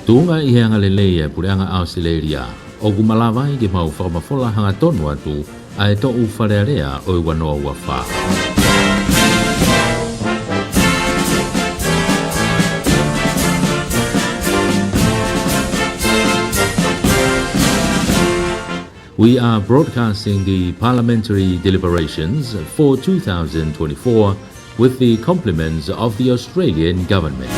Tunga I hanga leleia pureanga Australia o kumalawai ke mau whakamafola hanga tonu atu a e to uwharearea o I wanoa uawha. We are broadcasting the parliamentary deliberations for 2024 with the compliments of the Australian government.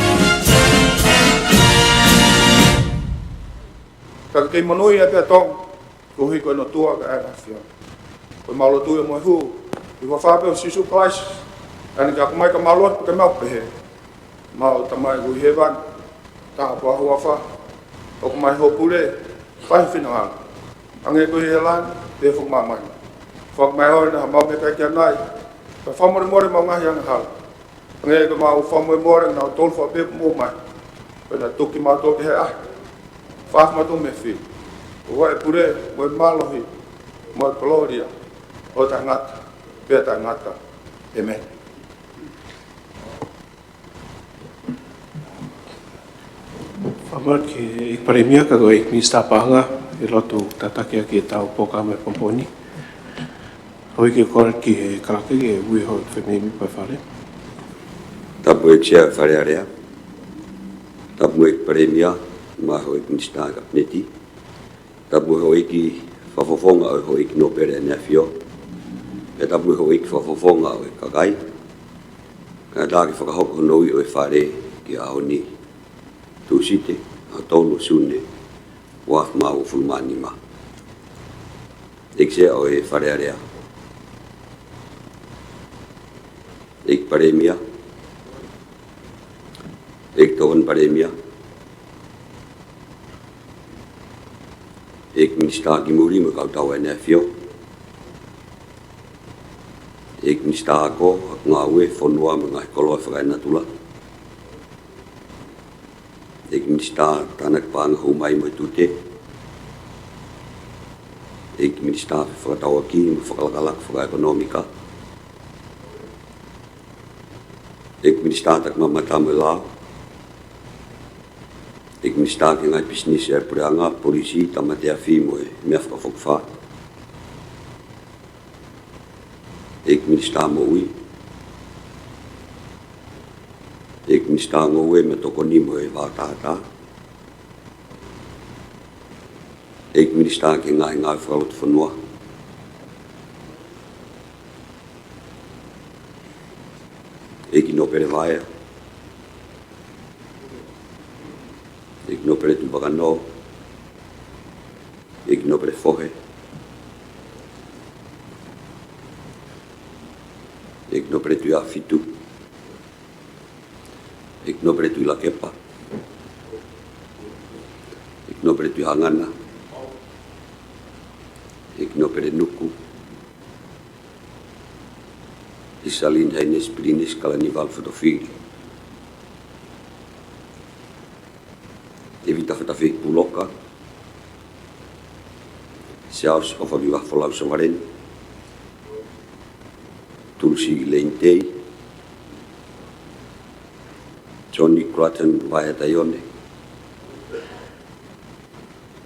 Ka kei manui e pia tong, ko hui koe no tua ka ea fia. Koe maulo tui mo hu, I wa whape o sisu Christ, ane ka kumai ka maulo ka mau pehe. Mau tamai hui hewan, ta apa hua wha, o kumai ho pule, whai whina hanga. Ange koe he lan, te whuk mamai. Whak mai hoi na mau me kai kia nai, ka whamore more mau ngahi anga hal. Ange koe mau whamore more na o tolu wha pepe mo mai. Koe na tuki mau toke he ah. Whaaf mato me whi. O wae pure, mo e malohi, mo e poloria, o ta ngata, pia ta ngata, Amen. Whamat ki I paremia ka koe mi stapanga I lotu tatake ki tau poka me pomponi. Hoi ki kore ki he karake ki ui hoi whenemi pa whare. Tapu e tia whare area. Tapu e paremia. Ma hoi kunista ka neti. Tapu hoi ki whafofonga o hoi ki nopere ne fio. E tapu hoi ki whafofonga o kakai. Ka tāki whakahoko noi o whare ki ahoni. Tūsite, a tonu sune, waf mau fulmani ma. Ekse o e whare area. Ek paremia. Ek toon paremia. Ek minsta ki muri me kau tau e nefio. Ek minsta ako ngā ue whanua me ngai koloa whakaina tula. Ek minsta tanak pānga humai mo tute. Ek minsta whakatau aki me whakalakalak whakaekonomika. Ek minsta tak mamata me lao. Ik minsta ki ngai business e pureanga, polisi, tamatea fi mo e mea whakawhakawha. Ik minsta mo ui. Ik minsta ngō e me toko ni mo e wātātā. Ik minsta ki ngai whakalot whanua. Ik ino pere vaea. Ik no pere tu bagano. Ik no pere fohe. Ik no pere tu afitu. Ik no pere tu la kepa. Ik no pere tu hangana. Ik no pere nuku. Isalin heines prinis kalanival fotofili. Evita whatafi puloka. Seaus o whaviwa whalau samaren. Tulsi leintei. Johnny Cratton Vaya Taione.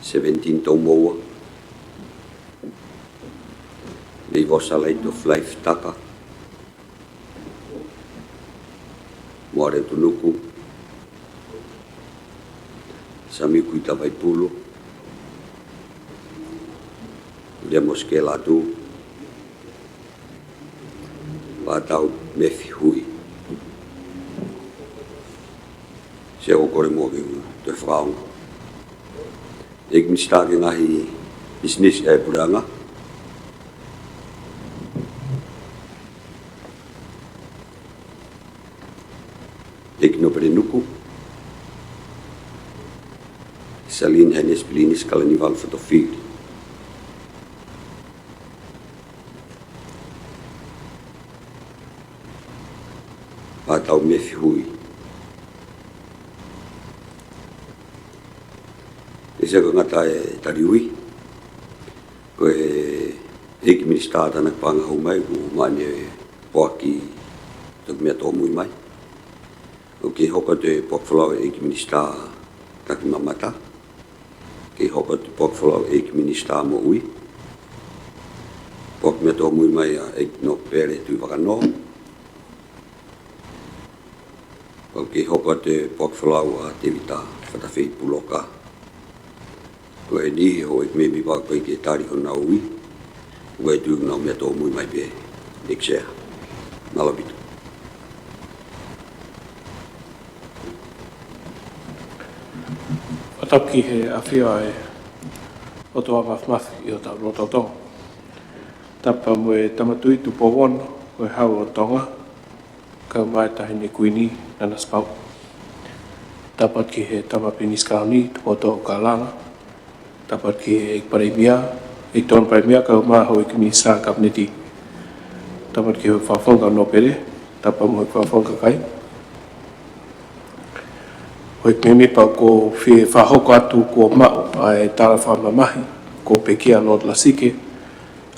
17 Tomoa. Leivosa Light of Life Taka. Moare Tunuku. Sami kuita vai pulo. Demos ke la tu. Batau mefi hui. Se o kore mo ki te frau. Ik minsta ki ngahi business e puranga. Ik no pere nuku. Salin henes blinis kalanival fotofili. Patau mefi hui. Ese ko ngata e tariui. Ko e Eki minsta tanak panga humai ku mane poaki tok me to mui mai. O ke hoka te pokflau eki minsta taki mamata. Ke hoka tu pok whalau e ki minista mo ui. Pok mea tō mui mai a e no pere tui whakanoa. Pau ke hoka te pok whalau a te wita whatawhi puloka. Ko e nihi ho e me mi wā koe ke tari ho nā ui. Ko e tūk nā mea tō mui mai pe next year. Malabitu. Atapki he awhia e o toa mawmafi i o tau rototo. Tapa mo e tamatui tu powon o e hau o tonga ka mai tahi ni kuini nana spau. Tapat ki he tamapinis kauni tu o to kalanga. Tapat ki he parimia e ton parimia ka ma ho ki misa kabneti. Tapat ki he whafonga no pere. Tapa mo e whafonga kai. Hoi mimi pau ko whi whahoko atu ko mao ai tara whamamahi ko pekia Lord Lasike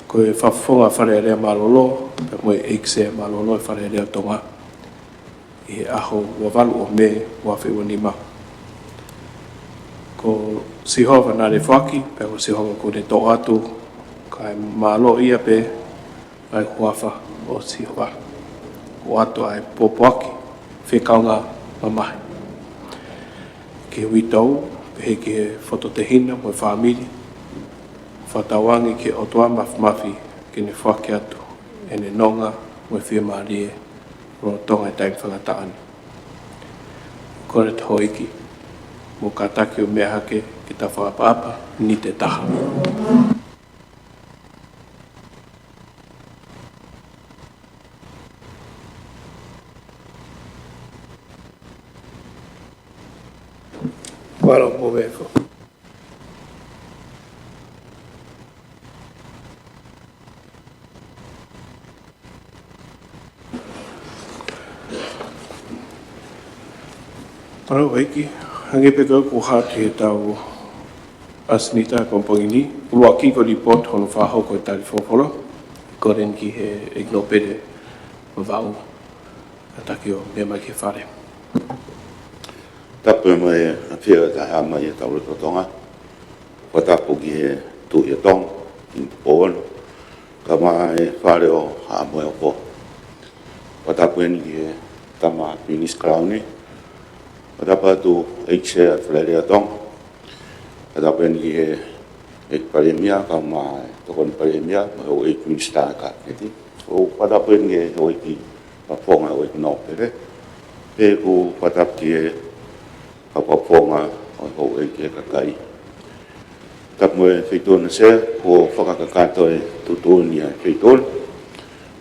ko e whafonga wharearea malolo pe mo e eikse malolo e wharearea tonga i he aho wawalu o me wawhiwa ni mao. Ko sihova nare whaki pe ko sihova ko ne tō atu kai malo ia pe ai huawha o sihova. Ko atu ai popoaki whikaunga mamahi. Ke uitau, pehe ke whototehina mo e whamiri, whatawangi ke o toa mafi ke ne whake atu, e ne nonga mo e whia maarie, ro tonga e taim whangataani. Kore te hoiki, mo ka taki o mea hake ki ta whakapapa ni te taha. Waro mo wefo. Parau waiki, hange peka ko hati he tau asinita kompongini, uaki ko report hono whaho ko tari whopolo, ko ren ki he ignopede wau, ataki o mea mai ke whare. Tapu mai a whia ta hea mai e tau rototonga. Watapu ki he tu i tong, i pōn, ka mai whare o haa moe o pō. Watapu eni ki he tama Finis Krauni. Watapu atu eikse a whalere a tong. Watapu eni ki he eik paremia, ka mai tokon paremia, mai o eik minsta ka keti. O watapu eni ki he o eiki paponga o eik nōpere. Pe ku watapu ki he Papaponga o ho e ke kakai. Tak mo e feitona se ko whakakakato e tutuni a feitona.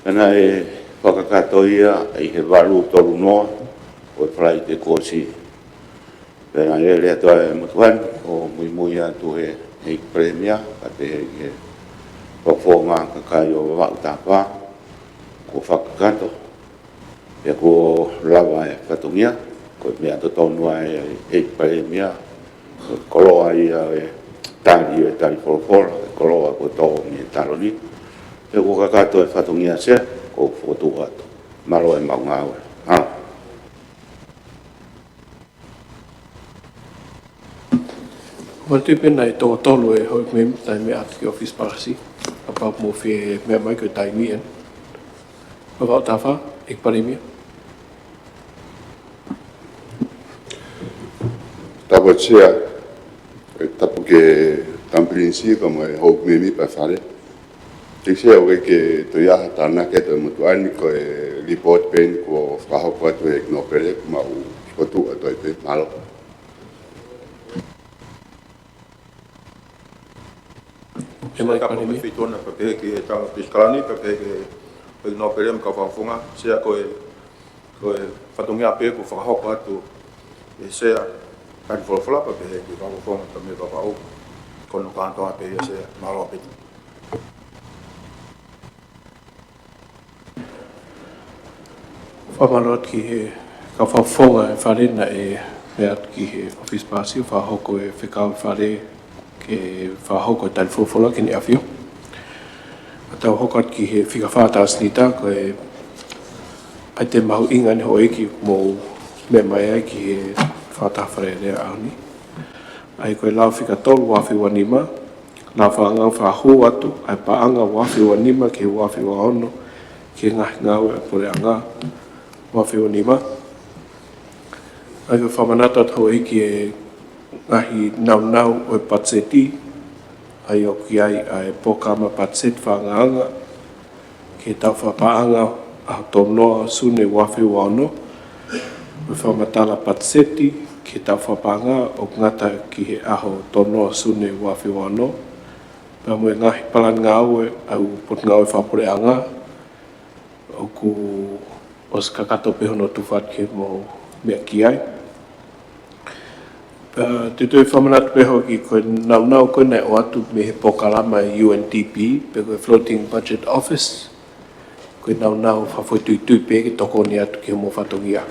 Kana e whakakato ia e he waru toru noa o e whai te kōsi. Pena e lea toa e mutuan o mui atu e hei premia ka te he papaponga kakai o wau tāpā ko whakakato. Pea ko lawa e whatungia. Ko mea to tonu ai e pare mea koloa ia e tari folofora koloa ko tō ni taroni e ko kakato e whatungia se ko fotu atu maro e maunga aue Wantu pena e tō tolu e hoi mem tai mea atu ki office parasi a pau mo whi mea mai koe tai mien ma wau tawha ek pare mea Tapu tia, tapu ke tampirinsi ka mo e hok mimi pa whare. Tiksi au ke to ia tāna ke to mutuani ko e report pen ko whahoko atu e knopere ma u skotu atu e pe malo. E mai ka me feitona pa ke ke tanga piskalani pa ke ke knopere ka whafonga sea ko e whatungia pe ko whahoko atu e sea Kari wholawhala pa pehe ki whawawhonga ka me wawau kono kāntoa pehe se malo apeti. Whamarot ki he ka whawhonga e wharena e mea ki he office pasi o whahoko e whekau whare ke whahoko e tari whawhonga ki ni awhio. Tau hokat ki he whika whātās nita ko e pai te mahu inga ni ho eki mō me mai ai ki he whātawhare rea auni. ai koe lau whika tolu wafi wanima, lau whaanga whahu atu, ai paanga wafi wanima ke wafi wahono, ke ngahi ngawe a pore anga wafi wanima. Ai koe whamanata tau eki e ngahi nau o patseti, ai o ki ai pokama patset whaanga ke tau whapaanga a tonoa sune wafi wahono, o whamatala patseti, ki tau whapanga o ngata ki he aho tonoa sune wafi wano. Pea mui ngahi palan ngāue au pot ngāue whapore anga o ku os kakato pehono tufat ke mo mea ki ai. Pea te tui whamanatu peho ki koe nau koe nei o atu me he pokalama UNDP, pe koe Floating Budget Office, koe nau whafoi tui pe ke toko ni atu ke mo whatongia.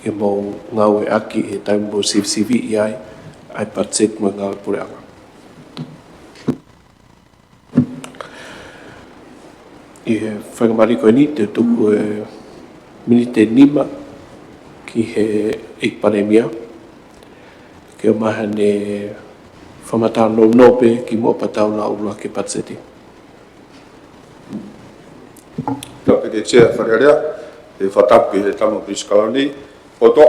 Ke mo ngawe aki e taimbo sivi i ai patset mo ngawe pure anga. I he whangamari koe ni te tuku e minite nima ki he ikpanemia. Ke o maha ne whamatau no nope ki mo patau na urua ke patseti. Tāpe ke tia wharearea, e whatapu ki he tamo piskalani, Oto,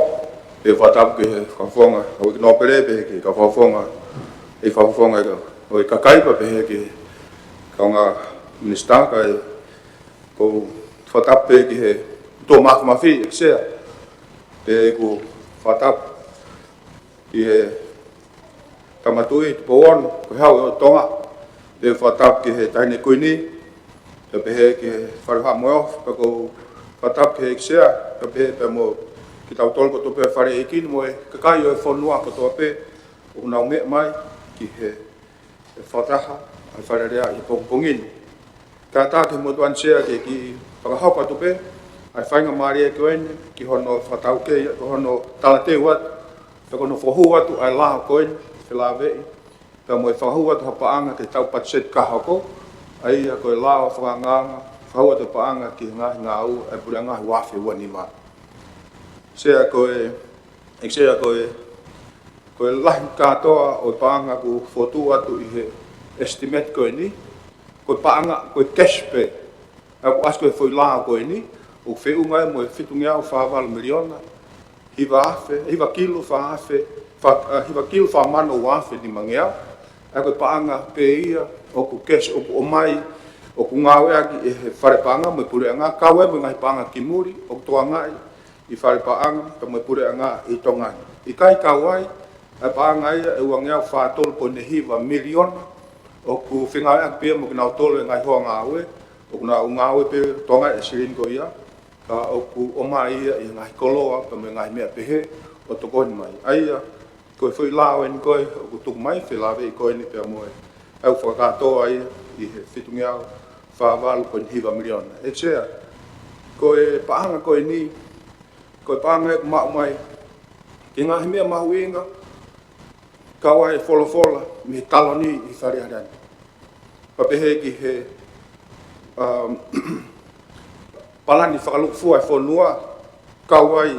e whatapu ki he whawhonga, o i nōpere pe ki ka whawhonga, e whawhonga o i kakaipa pe he ki ka ngā ministāka e ko whatapu pe ki he tō makumawhi e kisea, pe e ko whatapu ki he tamatui te pōonu, ko hau e o tonga, pe whatapu ki he taine kuini, pe he ki he whareha moeof, pe ko whatapu ki he kisea, pe he pe mo ki tau tolu ko tope whare e kini mo e kakai o e whanua ko toa pe o nau mea mai ki he whataha ai whare rea i pongpongini. Ka tā ke motuan sea ke ki whakahauka tope ai whainga maari e koene ki hono whatau ke ko hono talateu atu pe kono whahu atu ai laha koene whelawei pe mo e whahu atu hapaanga ke tau patset kahako ai a koe lao whakanganga whahu atu paanga ki ngahi ngā u ai pura ngahi wafi wani maa. Sea koe lahi katoa o paanga ku fotu atu i he estimate koe ni, koe paanga, koe cash pe, aku as koe foi laa koe ni, o whiunga e mo e whitungia o whāwalu miliona, hiwa kilo whaafe, hiwa kilo whamano wafe ni mangeau, a koe paanga pe ia, o ku cash, o ku omai, o ku ngāwe aki e he whare paanga, mo e pure anga, kawe mo ngai paanga ki muri, o ku toa ngai, I whare paanga, ka mai pure anga I tongani. I kai kawai, a paanga ia e uangeau whātolo po ne hiwa miliona, o ku whingai ak pia mo kinau tolo e ngai hoa ngāwe, o kuna u ngāwe pe tonga e sirin ko ia, ka o ku oma ia I ngai koloa, ka me ngai mea pehe, o tokoni mai. Aia, koe whui lao en koe, o ku tuku mai, whilawe I koe ni pia moe. Au whakatoa ia, I he whitungiau, whāwalu po ne hiwa miliona. E sea, koe paanga koe ni, koe pānga e kumau mai, ki ngahi mea mahu inga, kawa e whola, mi he taloni I whareharani. Papehe ki he palani whakalukufua e whonua, kawa e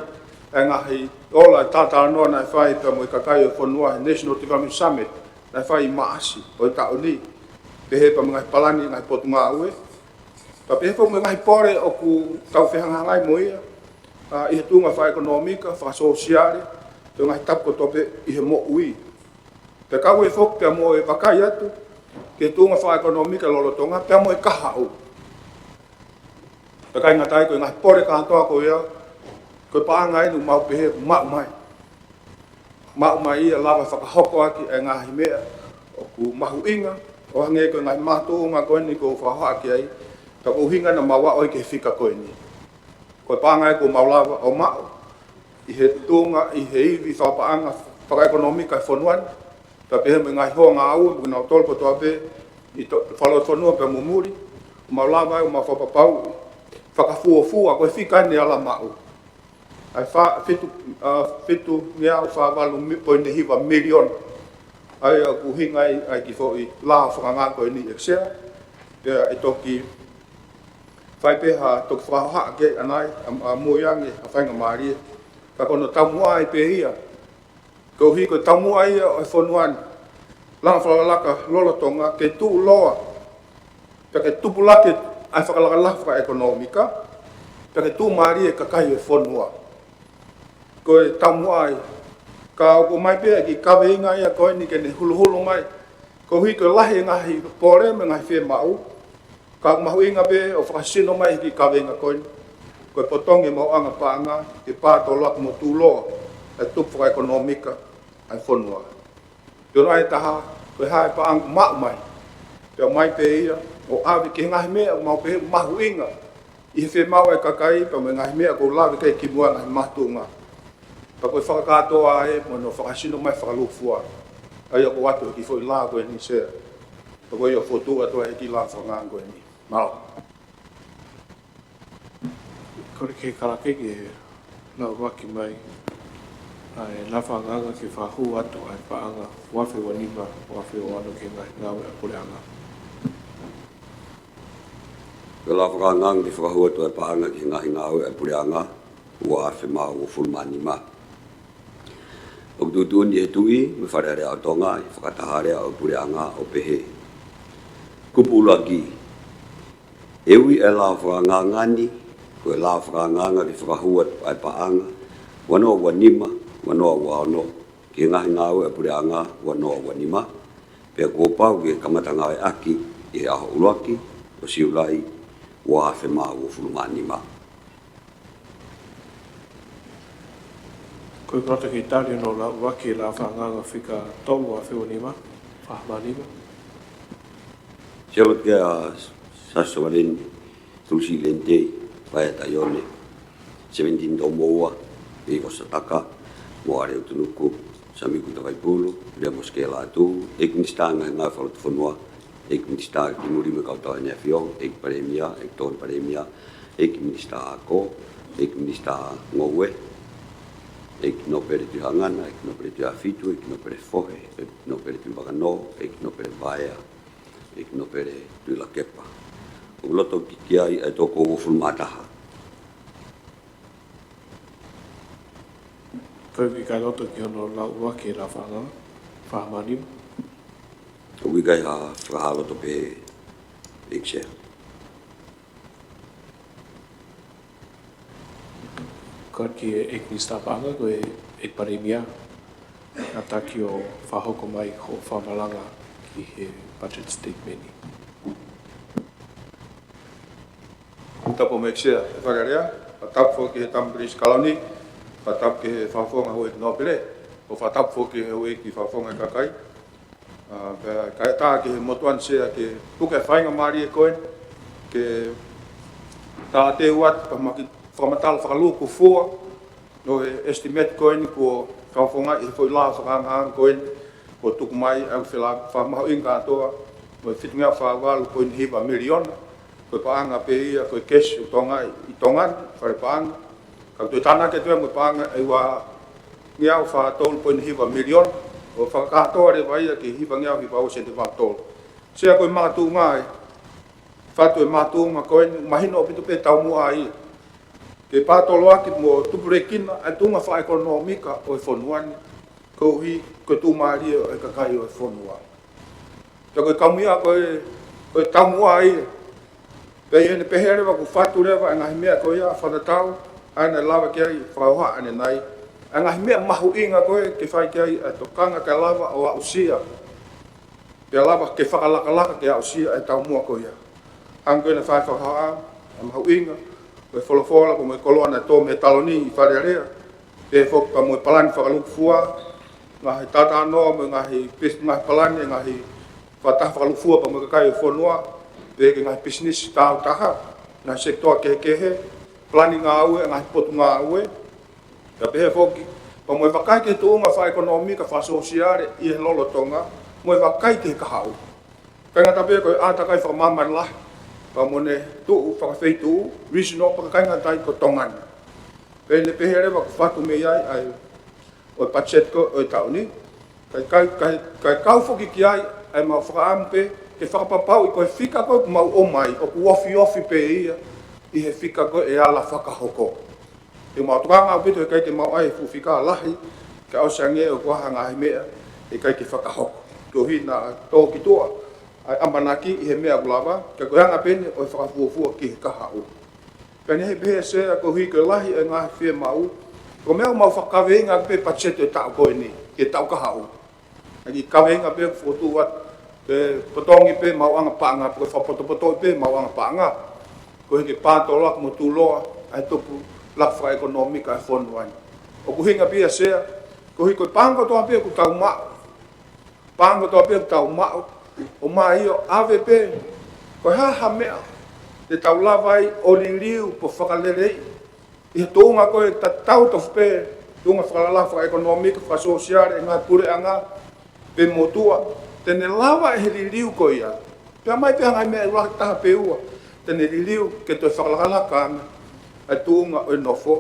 ngahi ola e tātara noa nai whai pia mo I kakai e whonua he National Development Summit, nai whai I maasi, o I taoni, pehe pa ngahi palani ngahi potu ngā ue. Papehe pa ngahi pore o ku tau whehangangai mo ia, I he tunga wha ekonomika, wha sosiale, te ngai tapu tope I he mo ui. Te kau e whok pia mo e wakai atu, ke tunga wha ekonomika lolotonga, pia mo e kaha u. Te kai ngatai koe ngai pore kātoa ko ia, koe paanga inu mau pehe mau mai. Mau mai ia lawa whakahoko aki e ngahi mea, o ku mahu inga, o hange koe ngai mātoonga koe ni ko whahoa ki ai, ta uhinga na mawa oi ke whika koe ni. Koe paanga e ko maulawa o mao, I he tunga, I he iwi whapaanga whakaekonomika e whonuan, ta pehe me ngai hoa ngā ua, mo nau tolpo toa pe, I whalo whanua pe mumuri, o maulawa e o mawhapapau, whakafua, koe whikane ala mao. Ai whitu ngeau whawalu poine hiwa miliona, ai a ku hingai ai ki fo I la whakangā koe ni eksea, pia e toki whai peha toki whaha ke anai a moiangi a whainga maari. Ka kono tau mua I pe ia, ko hi ko tamu ai o fonuan la fa la ka lolo tonga ke tu loa ke tu pula ke ai fa la fa ekonomika ke tu mari ka kai e fonua ko tamu ai ka ko mai pe ki ka ve nga ia ko ni ke ne hulu mai ko hi ko lahi nga hi pore me nga fe mau ka mau inga pe o fa sino mai ki ka ve nga ko potong e mau anga pa nga e pa to lo mo tu lo e tu fa ekonomika ai fonua yo ai taha ko hai pa ang ma mai te mai pe ia o ave ki ngai me mau pe mau inga I fe mau e kakai pa me ngai me ko la ke ki mua ngai matunga pa ko fa ka to ai mo no fa sino mai fa lu fua ai ko watu ki foi la ko ni se pa ko yo foto to ai ki la fa nga ko ni mau ko ke kala ke na wa ki mai ai la fa nga ki fa hu atu ai pa anga wa fe wa ni ba wa fe wa no ke ngai na ko le anga ko la fa nga ki fa hu atu ai pa anga ki ngai nga e pule anga wa fe ma o ful mani ma o du du ni tu I me fa re a tonga I fa ta hare o pule anga o pehe kupula ki ewi e la fa nga ngani ko la fa nga ki fa hu atu ai pa anga wano wa nima wano wa no ki nga e pure anga wano wa nima pe ko pa ke kamata nga e aki e a ulaki o siulai wa fe ma o fulmani ma ko prata ki Italia no la wa ki la fa nga fika tolu a fe wa nima fa ma nima sebut ke sasovalin tulsi lente vai ta yone 17 do moa e ko sataka mo are tunuku sami ku vai pulu le moskela tu ek nistanga na fa tu fonwa ek nista ki muri me ka ta ne fio ek premia ek ton premia ek nista ko ek nista ngowe ek no per tu hangana ek no per tu afitu ek no per fohe ek no per tu bagano ek no per baia ek no per tu la kepa o loto ki ai e to ko fulmata ko ki ka loto ki no la wa ki la fa nga fa ma nima o wi ga ha fra loto pe ekse ko ki ek ni sta pa nga ko ek paremia ata ki o fa hoko mai ko fa malanga ki he budget statement ni tapo mexia fagaria tap fo ki tam bris kaloni tap ke fa fo nga ho no pele o fa tap fo ki ho ki fa fo nga kakai ka ta ki motuan se ke tu ke fa nga mari ko ke ta te wat pa ma ki fa matal fa lu ku fo no estimate ko ni ko fa fo nga I fo la fa nga ko ko tu mai au fa ma inga to mo fit nga fa wal ko ni ba million ko paanga pe ia ko kes utonga itongan fa paanga ka tu tana ke tu mo paanga e wa ngia fa tol po ni ba million o fa ka to re vai ke hi ba ngia hi ba o se te va tol se ko ma tu mai fa tu ma tu ma ko imagino pitu pe tau mo ai ke pa to lo ki mo tu brekin a tu ma fa economica o fonuan ko hi ko tu mari e ka kai o fonua to ko kamia ko tau mo ai pe ene pehere wa ku fatu rewa nga himea ko ia whanatau ana lawa ki ai whauha ane nai nga himea mahu inga koe ke whai ki ai to kanga ke lawa o a usia pe lawa ke whakalaka ke a usia e tau mua ko ia ang koe na whai whauha a mahu inga koe wholofola ko moe koloa na tō me taloni I whare rea pe whok pa moe palani whakaluku fua ngahi tata anoa me ngahi palani ngahi whataha whakaluku fua pa moe kakai o whonua pe ke ngai business tau taha na sektor ke he planning au ngai pot ngau ya pe foki pa mo vakai ke tu nga fa economic fa social I lolo tonga mo vakai ke ka hau ka nga tape ko ata kai fa mama la pa mo ne tu fa fe tu regional pa kai nga tai ko tongan pe le pe here va fa tu me ai o budget ko o tau ni kai foki ki ai ma fa ampe ke whakapapau I koe whika koe mau o mai, o ku ofi pe ia, I he whika koe e ala whakahoko. Te mau tukanga o pito e kai te mau ai fu whika alahi, ka o sange o ko hanga mea e kai ki whakahoko. Ko hina tō ki toa, ai amanaki i he mea glava, ka ko hanga pene o whakafuafua ki he kaha o. Pene he pehe sea ko hui ko lahi e ngā whia mau, ko mea mau whakawenga pe pachete o tau koe ni, ki tau kaha o. Aki kawenga pe fotu wat, pe potongi pe mau anga paanga, pe whapotopoto pe mau anga paanga. Ko heke pātola ko mo tūloa, ai topu lakwa ekonomika e whonuai. O ku hinga pia sea, ko hui ko pāngo toa pe ku tau mao. Pāngo toa pe ku tau mao. O mai o ave pe, ko haha mea, te tau lawai o liliu po whakalerei. I he tōnga koe ta tau tofu pe, tōnga whakalalafa ekonomika, whakasosiare, ngā pure anga, pe motua, tene lawa e he liliu koe ia. Pea mai pea ngai mea urahi taha pe ua, tene liliu ke toi whakalakalaka anga, ai tōnga o nofo,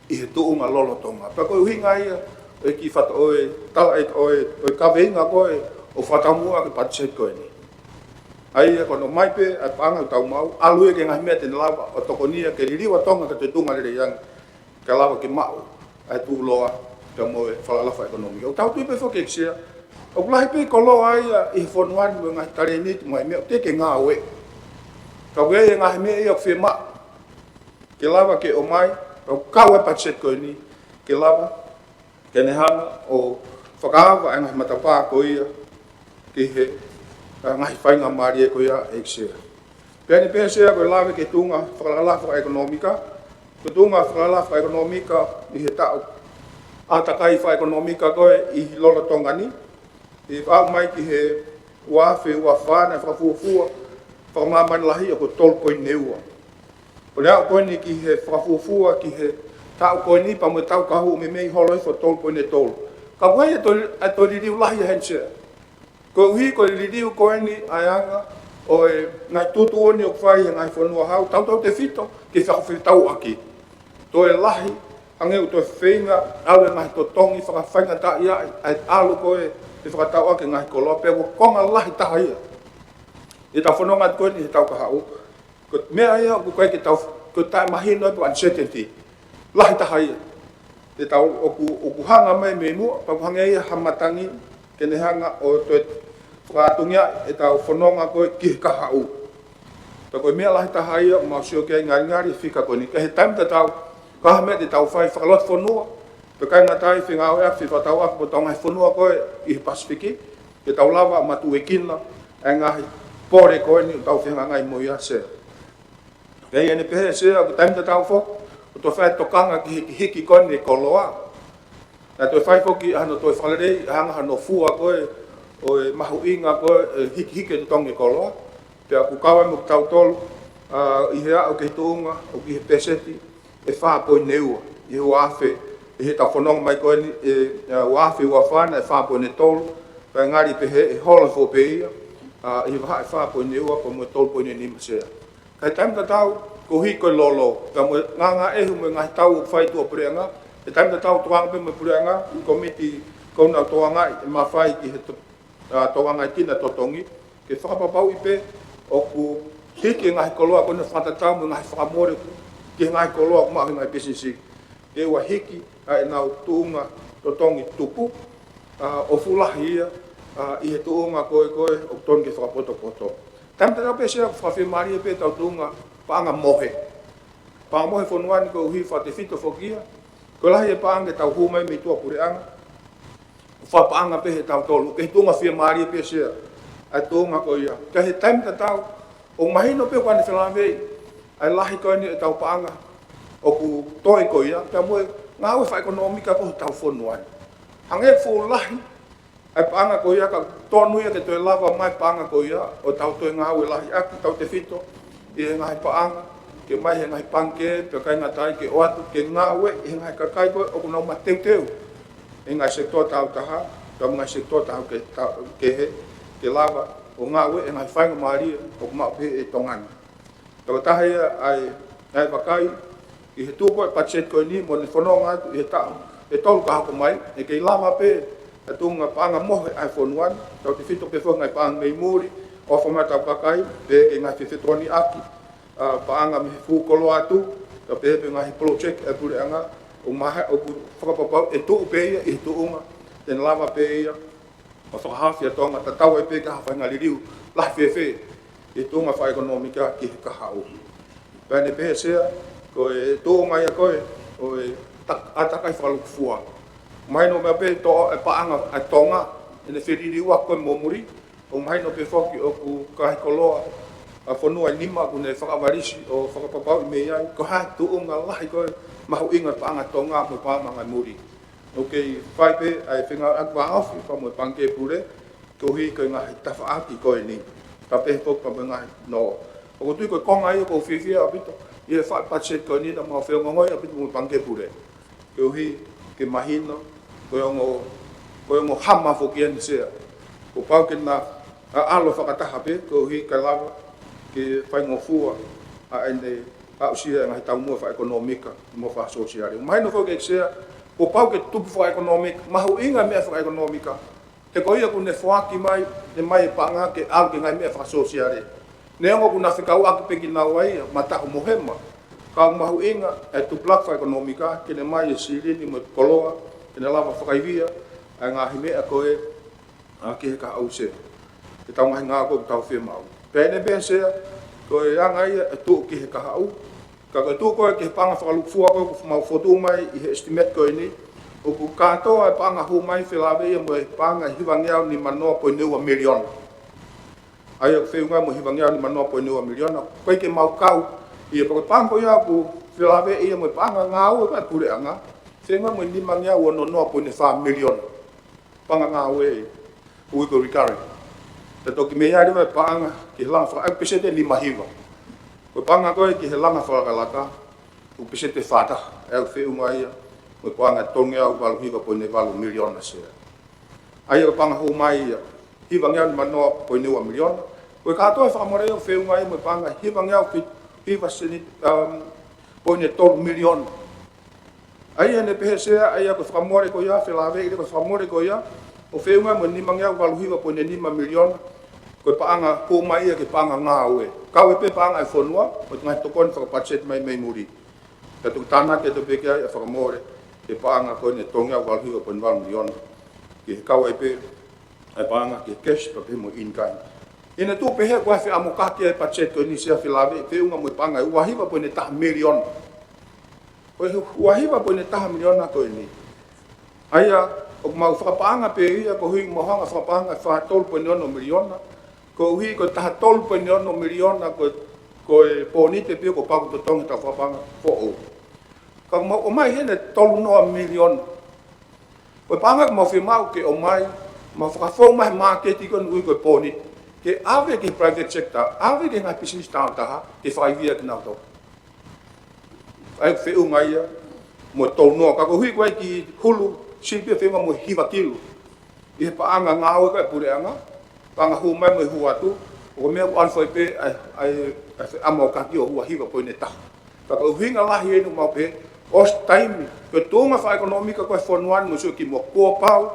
i he tōnga lolotonga. Pea koe uhinga ia, o ki whata oe, tala e oe kaweinga koe, o whatamua ke patset koe ni. Ai e kono mai pe, ai pānga tau mau, alue ke ngahi mea tene lawa, o tokonia ke liliwa tonga ka te tunga lere yang, ke lawa ke mau, ai tū loa, te moe whalalafa ekonomika. O tau tui pe whakeksia, o kulahi pe koloa ai i whonuani mo ngahi tare ni, mo hai mea, te ke ngā oe. Ka wea e ngahi mea i o whi maa, ke lawa ke o mai, o kau e patset koe ni, ke lawa, ke nehanga o whakaawa e ngahi matapā ko ia, ki he ngahi whainga maari e ko ia e ksea. Pea ni pea sea koe lawe ke tunga whakalalafa ekonomika, ko tunga whakalalafa ekonomika i he tau atakai wha ekonomika koe i lolo tongani, i whao mai ki he uawhi uawhana whakafuafua, whakamamani lahi o ko tolpoi neua. O lea koe ni ki he whakafuafua ki he tau koe ni pa mo tau kahu me mei holo i wha tolpoi ne tolu. Ka koe e to liriu lahi a hensea. Ko uhi ko liriu koe ni aianga o e ngai tutu oni o kwhai e ngai whanua hau, tau te whito ki whakawhitau aki. To e lahi, angeu to e whenga, au e ngai to tongi whakawhainga ta ia, ai alu koe e whakatau aki ngai koloa, pe ko konga lahi taha ia. E tau whanonga koe ni he tau kahau. Ko mea ia ko koe ki tau, ko tae mahino e po uncertainty, lahi taha ia. E tau oku hanga mai me mua, pa hanga ia hamatangi, kene hanga o to e whakatungia e tau whanonga koe ki he kahau. Ta koe mea lahi taha ia, mau sio kei ngari whika koe ni. Ka he taim te tau, kaha mea te tau whai whakalot whanua, pe kai ngā tai whinga o ea, whatau aku po tau ngai whanua koe i he Pasifiki, ke tau lawa matu e kina, e ngahi pore koe ni, tau whinga ngai mo ia sea. Pei ene pehe sea, ko taim te tau whok, o to whai tokanga ki hiki koe ni koloa. Nā toi whai whoki, hano toi whalerei, hanga hano fua koe, o e mahu inga koe, hiki te tongi koloa. Pea ku kawa mo tau tolu, i he au ke he tuunga, o ki he peseti, e whāpoi neua, i he uawhi, i he tau whanonga mai koe ni, e uawhi uawhana, e whāpoi ne tolu, pea ngari pehe, e hola fo pe ia, i he waha e whāpoi neua, pa mo tolu poi ne nima sea. Kai taimta tau, ko hi koe lolo, pea mo nganga ehu mo ngahi tau o whai tua pureanga, e taimta tau tuanga pe mo pureanga, i komiti kauna tuanga, e mawhai ki he tuanga i tina totongi, ke whakapapau i pe, o ku hiki ngahi koloa kone whatatau mo ngahi whakamore ki ngahi koloa ku mahi ngai pisisi. Ke ua hiki ai nau tuunga totongi tupu o fulahi ia i he tuunga koe o tongi ke whakapoto. Tamta tau pe sea ku whawhimari e pe tau tuunga paanga mohe. Paanga mohe whonuani ko uhi whate whito whokia. Ko lahi e paanga tau humai me tua pureanga. Whapaanga pe he tau tolu. Ke he tuunga whimari e pe sea. Ai tōnga ko ia. Ka he taim ta tau, o mahino pe kwane whelawei, ai lahi koe ni e tau paanga, o ku toi ko ia, pia mue ngā ue wha ekonomika ko tau whonuai. Hange fu lahi, ai paanga ko ia, ka tonu ia ke toi lava mai paanga ko ia, o tau toi ngā ue lahi aki, tau te whito, i he ngai paanga, ke mai he ngai panke, pia kai ngā tai ke oatu, ke ngā ue, i he ngai kakai koe, o ku nau ma teu, i ngai sektoa tau taha, pia ngai sektoa tau ke he, ke lava o ngā ue e ngai whainga maaria o kumau pe e tongani. Tau taha ia ai wakai i he tūko e patset koe ni mo ne whanonga atu i he tau e tolu ka hako mai e kei lava pe e tūnga paanga mohe ai whonuan tau te whito pe whangai paanga mei muri o whamatau kakai pe e ngai whiwhetoni aki paanga me fu kolo atu tau pe ngai project e pureanga o maha o whakapapau e tō peia e tō unga te lava peia o whakahafi a tonga ta tau e pe ka hawhainga liriu lahi whewhe e tōnga wha ekonomika ki he kahao. Pēne pehe sea, ko e tō ngai a koe, o e atakai whakalukufua. Mai no mea pe tō e paanga a tonga, e ne whiriri ua koe mōmuri, o mai no pe whoki o ku kahi koloa, a whanua i nima ku ne whakawarisi o whakapapau i mei ai, ko hai tō unga lahi koe, mahu inga paanga tonga mo pāmanga muri. Ok, whai pe, ai whinga akwa awhi, wha mo pangke pure, ko hi koe ngahi tawha aki koe ni. Ka pehe pok pa ngahi no. O ko tui koe konga i o ko whiwhia apito, i e whai patset koe ni, na mau whio ngongoi apito mo pangke pure. Ko hi, ke mahina, koe ongo hama whoki ane sea. Ko pau ke na alo whakataha pe, ko hi ka lava, ke whai ngofua, a ene, a usia ngahi tau mua wha ekonomika, mo wha sosiari. Mai no whoki sea, ko pau ke tupu wha ekonomika, mahu inga mea wha ekonomika, he ko ia ku ne whaaki mai, ne mai e panga ke au ke ngai mea wha sosiari. Ne ongo ku na whikau aki peki nau ai, matahu mohema, ka mahu inga e tuplak wha ekonomika, ke ne mai e sirini mo koloa, ke ne lava whakaivia, a ngā himea koe, a ke he ka au se. Ke tau ngahi ngā koe tau whia mau. Pēne pēne sea, koe anga ia e tū ki he ka au, ka koe tū koe ki he panga whakalukufua koe, ku mau whotu mai i he estimate koe ni, o ku kātoa e panga hu mai whilawe ia mo e panga hiwangeau ni manoa poe neua miliona. Ai a whiunga mo hiwangeau ni manoa poe neua miliona, koe ke mau kau, i e pako pango ia ku whilawe ia mo e panga ngāu e kai pure anga, whiunga mo e nimangeau o no noa poe ne 5 miliona. Panga ngāu e ui ko rikari. Te toki me ia riwa e panga ki he langa whaka, au pesete ni mahiwa. Koe panga koe ki he langa whakalaka, u pesete whata, au whiunga ia, mo panga tonge au walu hiwa poe ne 4 miliona sea. Ai o panga hu mai ia, hiwa ngea ni manoa poe ne 1 miliona. Koe katoa e whakamore o whiunga ia mo panga hiwa ngea hiwa seni poe ne 3 miliona. Ai ane pehe sea, ai ako whakamore ko ia, whilawe i ko whakamore ko ia, o whiunga mo ni mangea walu hiwa poe ne 5 miliona. Koe paanga hu mai ia ke paanga ngā ue. Kau e pe paanga e whanua, o te ngai tokoni whakapatset mai mei muri. Ka tuk tāna ke te peke ai e whakamore, ke paanga koe ne tongea walu hiwa poe ne 1 miliona. Ke he kau e pe, ai paanga ke cash pa pe mo in kind. Ina tu pehe koe whi amo kake e patset koe ni sea whilawe, whiunga mo paanga e uahiwa poe ne 1 miliona. Koe uahiwa poe ne 1 miliona koe ni. Aia, o mau whakapaanga pe ia, ko hui mohanga whakapaanga e whahatolu poe ne 1 miliona. Ko hui ko taha tolu poe ne 1 miliona koe pōnite pio ko paku to tongi ta whakapaanga fō'o. Ka o mai hene tolu noa miliona. Koe paanga ko mau whimau ke o mai, mau whakafou mai marketi koe nui koe pōnite. Ke awe ke private sector, awe ke ngai business tau taha, ke whaivia ki nau tau. Ai whiunga ia, mo tolu noa. Ka ko hui koe ki hulu, sipia whiunga mo hiwa kilu. I he paanga ngāwe koe pure anga, paanga hu mai mo hu atu, o mea ku anwhai pe ai amo kaki o hua hiwa poe ne taha. Ka ko hinga lahi enu mau pe, os taimi, koe tōnga wha ekonomika koe whanuan mo sui ki mo kua pau,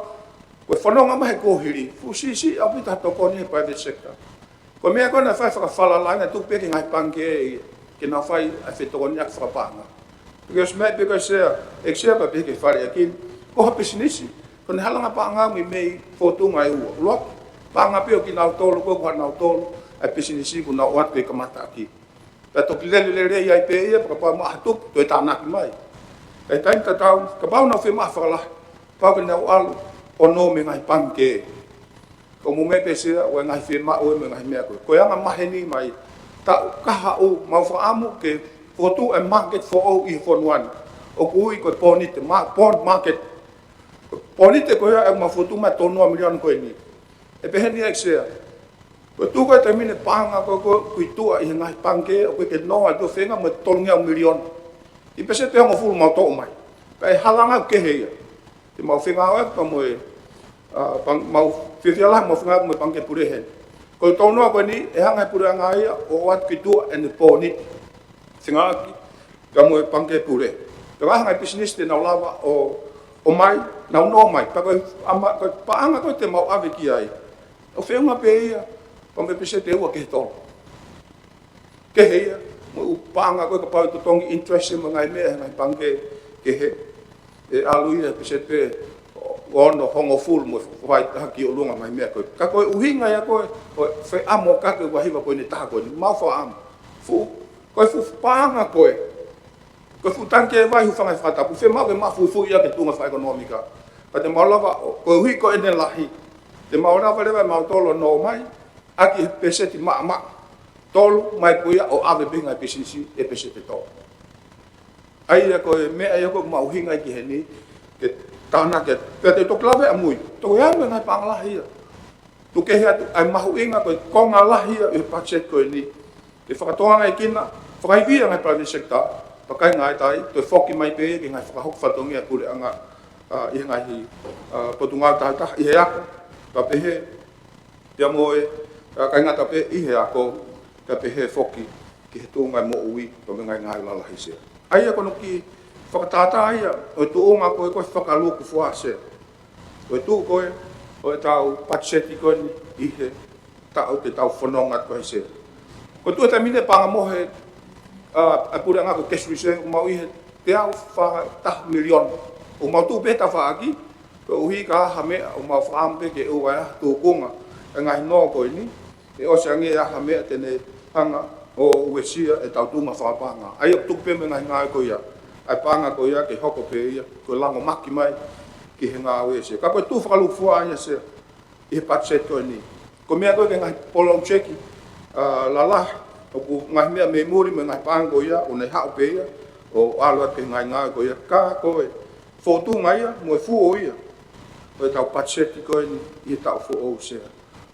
koe whanonga mahe kōhiri, fusisi au pita toko ni he private sector. Koe mea koe na whai whakawhalalanga, tuk peke ngai pange ke na whai a whetoko ni ak whakapanga. Because mea peke sea, ek sea pa peke whare akin, koha pesinisi, koe ne halanga panga mi mei whotunga e ua. Lok, panga peo ki nau tolu, koe kuha nau tolu, ai pesinisi ku nau wat pe kamata aki. Ka toki lele iai pe ia, paka pao maa tup, toi tānaki mai. Kai taim tatau, ka pao nau whi maa whakalahi, pao ka nau alu, o no me ngai panke. Ko mu me pe sea, o ngai whi maa oe me ngai mea koe. Koe anga maheni mai, ta kaha o, mau whaamu ke fotu e market for o i whanuani. O kui koe pōnite, pōn market. Pōnite koe e ma fotu mai tonua miliona koe ni. E peheni ek sea, koe tuka te mine panga koe kui tua i ngai panke, o koe ke noa tu whenga mo tolungia miliona. I pese te hongo fulu mau tō mai. Ka e halanga u kehe ia. Te mau whenga o pa mo e, mau whiwhialahi mau whenga mo e panke pure hen. Koe tōnua koe ni, e hanga pure anga ia, o wat kui tua e ne pōni. Whenga aki, ka mo e panke pure. Ka hanga business te nau lava o mai, nau no mai. Pa koe paanga koe te mau ave ki ai. O whenga pe ia, pa me pese te ua kehe tolo. Kehe ia, mo u panga koe ka pau to tongi interest e mga ngai mea, ngai pange kehe. e alu ia pe se pe ono hongo full mo vai haki o lunga mai mea koe. Ka koe uhinga ia koe, koe whai amo kake wa hiwa koe ni taha koe, mau wha amo. Koe fu pāanga koe. Koe fu tanke e vai hu whangai whatapu, whe mau ke mafu fu ia ke tunga wha ekonomika. Pa te maulawa, koe hui koe ene lahi. Te maulawa lewa mau tolo no mai, aki peseti maa. Tolo mai koea o ave benga e pesisi e pesete tolo. Ai koe mea ia koe mau hinga ki heni, ke tāna ke te to klave amui to ya me ngai panglahi tu ke hea ai mahu inga ko konga lahi e pache ko ni te whakatoa ngai kina whakaivia ngai private sector pakai ngai tai to foki mai pe ke ngai whakahok whatongia kure anga i ngai hi potunga ta i hea ta pe he te moe kai ngata pe i hea ko ta pe he foki ki he tu ngai mo ui to ngai ngai lahi se ai ko no ki whakatata ia, o tu onga koe koe whakaluku fuase. O tu koe, o tau patseti koe ni ihe, tau te tau whanonga koe se. Ko tu ta mine panga mohe, a pura ngā koe cash reserve, o mau ihe te au whakatah milion. O mau tu beta whaaki, ko uhi ka aha mea, o mau whaampe ke ua ea tu konga, e ngai no koe ni, e o se ange aha mea tene hanga o uesia e tau tunga whakapanga. Ai o tupe me ngai ngai koe ia. Ai panga ko ia ke hoko pe ia ko lango maki mai ki he ngā we se ka ko tu whakalu fua ia se e patset ko ni ko mea ko ke ngai polo cheki la o ku ngai mea me muri me ngai panga ko ia o nei hao pe ia o alo ke ngai ngā ko ia ka ko e fotu ngai ia mo fu o ia o tau patset ko ni i tau fu o se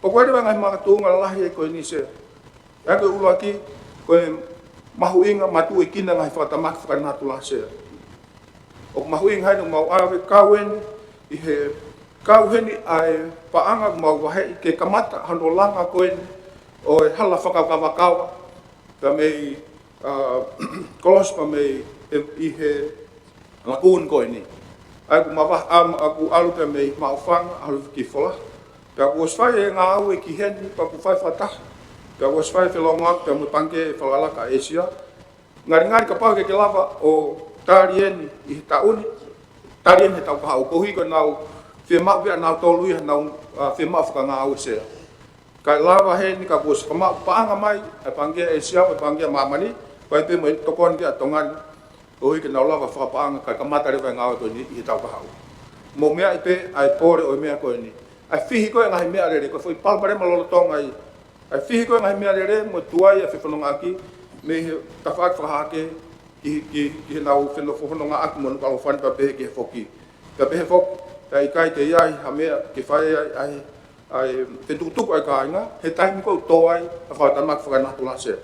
ko ko le ngai ma tu ngai la ia ko ni se ya ko ulo aki ko mahu inga matu e kina ngai whatamak whakanatu la sea. O mahu inga hai no mau awe kawen i he kauheni ai paanga mau wahe ke kamata hano langa koen o e hala whakawakawa ka mei kolos pa mei i he lakun koeni. Ai ku mawah aku alu ka mei maufanga alu ki whala. Ka ku oswai e ngā au e ki heni pa ku whai whataha. Ka was fai felonga ka mo pange falala ka Asia ngari ka pa ke lava o tarien i tauni tarien he tau ka o kohi ko nau fe ma ve nau tolu i nau fe ma fa nga o se ka lava he ni ka bus ka ma paanga mai e pange Asia o pange mamani ko pe mo to kon dia tongan kohi ke nau lava fa paanga ka mata re nga o to ni i tau ka mo mea pe ai pore o mea ko ni ai fihi ko nga mea re ko foi palpare malolo tonga i ai fihi ko ngai mea rere mo tuai a whewhanonga aki me he tawhaak whahake ki he nau whanonga aki mo nuka o whani pa pehe ki he whoki. Ka pehe whoki, ka i kai te iai ha mea ke whae ai te tukutuku ai ka inga, he taimi ko toai a whaatamak whakanatu la se.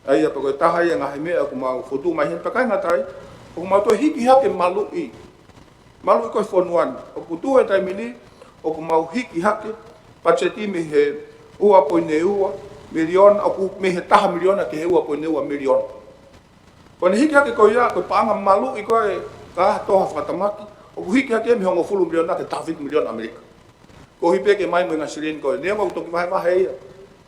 Ai a pako e tahai a ngahi mea ku mau whotu mai hen pakai ngatai, o ku mau toi hiki hake malu i. Malu i koe whonuan, o ku tu e taimi ni, o ku mau hiki hake, pacheti me he ua po ne ua milion aku me he taha milion ke he ua po ne ua milion. Ko ne hiki hake ko ia ko paanga malu i koe ka toha whatamaki o ku hiki hake me hongo fulu milion ke tawhit milion Amerika. Ko hipe ke mai mo ngā sirin koe ne ngau toki wahe wahe ia.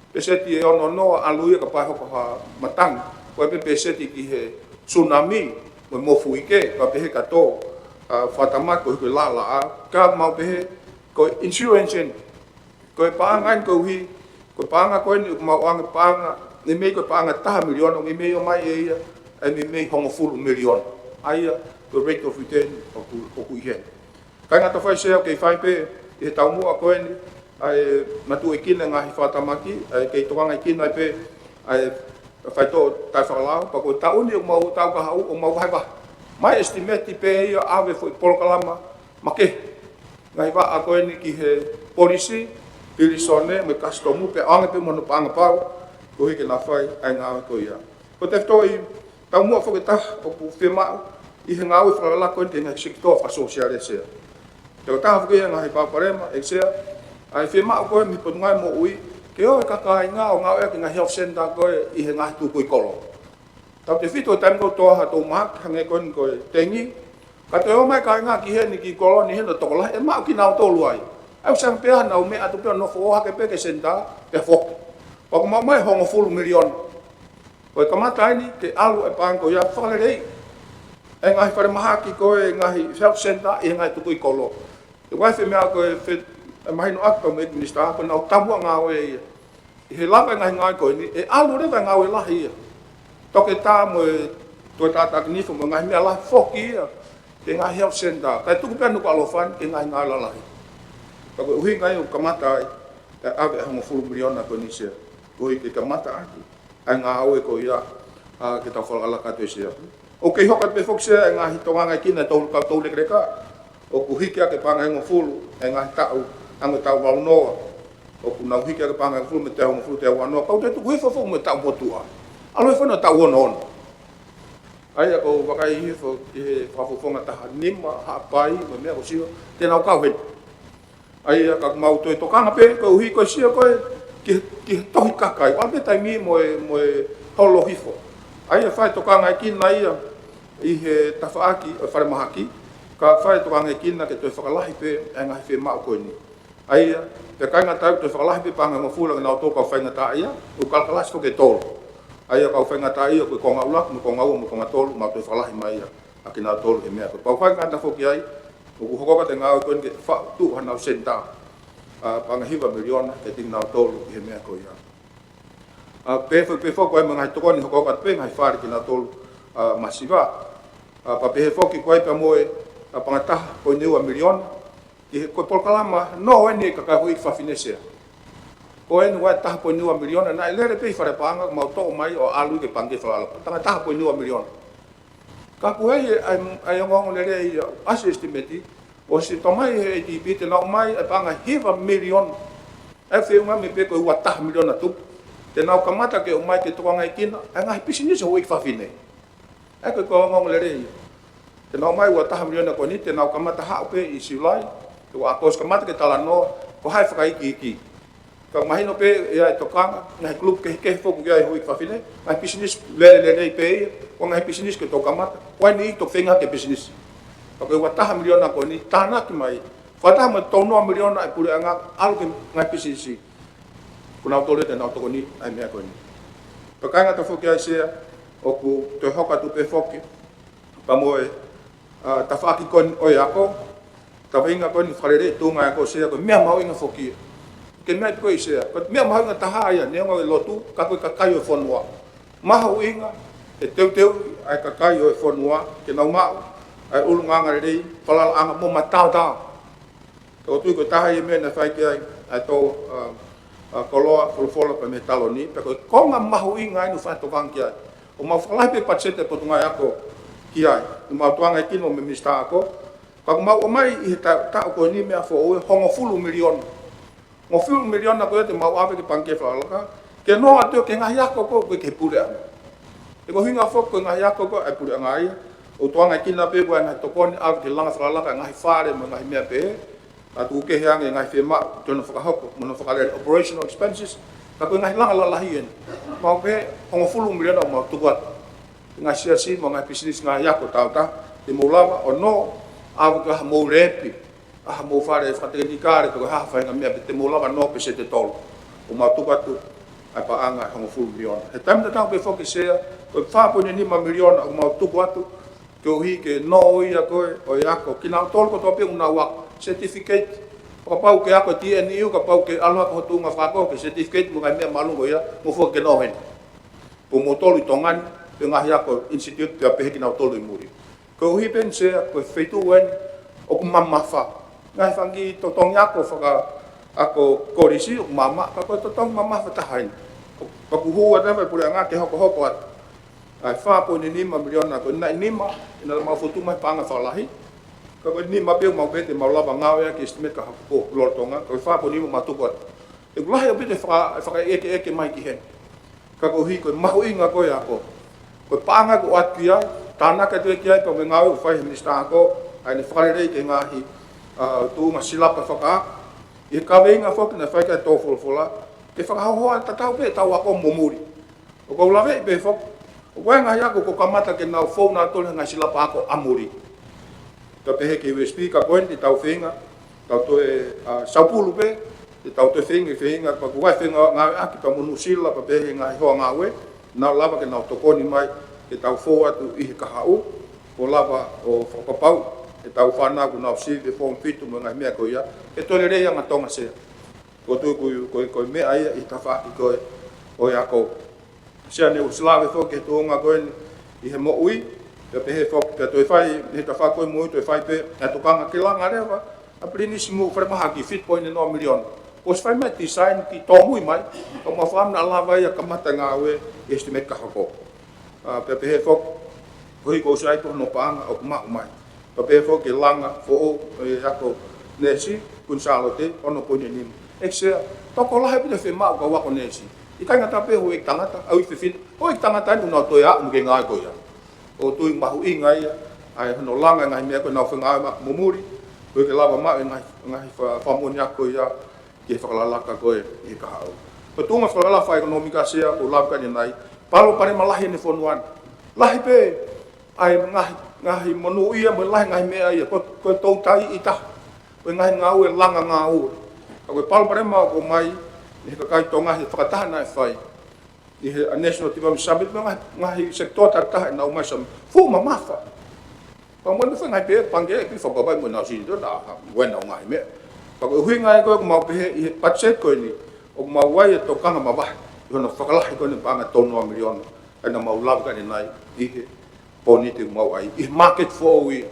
Peseti e ono noa aluia ka pai hoko ha matang ko e peseti ki he tsunami mo mofu ike ka pehe ka to whatamaki ko hiko la ka mau pehe ko insurance ko paanga ko hi ko paanga ko ni mau anga paanga ni me ko paanga taha milion o me o mai e ia e me hongo fulu milion ai the rate of return o ku ihe kai ngata fai se ke fai pe e tau mua ko ni ai matu e kina ngahi whatamaki ke toanga kina pe ai fai to tai whakalao pa ko tau ni o mau tau ka hau o mau vai ba mai estimate pe ia ave foi polokalama make ngai va a ko ni ki he policy Pili sone me kastomu pe anga pe mono panga pau ko hike na fai ai ngā ko ia. Ko te toi tau mua whaketa o pu whemau i he ngāui whakala ko te ngai sektor wha sosiale sea. Te o taha whakia ngā he pāparema e sea ai whemau koe mi potungai mo ui ke oi kakai ngā o ngā ea ki ngā health center koe i he ngā tu koi kolo. Tau te whito taim ko toha tō mahak hange koe ni koe tengi ka te o mai kai ngā ki he ni ki kolo ni he no tokola e mau ki nao tōlu ai. Au sang pea na o me atu pea no fo hake pe ke senta pe fok. Pa ko mai hongo fulu milion. Ko kamata ni ke alu e pango ya whakarei. e ngahi whare mahaki koe, ngahi health center, e ngahi tuku i kolo. E wai whi mea koe, mahi no aki pau me minister, ako nau tamua ngā oe ia. I he lava ngahi ngai koe ni, e alu rewa ngā oe lahi ia. Toke tā mo e toi tātaki nifu mo ngahi mea lahi whoki ia, ke ngahi health center. Kai tuku pia nuku alofan, ke ngahi ngai lalahi. Kako uhi ngai o kamata ai, e awe e hongo fulu miliona koe ni sea. Koe ke kamata aki, ai ngā oe koe ia, ke tau whalakala katoe sea. O kei hoka te whoki sea, e ngahi tonga ngai kina tau tau lekreka. O ku hiki ake panga hongo fulu, e ngahi tau, ango tau waunoa. O ku nau hiki ake panga hongo fulu, me te hongo fulu te wanoa. Pau te tuku hifa me tau potua. Alo e whanau tau ono ono. Ai ako wakai hifo ki he whawhawhonga taha nima, hapai, me mea ko siwa, te nau kau hei. Ai ako mau toi tokanga pe, ko uhi koe sia koe, ki tohi kakai. Alpe tai mi mo e holo hifo. Ai whai tokanga e kina ia, i he tawhaaki, o whare mahaki, ka whai tokanga e kina ke toi whakalahi pe, e ngahi whi mau koe ni. Ai pe kainga tau toi whakalahi pe panga ngofula nau tōkau whainga tā ia, u kalkalas fo ke tōru. Ai kau whainga tā ia, koe konga ulak, mo konga ua, mo konga tolu, mau toi whalahi mai ia, a ki nā tolu he mea. Pau whainga anta whoki ai, o ku hokoka te ngāo koe ke tu hanau senta, panga hiwa miliona, ke ting nā tolu he mea koe ia. Pe whoko ai mga hitokoni hokoka te pe, ngai whare ki nā tolu masiwa. Pa pe he whoki koe pe moe, pangataha koe niua miliona, ki koe polkalama, no eni e kakai hui whawhinesea. Ko enu wai taha poe niua miliona, na elere pei whare panga, mau tō mai o alu ke pange whalala. Tanga taha poe niua miliona. Ka kuei ai ngongo lere i asi estimeti, o si to mai he i pite nao mai, e panga hiva miliona. E whiunga me pe koe ua taha miliona tupu. Te nao kamata ke o mai ke tokonga i kina, e ngahi pisinisa hui whawhine. E koe koe ngongo lere i. Te nao mai ua taha miliona koe ni, te nao kamata hao pe i siulai, te ua akos kamata ke tala noa, ko hai whakaiki iki. Ka mahino pe ia tokanga, ngai klub ke foku ia hui whawhine, ngai business lere pe ia, o ngai business ke toka mata, wai ni to whenga ke business. Ka koe wataha miliona ko ni, tāna ki mai, wataha mai taunoa miliona e pure anga, alu ke ngai business i. Kuna utole te nau toko ni, ai mea ko ni. Pa kainga ta foki ai sea, o ku te hoka tu pe foki, pa moe, ta whaki ko ni oi ako, ta whinga ko ni wharere tunga ako sea, ko mea mau inga foki ia. Ke mea koe sea, ko mea maha inga taha ia, neonga e lotu, ka koe kakai o e whanua. Maha u inga, e teu, ai kakai o e whanua, ke nau mau, ai ulunganga rei, whalala anga mo matau tau. Ka o tui koe taha ia mea na whaike ai tō koloa, wholofola pa me talo ni, pe koe konga maha u inga inu whanatokang ki ai. O mau whalai pe patsete potungai ako ki ai, o mau tuanga i kino me mista ako, ka mau o mai i he tau koe ni mea fo oe, hongo fulu miliona. Mo fiu miliona ko te mau ave ke panke whalaka, ke noa teo ke ngahi ako ko ke pure anga. E ko hinga fok ko ngahi ako ko ai pure anga ia, o tuanga kina pe ko ngahi tokoni ave ke langa whalaka ngahi whare mo ngahi mea pe, a tu ke heange ngahi whima tono whakahoko, mono whakalere operational expenses, ka ko ngahi langa lalahi en. Mau pe, hongo fulu miliona o mau tukuat. Ngahi siasi mo ngahi business ngahi ako tau ta, te mo lava o no, ave ka mo repi, mo fare whakateke kare ko ha whainga mea te mo lava no pe se te tolu. O mau tukatu ai pa anga hongo fulu miliona. He taimita tau pe whoki sea, ko whapone nima miliona o mau tuku atu, ke o hi ke no ia koe o i ako. Ki nau tolu ko tope una wak, certificate, ka pau ke ako TNU, ka pau ke aloha ko hotunga whako, ke certificate mo ngai mea malungo ia, mo whoki ke no hen. Po mo tolu i tongan, pe ngahi ako institute pe apehe ki nau tolu i muri. Ko o hi pen sea, ko whaitu wen, o ku mamafa. Ngai whangi totong yako whaka ako korisi o mama, ka koe totong mama whatahain. Ka kuhua tewe pure ngā ke hoko atu. Ai whapo ni nima miliona, ko nai nima, ina mau whutu mai panga whalahi. Ka koe nima peo mau pete mau lava ngāo ea ki estimate ka hako lortonga, ka koe whapo nima mau tuku atu. E kulahi o pete whaka eke mai ki hen. Ka koe hi koe mahu inga koe ako. Koe panga ko atu ki ai, tānaka tue ki ai pa me ngāo whai minister ako, ai ni whakarerei ke ngāhi tu ma silapa whaka, i kaweinga whoki na whaikai tō wholawhola, ke whakahohoa tatau pe tau ako momuri. O kou lawe i pe whoki, o koe ngahi ako ko kamata ke nau whou nā tole ngai silapa ako amuri. Ta pehe ke USB ka koen ti tau whenga, tau toe saupulu pe, ti tau toe whenga, pa kuwai whenga ngā aki pa munu sila, pa pehe ngahi hoa ngā we, nau lava ke nau tokoni mai, ke tau whou atu i he kahau, ko lava o whakapau e tau whanau ku nau si e form fitu mo ngai mea ko ia e tole rea ngā tonga sea ko tui koe mea ia i ta whaki koe o ia ko sea ne uslawe whoke he tuonga koe i he mo ui pe pehe whoke pe toi whai he ta whakoe mo ui toi whai pe e tukanga ki langa rewa a prinisimu wharemaha ki fit point e 9 milion ko se whai mai design ki tōmui mai ko ma whamna alawa ia kamata ngā ue estimate ka hako pe pehe whoke kohi ko sai to no panga o ma mai to pe fo ke langa fo o ako nesi kun salote ono ko ni nim exe to ko la he pe fe ma ko wa ko nesi i ka ngata pe ho ik tangata au i fin o ik tangata no to ya mu ke ngai ko ya o tu ma hu ingai ai no langa ngai me ko na fa ngai ma mumuri ko ke lava ma ngai fa mo nya ko ya ke fa la ka ko e ka au ko tu ma fa la fa economica sia ko la ka ni nai palo pare malahi ni fonuan lahi pe ai ngahi manu ia mo lai ngai mea ia ko tau tai ita ko ngai ngau e langa ngau ko pal pare ma ko mai ni ka kai tonga he whakatahana e whai i he National Development Summit ngahi sektor tata na umai sam fu ma mafa pa mo ni ngai pe pange ki fa ba mo na si do da wen na ngai me pa ko hui ngai ko ma pe i budget ko ni o ma wai to kanga ma ba yo na whakalahi ko ni panga tono milion ana ma ulav ka ni nai i he poni te mau ai i market for we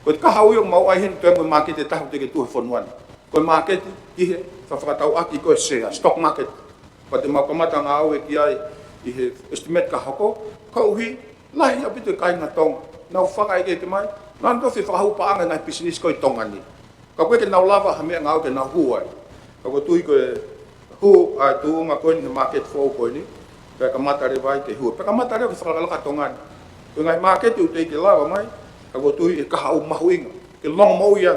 ko ka hau yo mau ai hen te market te tahu te ke tu fonuan ko market i he fa tau aki ko se stock market pa te mau kamata nga au e ki ai i he estimate ka hako ka uhi lai a bitu kai nga tong na whaka i ke mai nan to fi whakahau paanga ngai business ko i tonga ni ka koe ke nau lava ha mea ngau ke nau hu ai ka ko tui ko e hu ai tu nga koe ni market for ko ni ka kamata re vai te hu pa kamata re ko whakalaka tonga ni ko ngai market u te ke lava mai ka go tui e ka hau mahuinga ke long mau ia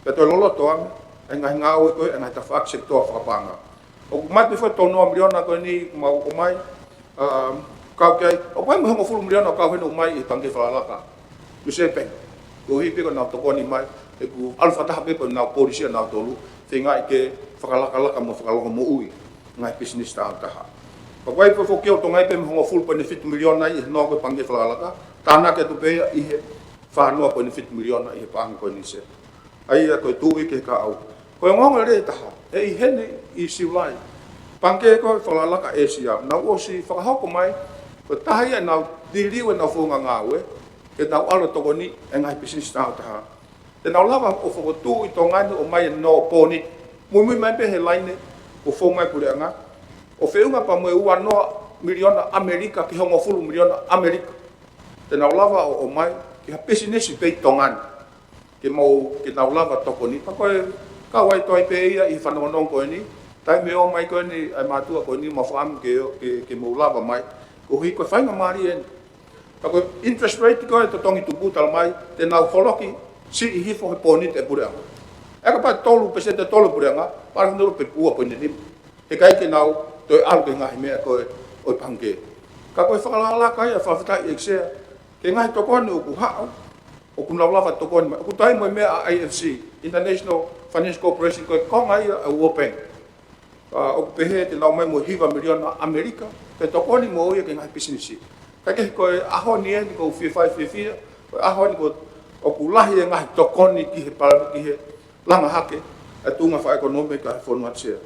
pe to lolo to ang ngai ngau ko ngai ta fak sector whakapanga o mai te fo to no miliona ko ni mau o mai ka ke o mai mo fulu miliona ka ho mai i tangi whalaka ku se pe ko hi pe ko na to ko ni mai e ku alfa ta pe ko na polisi na tolu te ngai ke whakalaka mo whakalaka mo ui ngai business ta ta pa wai po ke o tongai pe mo full benefit milion nai no ko pangi whakalaka tana ke tu pe i he fa no benefit milion nai pang ko ni se ai ko tu i ke ka au ko ngong le ta e i hene i siulai pange ko whakalaka Asia na o si whakahoko mai ko tahi na diliu na funga ngawe ke na alo to ni ngai business ta ta te na lava o fo tu i tongai o mai no poni mui mai pe he line o fo mai pule nga o feunga pa mo ua no miliona Amerika ki hongo fulu miliona Amerika te na lava o mai ki ha business pe tongan ke mo ke na lava to ko ni pa ko ka wai toi pe ia i fano non ko ni tai me o mai ko ni ai matua ko ni mo fam ke mo lava mai ko hi ko fai na mari en pa ko interest rate ko to tongi tu putal mai te na holoki si hi fo poni te pura e ka pa tolu pe se te tolu pura nga pa no pe ua po ni e kai ke nau to algo ngai me ko o pange ka ko whakalala kai a whawhata i exea ke ngai to kon o ku ha o ku lava to kon ku tai mo me a IFC International Financial Corporation ko ngai a open o pe he te lau mai mo hiva miliona Amerika ke to kon mo ia ke ngai business ka ke ko a ho ni en ko 55 ko a ho ni ko o ku lahi ngai to kon ni ki he pala ki he langa hake a tunga fa economic fo no sia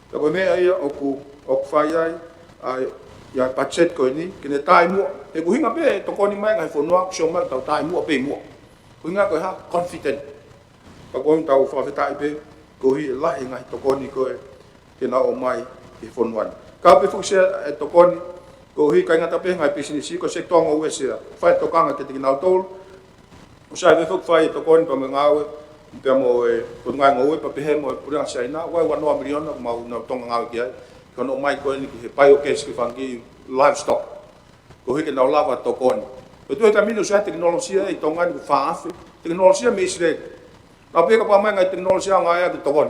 ko me ai o ku fai ai ya budget ko ni ke ne tai mo e ku hinga pe to ko ni mai ngai fo no so ma tau tai mo pe mo ku hinga ko ha confident pa ko tau fa tai pe ko hi la ngai to ko ni ko ke na o mai e fo no ka pe fu se to ko ni ko hi ka ngata pe ngai business ko se tongo we se fa to kanga ke ti na tol o sa ve fu fai to ko ni pa ngawe pe mo ko ngai ngowe pa pe he mo pura sai na wa wa no milion na mau na tonga ngau ki ai ko no mai ko ni ki pai o ke ski fangi livestock ko hi ke na lava to kon o tu ta minu sa teknologia i tonga ni fa afi teknologia me sire na pe ka pa mai ngai teknologia ngai a to kon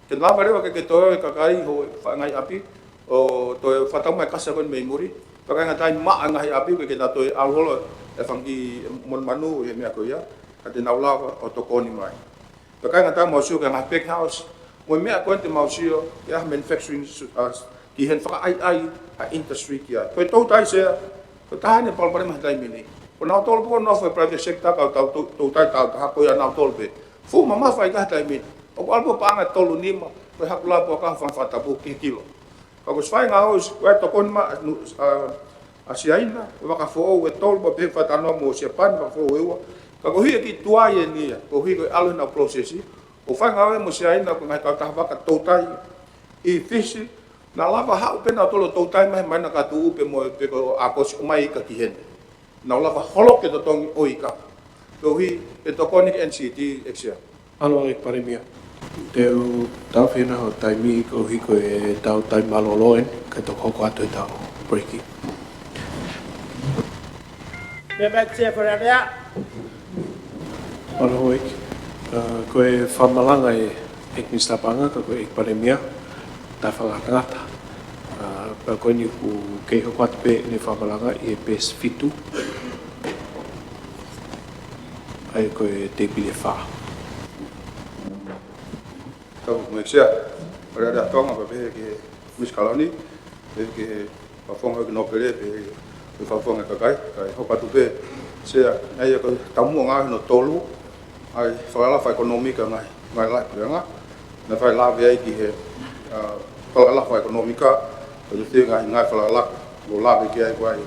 ke na va re ke to ka kai ho fa ngai api o to fa ta mai kasa kon memory pa ka ngai ma ngai api ke na to al holo e fangi mon manu e me ko ya ate na lava o to kon ni mai pa ka ngai ta mo su ka ngai pack house mo me a konte mausio ya manufacturing ki hen fa ai a industry ki ai ko to tai se ko ta ne pal pare ma dai mini O nau tolu po no foi private sector ka tau tai ko ya nau tolu pe. Fu mama fai ka tai mi. O alpo panga tolu nima ko hakula po ka fa tapu kilo. Ka ko fai nga os ko to kon ma asiaina wa ka fo e tolu po pe fa tano mo se pan pa fo e wa. Ka ko hi ki tuai ni ko hi ko alo na processi. O fai nga mo se aina ko ngai ka ta va ka totai I fisi na lava ha pe na tolo totai mai mai na ka tu pe mo pe ko a ko mai ka ki hen. Na lava holo ke to tong oika. Ko hi pe to konik NCT exia. Alo e paremia. Te o tau whina ho taimi ko hi ko e tau tai maloloen ka to koko atu e tau breaki. Bebek sia Ferreira. Alo hoi. Ko e whamalanga e Mr. Panga ka ko e paremia. Ta whangangata. Pa koe ni ku kei hoko atu pe ne whamalanga I e pes fitu. Ai koe te pile wha. Tau meksia. Ora da tonga pa pe ke miskalani. Pe ke pa fonga ke no pere pe fa fonga ka kai hoko atu pe sia ai ko tamu nga no tolu. Ai fala fa ekonomika ngai la nga. Na fa la ve ki he fala la fa ekonomika o te ngai fala la lo la ve ki ai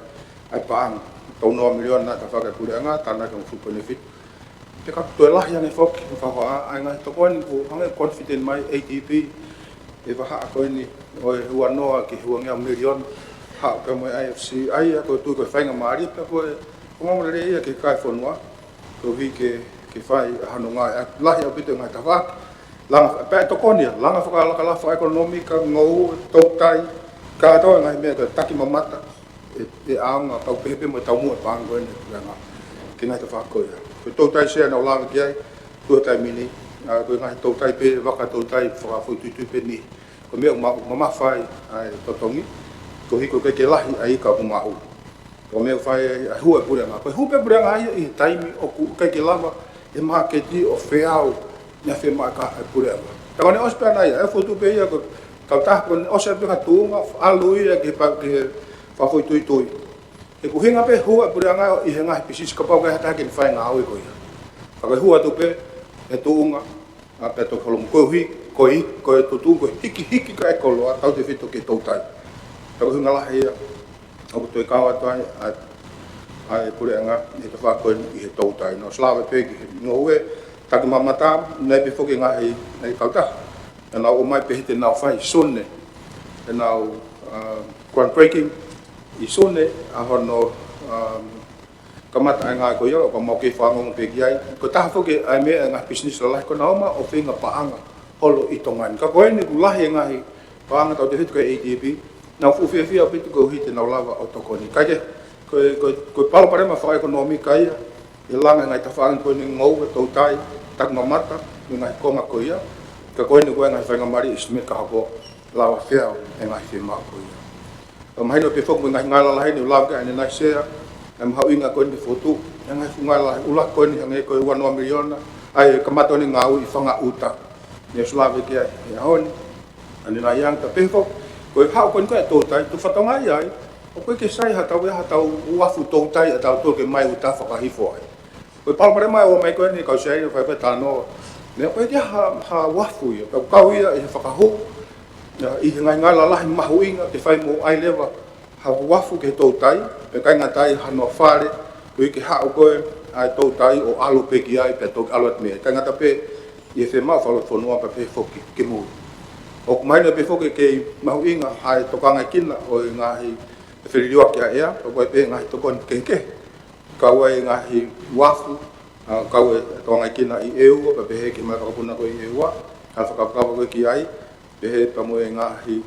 ai pang tau no milion na ka fa ka nga tana ka fu benefit te ka to la yang fok fa ai ngai to kon ku ngai confident mai ATP e va ha ko ni o hu no ki hu ngai milion ha ka mo IFC ai ko tu ko fa nga mari ka ko mo re ia ki kai fo no ko vi ke fai hanu ngai la ya bit ngai ta va lang pe to kon ia lang fa la fa ekonomika ngou to tai ka to ngai me ka taki mamata e anga tau pepe mo tau mo pang ko ni nga ki ngai ta fa ko ia ko to tai se na la ki ai to tai mini ko ngai to tai pe va ka to tai fa fu tu pe ni ko me mama fai ai to tongi ko hi ko ke la ai ka mo mau ko me fai hu e pura ma ko hu pe pura ai I tai mi o ku ke lava e ma ke ti o feau na fe ma ka e pura ma ta ne os pe na ia e fu tu pe ia ko ka ta ko o se pe ka tu ma alu ia ke pa ke fa foi tu e ku hinga pe hu e pura nga I hinga pisis ka pa ka ta ke fai nga o ko ia ka hu atu pe e tu nga a pe to kolom ko hi ko e tu ko hiki ka e ko lo ta te fito ke to tai ta hinga la ia o to e ka wa to ai pura nga e to fa ko I to tai no slave pe ki no we ta ki mamata ne pe fo ki nga ai ka ta na o mai pe te na fai sonne e na ground breaking I sonne a hono kamata nga ko yo ko mo ke fa ngong pe ai ko ta fo ke ai me nga business la ko na ma o finga paanga holo I tongan ka ko ni ku la nga hi paanga to te hit ko ADP na fu fe fe pe ko hit na lava o to ko ni ka ke ko palo pare ma fa ekonomika ia e langa ngai ta fa ko ni ngou to tai tak mamata ngai ko nga ko ia ka ko ni ko ngai fa ngamari isme ka ko lava fe e ngai fe ma ko ia o mai no pe fo ngai ngala la ni lava ka ni na se am hau inga ko ni foto ngai fu ngala ula ko ni ngai ko 1 milion ai kamato ni ngau I fanga uta ni slave ke ya hon ani na yang ta pe fo ko hau ko ko to tai tu fa to ngai ai o koe ke sai hatau uafu tō tai a tau tō ke mai uta whakahifo ai. Koe palpare mai o mai koe ni kau sei whai whai tāno. Nea koe kia ha uafu ia, kau ia I whakaho. I ngai ngai lalahi mahu inga te whai mo ai lewa ha uafu ke tō tai. Pe kai ngā tai hanoa whare, koe ke hao koe ai tō tai o alo pe ki ai pe tō alo at mea. Kai ngata pe I e whemau whalot whanua pa pe whoki ke mui. O kumaina pe whoki ke mahu inga ai tokanga kina o I ngahi Feriwa kia ea, ko pe ngahi tokon keke. Kau ai ngahi wafu, kau e tonga kina I eua, pa pehe ki mai whakapuna ko I eua. Ka whakapakawa ko ki ai, pehe pa mo e ngahi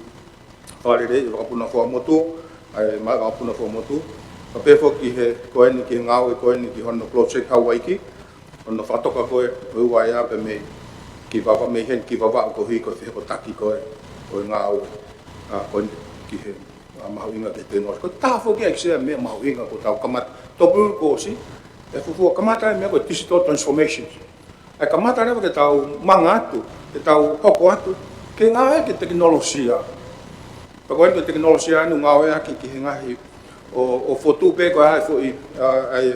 wharere I whakapuna wha motu, ai mai whakapuna wha motu. Pa pehe whoki he koe ni ki ngau e koe ni ki hono project Hawaii. Hono whatoka koe, ua ea pe me ki wawa me hen ki wawa ko hui ko whi ko taki koe, koe ngau, koe ki he. Mahu inga ke te nos ko ta fo ke se me mahu inga ko tau kamat to bu ko si e fu kamata me ko digital transformation e kamata ne ke tau mangatu ke tau hoko atu ke nga ke teknologia pa ko ke teknologia no nga ki ki nga hi o fotu pe ko ai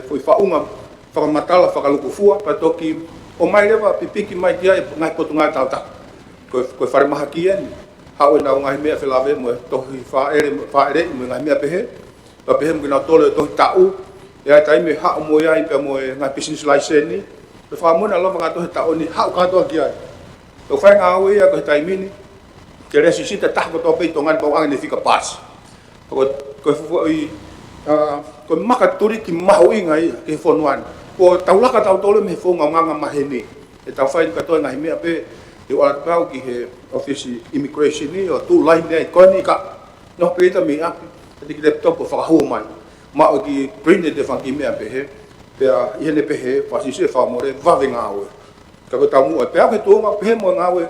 foi faunga whakamatala whakalukufua pa toki o mai rewa pipiki mai kia e ngai potunga tauta ko whare maha kia ni hau e nau ngai mea whelave mo tohi whaere mo ngai mea pehe pa pehe mo nau tole tohi tau e ai taime hao mo iai pe mo ngai business license ni pe whamuna lova ngā tohi tau ni hau katoa kia to whai ngā au ia ko he taimini ke resi sita taha kotoa pei tongani pau angi ne fika pasi ko ko maka turi ki mahu inga ia ke whonuani ko taulaka tau tole me whonga nganga mahene e tau whai katoa ngahi mea pe e wala pau ki he office immigration ni o tu lai nei koni ka no peita mi api te ki laptop ko whakahua mai ma o ki print de whangi mea pe he pe a ihene pe he whasi se whamore wawe ngā oe ka ko tau mua pe a ke tuonga pe he mo ngā oe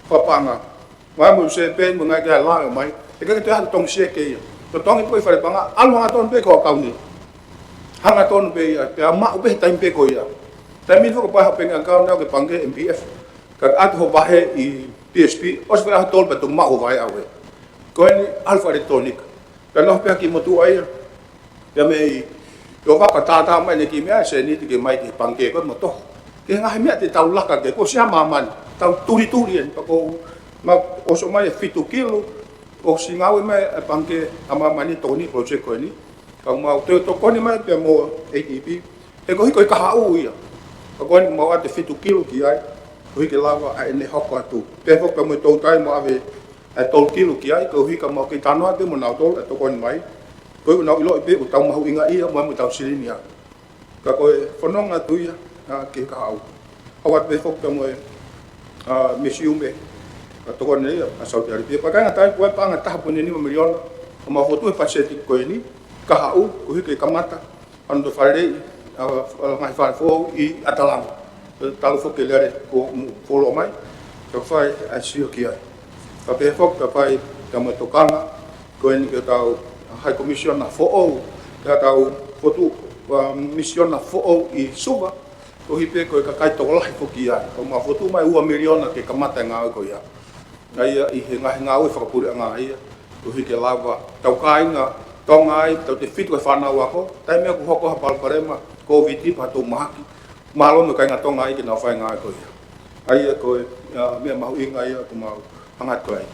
whapanga mai mo se pe mo ngai ka lai o mai e ka te hata tong se ke ia to tongi poi whare panga alu hanga tonu pe ko kauni hanga tonu pe ia pe a ma upe taim pe ko ia taimi fo ko pa penga kau na ke pange MPF ka atu ho bahe i PSP os vera tol pe tu ma ho vai awe ko ni alfa electronic pe no pe ki motu ai pe me yo va ka ta mai ne ki me se ni ke mai ki pange ko moto ke nga me te tau laka ke ko sia maman tau turi en pa ko ma o so mai fitu kilo o singawe mai pange ama mani toni project ko ni ka ma to ko ni mai pe mo ATP e ko hiko ka hau ia ko ni mo ate fitu kilo ki ai ko hike lava ai ne hoko atu pe fo pe mo to tai mo ave ai tol kilo ki ai ko hika mo ki tano ate mo na tol to ko ni mai ko no ilo pe o tau mau inga ia mo tau silinia ka ko fononga tu ia ke ka hau awat pe fo pe mo mesiume to ko ni a Saudi Arabia pa ka ta ko pa nga ta po ni milion ma foto e paseti ko ni ka hau ko hike kamata ando fare ngai fare fo i atalang talo fo ke lere ko folo mai ka fai a sio ki ai ka pe fo ka fai ka mo tokanga ko ni ke tau high commission na fo o ka tau foto mission na fo o i suba ko hipe ko ka kai to la fo ki ai ko ma foto mai 1 milion ke kamata nga ko ia ai i ngai nga o fa puri nga ia ko hike lava tau kai nga tongai tau te fitu e whanau ako tai mea ku hoko hapal parema COVID pa tau mahaki malo no kai nga tongai ki na whai ngai ko ia ai ko mea mahu inga ia ku mau hangat ko ai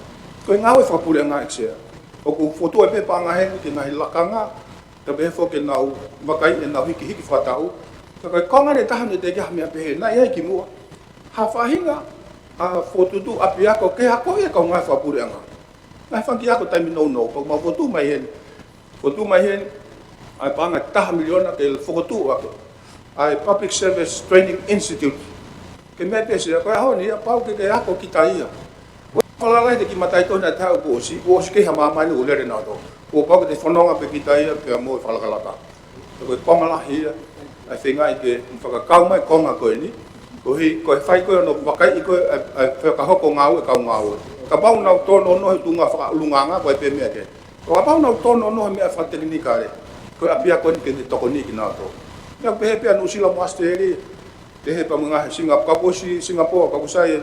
ko ngau e whakapuri nga eksea o ku foto e pe pa nga hengi ki ngahi lakanga te behe ke nau wakai e nau hiki whatau ka kai konga re tahan e te kia mea pehe na ia ki mua ha whahinga a foto tu api ako ke hako ia kau ngai whakapuri nga ngai whanki ako taimi no ko mau foto mai hen foto mai hen ai panga taha miliona ke foto ako ai Public Service Training Institute ke me pese ko ho ni pau ke ako kita ia fala lai ki matai to na tau ko si ke hama mai no le na to ko pau ke fononga pe kita ia pe mo fala kala ta ko konga la hia ai finga ke faka kau mai konga ko ni ko hi ko fai ko no wakai ko ka hoko ngau ka ngau ka pau na to no tu nga fa lunganga ko pe me ke ko pau na to no me fa teknika re ko apia ko ni ke to ko ni ki na to ya pe pe anu sila masteri te he pa mga Singapore ka kusai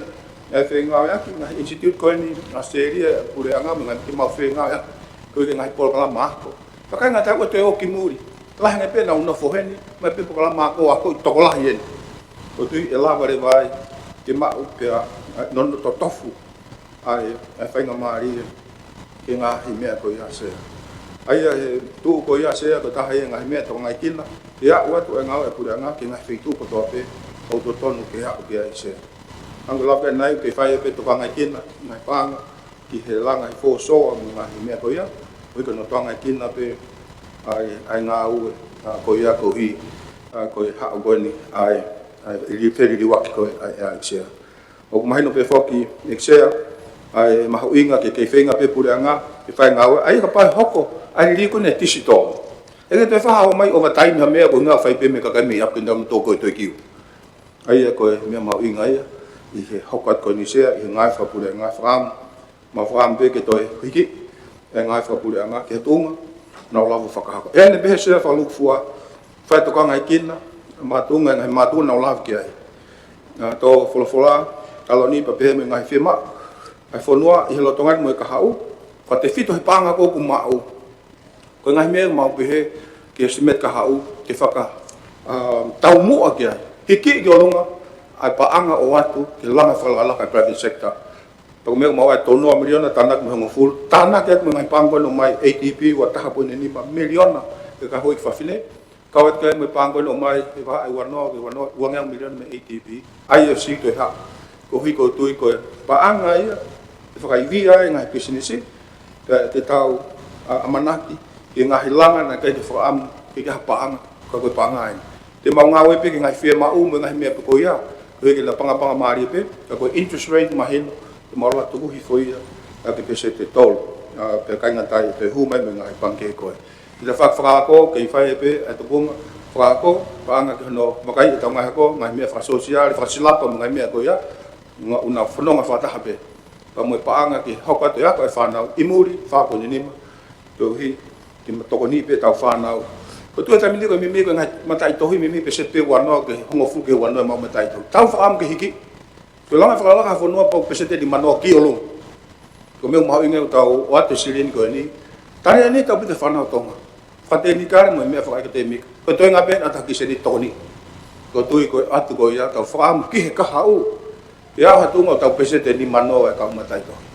e fenga ya ki na institute ko ni masteri pure anga mga ki ma fenga ya ko ke ngai por kala ma ko pa ka ngata ko te o ki muri la ne pe na no fo heni ma pe por kala ma ko ako to kola yen ko tu e la bare vai ke ma u pe non to tofu ai e fenga mari ke nga hi me ko ya se ai tu ko ya se ko ta hai nga hi me to ngai kila ya wa tu nga e pure anga ke nga fitu ko to pe o to tonu ke ha ke ai se angula pe nai ke fai pe to ngai kila ngai panga ki he langa i fo so nga hi me ko ya ko no to ngai kila pe ai nga u ko ya ko hi ko ha go ni ai ri pe ri wa ko ai se o mai no pe foki se ai ma inga ke fenga pe pure anga ke fai nga ai ka pa hoko ai ri ko ne tisito e te fa mai overtime ha me ko nga fai pe me ka me ap kindam to ko to ki ai ko me ma inga ia i he hokat ko ni se i ngai fa pure nga fram ma fram pe ke to hiki e ngai fa pure nga ke tunga na la fa ka e ne be se fa lu fua fa to ka ngai kina ma tunga ngai ma tu na la ki ai na to fola kalau ni pa pe me ngai fe ma ai fonua i lo tongan mo ka hau fa te fito he panga ko ku mau ko ngai me mau pe ke simet ka hau ke whaka tau mua ki ai. Hiki ki o longa ai paanga o atu ke langa whalalaka private sector. Pag me mau ai tono miliona tanak me hongo full. Tanak et me ngai pangko no mai ATP wa taha po ni 5 miliona ke ka hoi whawhine. Kawat kaya me pangko no mai e wa ai wano uangang miliona me ATP. Ai e si to ha. Ko hui ko tui ko paanga ia. E whakaiwi ai ngai pisinisi. Te tau amanaki. Ke ngahi langa na kai te whaam ke ka paanga ka koe paanga ai. Te mau ngawe pe ke ngai whia mau me ngai mea pe koia. Koe ke la panga maari pe ka koe interest rate mahino te mau la tuku hi foia ka ke pese te tol pe kai ngatai pe hu mai me ngai pangke koe. Te la whakako ke i whae pe e te bunga whakako paanga ke hono makai e tau ngai hako ngai mea whakasosiale whakasilapa me ngai mea koia una whanonga whataha pe. Pa moe paanga ke hoka te ako e whanau imuri whako ni nima. Tau hi te matoko ni pe tau whanau. Ko tua tamili ko mimi ko ngai matai tohi mimi pe se pe wano ke hongo fu ke wano mau matai to. Tau whaam ke hiki. Ko langa whakalaka whanua pau pe se te di mano ki olong. Ko meu mau inge tau o ate sirini ko ni. Tane ni tau pite whanau tonga. Whate ni kare mo mea whakai te mika. Ko toi ngā pe ataki se ni toni. Ko tui ko atu ko ia tau whaam ki he kahau. Ia hatunga tau pe se te di mano e kau matai tohi.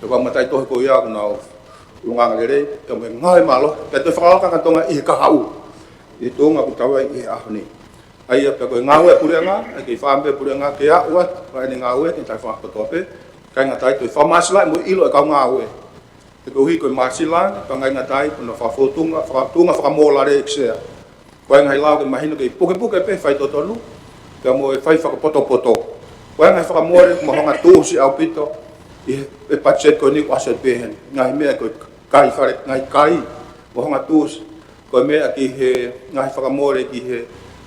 Ko kau matai tohi ko ia ko nao lunga ngere ka me ngai malo pe te whakalaka ka tonga i ka hau i tonga ku tawa i ahoni ai pe ko ngawe purenga ke fambe purenga ke a wa ka ni ngawe ke tai fa ko tope ka ngatai to famasla mo ilo ka ngawe te ko hi ko masila ka ngai ngatai no fa fotunga fa mola re xe ko ngai lao ke mahino ke puke pe fai to tolu ka mo fai fa poto ko ngai fa mo re mo nga tu si au pito e pachet ko ni ko aset pe ngai me ko kai fare ngai kai mo nga tus ko me aki he ngai whakamore ki he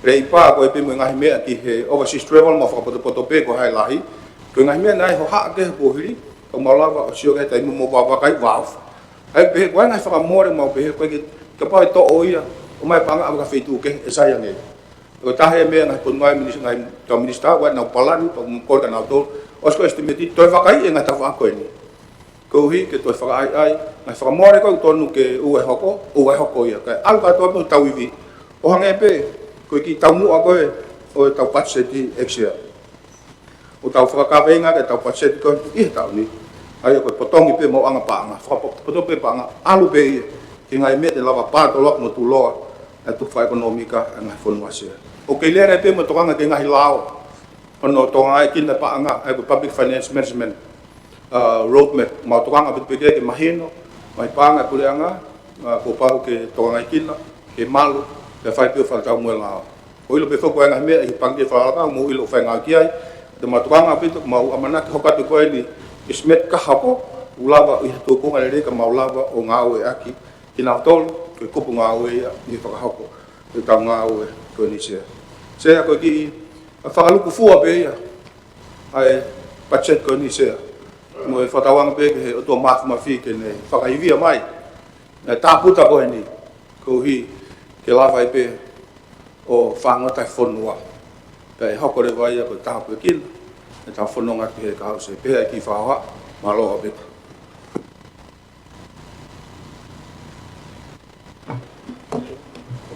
rei pa ko pe mo ngai me aki he overseas travel mo whakapoto pe ko hai lahi ko ngai me nai ho ha ke po hiri ko malawa o sio ke tai mo ba kai wow ai pe ko ngai whakamore mo pe ko ki ka pa to oia o mai panga aba feitu ke e sai nge ko ta he me ngai pun ngai minister wa na palan ko ka na to os ko estimate to vakai e ngai ta va ko ni ko hi ke to whaka ai ngai whakamore ko tonu ke ue hoko ia kai alka to mo tau iwi o hange pe ko ki tau mu a koe o tau patseti exia o tau whakawenga ke tau patseti ko i tau ni ai ko potongi pe mo anga paanga whakapoto pe paanga alu pe ia ki ngai me te lava pato lok no tu loa e tu wha ekonomika ngai whonuasia o ke lere pe mo tokanga ke ngai lao ono tonga ai kina paanga ai public finance management roadmap mau tukang abit pege ke mahino mai panga puleanga ko pau ke tonga kina ke malu ke fai pe fa tau mo la o ilo be fo ko nga me i pangke fa ka mo ilo fa nga kiai de mau tukang abit mau amana ke hokat ko ni ismet ka hapo ulava i to ko ngale ka mau lava o ngawe aki kina tol ke ko ngawe i fa hapo ke tau ngawe ko ni se ko ki fa lu ku fu abe ya ai pachet ko ni se mo e whatawang pe ke o tō mafi ke ne whakaivia mai e tāputa koe ni ko hi ke lawai pe o whangotai whonua pe hoko re vai a ko tāpu e kina e tā whononga ki he kahause pe e ki whaoha maloa pe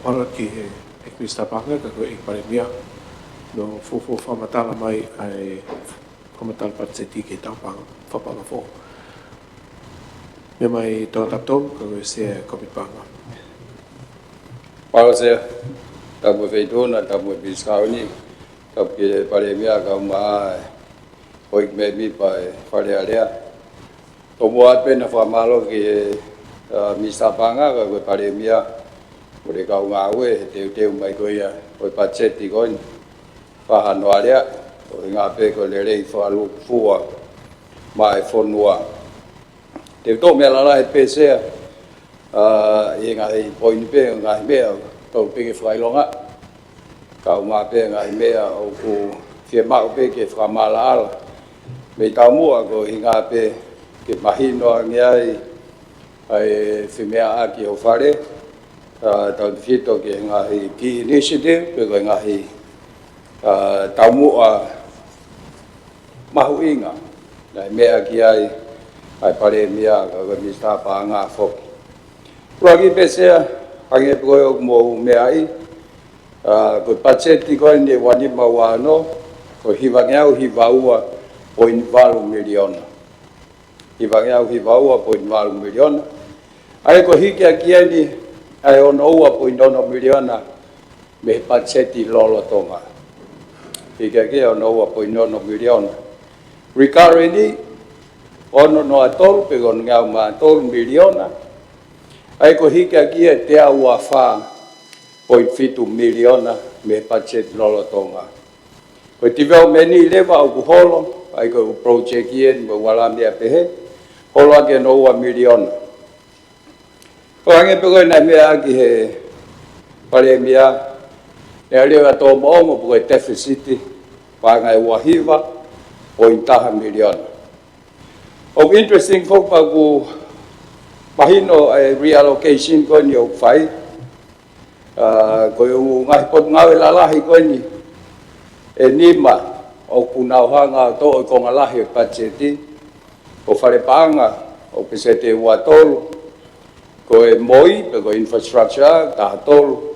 Para ki he Krista Panga ka koe i pare mia no fofo whamatala mai ai whamatala patseti ke tāpanga whapanga fo. Me mai tōna taptou ka koe se kopi panga. Para se tapu feituna tapu biskauni tapu ke pare mia ka mai hoik me mi pai pare area. Tomo ape na whamalo ki Mr. Panga ka koe pare mia Ore kau ngawe teu mai koia oi patseti koin whahano area o ngā pe ko le rei whalu fua mai whonua. Teu tō mea lara he pēsea i ngā hei poini pe ngā hi mea tau peke whailonga. Kau ngā pe ngā hi mea o ku whia mako pe ke whamala ala. Mei tau mua ko i ngā pe ke mahinoa ngiai ai whimea aki o whare. Tau te whito ke ngahi ki initiative, pe koe ngahi tau mua mahu inga. Nai mea ki ai pare mea ka koe Mr. Panga whoki. Lagi besar, hangi pergi mau meai, ko budget di kau ni wani mawano, ko hibangnya hibawa 0.4 milion. Hibangnya hibawa 0.4 milion. Ai ko hikia kia ni, ai ono 0.2 milion me budget di lolo tonga. Hikia kia ono 0.2 milion. Recurring ni, ono no atol, pegon ngau ma atol milion. Ai ko hika kia te aua wha 0.5 miliona me budget lolo tonga. Ko tiveo meni lewa au kuholo, ai ko project ien mo wala mea pehe, holo ake no 1 miliona. Ko hange peko na mea aki he pare mea, ne aleo ato mo po e deficit, pa ngai wahiva, 0.1 miliona. Of interesting folk pa ku mahino ay reallocation ko ni og fai ko yung ngai pot ngawe lalahi ko ni nima o kunauhanga to ko ngalahi budgeti o fare panga o pesete watol ko moi ko infrastructure ta tol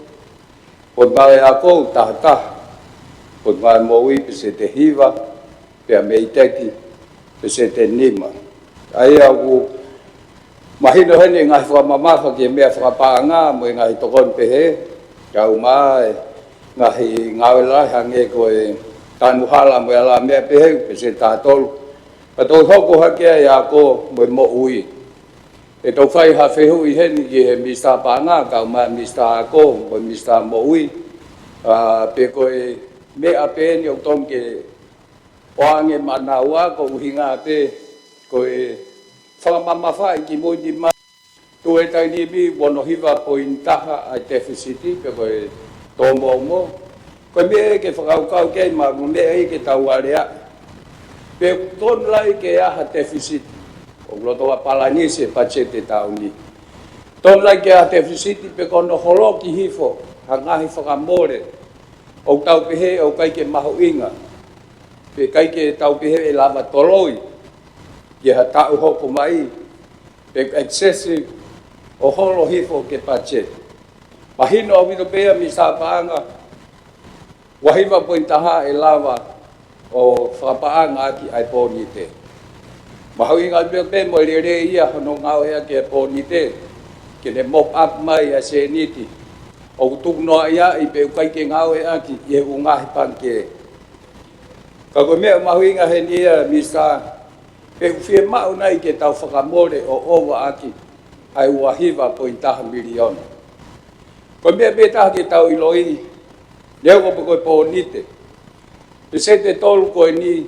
pot ngawe ako ta pot ngawe moi pesete hiva pe meiteki pesete nima ai aku mahino hene ngai whamamafa ki mea whakapaanga mo ngai tokon pehe kau mai ngai ngawe lai hange koe tanuhala mo ala mea pehe pese tātolu pato hoko hakea ia ko mo ui e tau whai hawhehu i hene ki he mista paanga kau mai mista ako mo mista mo ui pe koe mea pehe ni o tom ke oange manaua ko uhinga pe koe whamama whai ki mo di mai tu e tai ni mi wono hiva pointaha ai deficit pe koe tomo mo ko me ke whakaukau kei ma me e ke tau area pe ton lai ke aha deficit o gloto wa palani se budget e tau ni ton lai ke aha deficit pe kono holo ki hifo hanga hi whakamore o tau pehe o kai ke maho inga pe kai ke tau pehe e lava toloi ki ha tau hoko mai pe excessive o holo hifo ke budget mahino o vido pea mi sa paanga wahiva pointaha e lava o whapaanga ki ai ponite mahui ngai pe mo lere ia no ngau ia ke ponite ke ne mop up mai a se niti o tuk no ia i pe kai ke ngau ia ki e unga panke ka ko me mahui ngai ni mi sa pe fie mau nai ke tau whakamore o owa aki ai wahiva 0.1 milion. Ko mea beta ke tau iloi, leo ko koe pōnite. Pe se te tolu koe ni,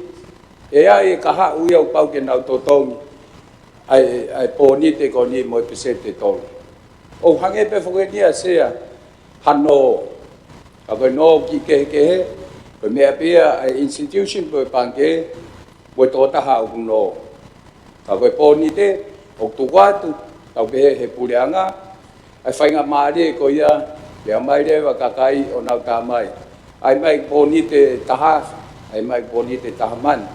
e ai e kaha ui au pau ke nau totongi, ai pōnite ko ni mo pe se te tolu. O hange pe whakenia sea, hano, ka koe no ki kehe, ko mea pia ai institution koe panke, mo tōtaha o kuno. Ka koe pōnite, o tuwatu, tau pehe he pureanga, ai whainga maare ko ia, lea mai rewa kakai o nau tā mai. Ai mai pōnite taha, ai mai pōnite tahaman.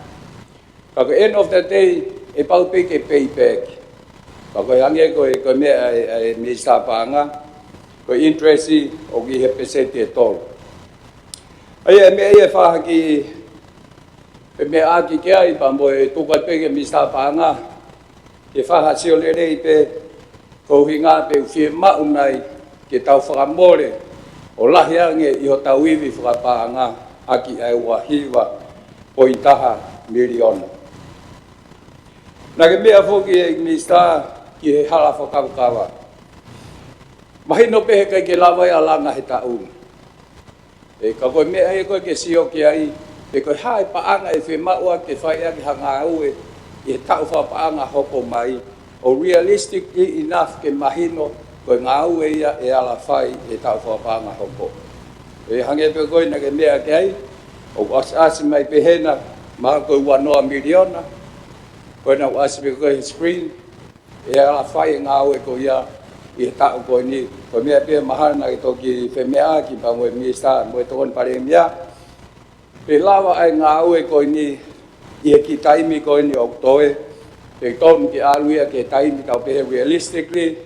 Ka koe end of the day, e pau peke payback. Ka koe hange koe mea ai misa paanga, koe interesti o ki he pesete e tolu. Ai e mea ia whaha ki pe me aki ke ai pa mo e tukai peke misa paanga ke whaha sio lere i pe ko hinga pe fie mau nai ke tau whakamore o lahi ange i ho tau iwi whakapaanga aki ai wahiwa 0.1 miliona. Nā ke mea whoki e misa ki he hala whakaukawa. Mahino pehe kai ke lawai a langa he tau. E ka koe mea he koe ke sio ki ai e koe hae paanga e whi maua ke whai aki hanga aue i he tau wha paanga hoko mai o realistically enough ke mahino koe ngā aue ia e ala whai e tau wha paanga hoko. E hange pe koe na ke mea ke ai o asi mai pehena maa koe wanoa miliona koe na asi pe koe screen e ala whai e ngā aue ko ia i he tau koe ni koe mea pe mahana ki toki whemea ki pa moe mista moe tokon pare mea pe lawa ai ngā aue koe ni i he ki taimi koe ni o toe pe ton ki aluia ke taimi tau pehe realistically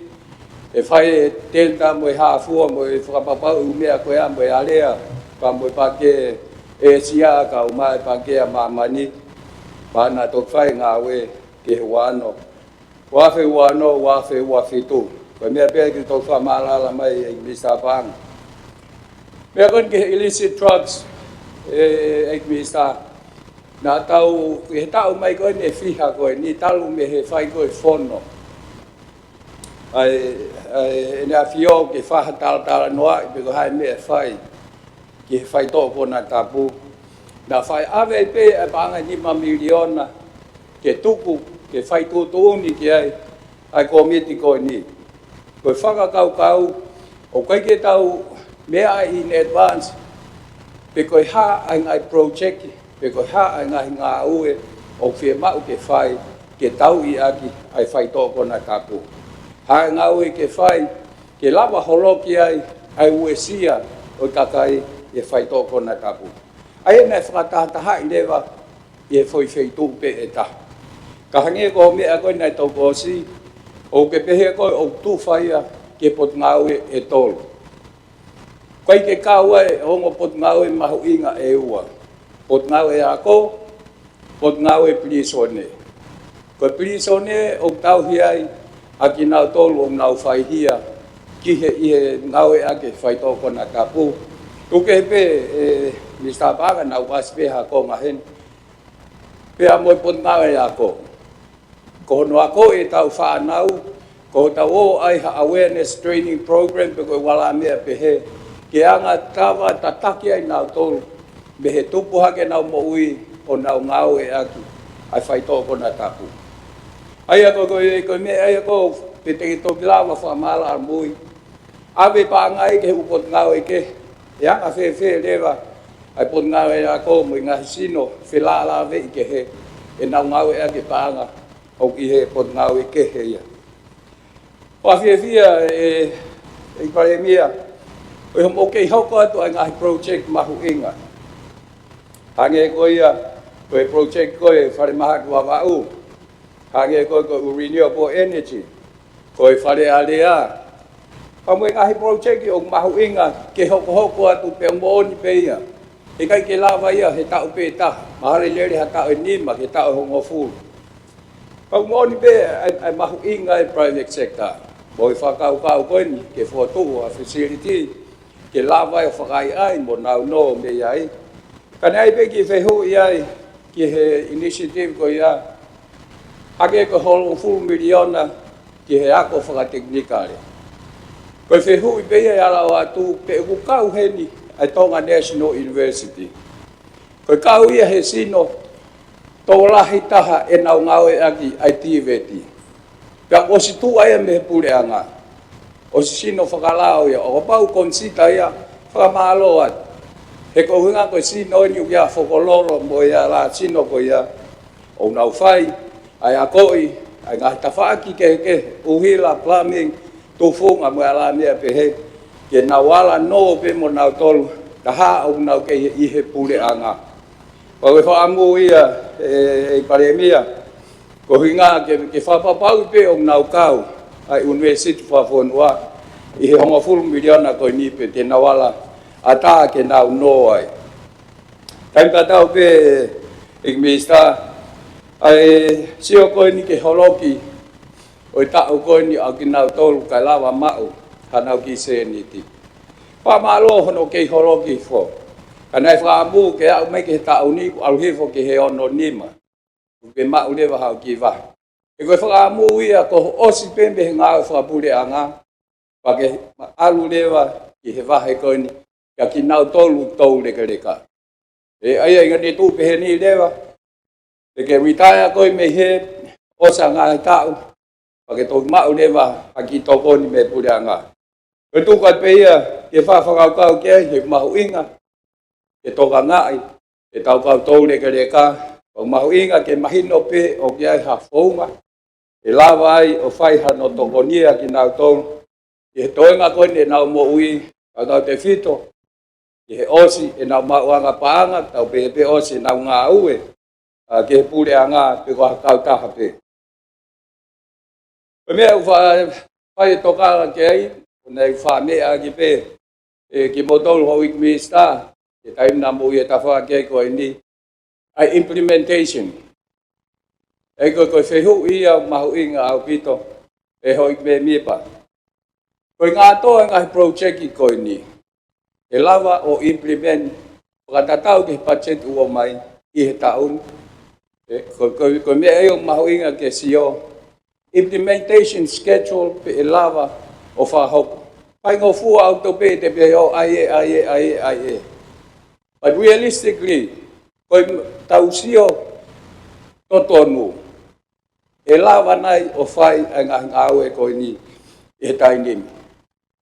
e whai tenta mo hafua mo whakapapau mea koea mo alea pa mo pake e sia ka umai pake a mamani pana tok whai ngā we ke wano wafe wano wafe tu ko mea pia ki tok whamalala mai e Mr. Pang mea kon ke illicit drugs e Mr. na tau he tau mai ko ne fiha ko ni talu me he whai ko fono ai na fio ke fa tal noa be ko hai me fai ke fai to ko na tapu na fai ave pe banga ni ma miliona ke tuku ke fai tu ni ke ai komiti ko ni ko fa kau o kai ke tau me in advance pe ko ha ai project pe ko ha ai nga ue o fie ma ke fai ke tau I aki ai fai to ko na tapu ha ngaui ke fai ke lava holoki ai uesia o takai e fai toko na tapu ai me whakatata hai lewa e foi feitu pe e ta ka hange ko me a koe nai toko si o ke pehe koe o tu whaia ke pot ngaui e tolu koe ke kaua e hongo pot ngaui mahu inga e ua pot ngaui e ako pot ngaui plisone koe plisone o tau hiai aki nau tolu o nau whai hia, ki he ngau e ake whai toko na kapu. Tuke pe, Mr. Baga nau waspe ha ko ngahen. Pe a moi pot ngau e ako. Ko no ako e tau whanau, ko tau o ai ha awareness training program pe koe wala mea pe he. Ke anga tawa tataki ai nau tolu. Me he tupu hake nau mo ui o nau ngau e aki. Ai whai toko na kapu. Ai ako ko me ai ako te to lava fa mala mui ave pa ngai ke upot ngau ke ya a fe leva ai pot ngau e ako mo nga sino fe la ve ke he e na ngau e ke panga o ki he pot ngau ke he ya pa fe e pare mia o mo ke hoko to ngai project mahu inga hange ko ya ko project ko e fare maha wa u hange ko renewable energy ko whare alea pa mo ngahi project o mahu inga ke hoko atu pe mo ni pe ia e kai ke lava ia he tau pe ta mahare lere ha tau ni ma ke tau hongo fu pa mo ni pe ai mahu inga e private sector bo whakau ko ni ke foto a facility ke lava e whakai ai mo nau no me ai kanai pe ki fehu ia ki he initiative ko ia ake ko holo full miliona ki he ako whakateknikare. Koe whehu I peia ala o atu pe ku kau heni ai Tonga National University. Koe kau ia he sino tō lahi taha e nau ngau e aki ai tiveti. Pea o si tu ai me pure anga. O si sino whakalao ia o pau konsita ia whakamalo at. He ko hunga koe sino ni ukia whakoloro mo ia la sino ko ia o nau whai ai akoi ai ngai tawhaki ke uhila plumbing tufunga mo ala mea pe he ke na wala no pe mo na tolu taha o na ke I he pule anga pa we fa amu ia e paremia ko hinga ke fa pa pe o na kau ai university fa fonwa I he hongo full miliona ko ni pe te na wala ata ke na no ai kai ka tau pe Mr. ai sio ko ni ke holoki o ta o ko ni aki na tolu ka lava mau hanau ki se ni ti pa malo hono ke holoki fo kana fa abu ke au mai ke ta uni au he fo ke he ono nima ke ma ule va ha ki va e ko fa amu ia ko o si pembe nga fa pule anga pa ke alu leva ki he va he ko ni ka ki na tolu tolu le ka e ai ngani tu pe ni leva e ke retire ko me he o sa nga tau pa ke to ma ule va aki to ko ni me pule anga ko tu ka pe ia ke fa ka ke he ma inga ke to ka ngai e tau ka to le ka o ma inga ke mahino pe o ke ha fonga e lava ai o fai ha no to ko ni aki na to e to nga ko ni na mo ui ka te fito e osi e na ma wanga paanga tau pe osi na nga ue ke pule anga pe ko kau taha pe. Me Pai toka ke ai nei fa me a ki pe ki modol ho ik mista ke time na mo ye ta fa ke ko ni ai implementation ai ko fe hu ia ma hu inga au pito e ho ik me mi pa ko nga to nga project ki ko ni e lava o implement pagkatao ke budget u mai i taun ko me ai ma hu inga ke sio implementation schedule pe lava o fa ho pai ngo fu auto pe te pe o ai but realistically ko tausio totonu e lava nai o fai anga ngawe ko ni e tai ni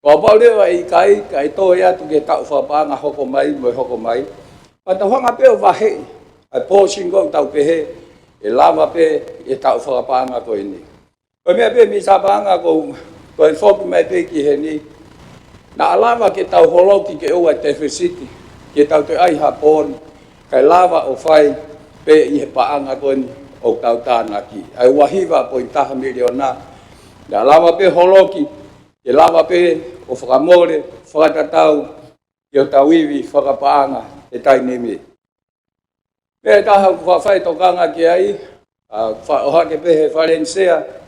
ko ba le ai kai to ya tu ke ta fa pa nga hoko mai pa ta hanga pe o va he ai po singo tau pe he e lava pe e ta fa pa nga ko ni ko me pe mi sa pa nga ko fok me pe ki he ni na lava ke tau holo ki ke o te city ke tau te ai hapon kai lava o fai pe i pa anga ko ni o tau tana ki ai wahiva po taha miliona na lava pe holoki e lava pe o whakamore whakatatau i o tawiwi whakapaanga e tai nemi me taha whawhai tokanga ki ai whaoha ke pe he Valencia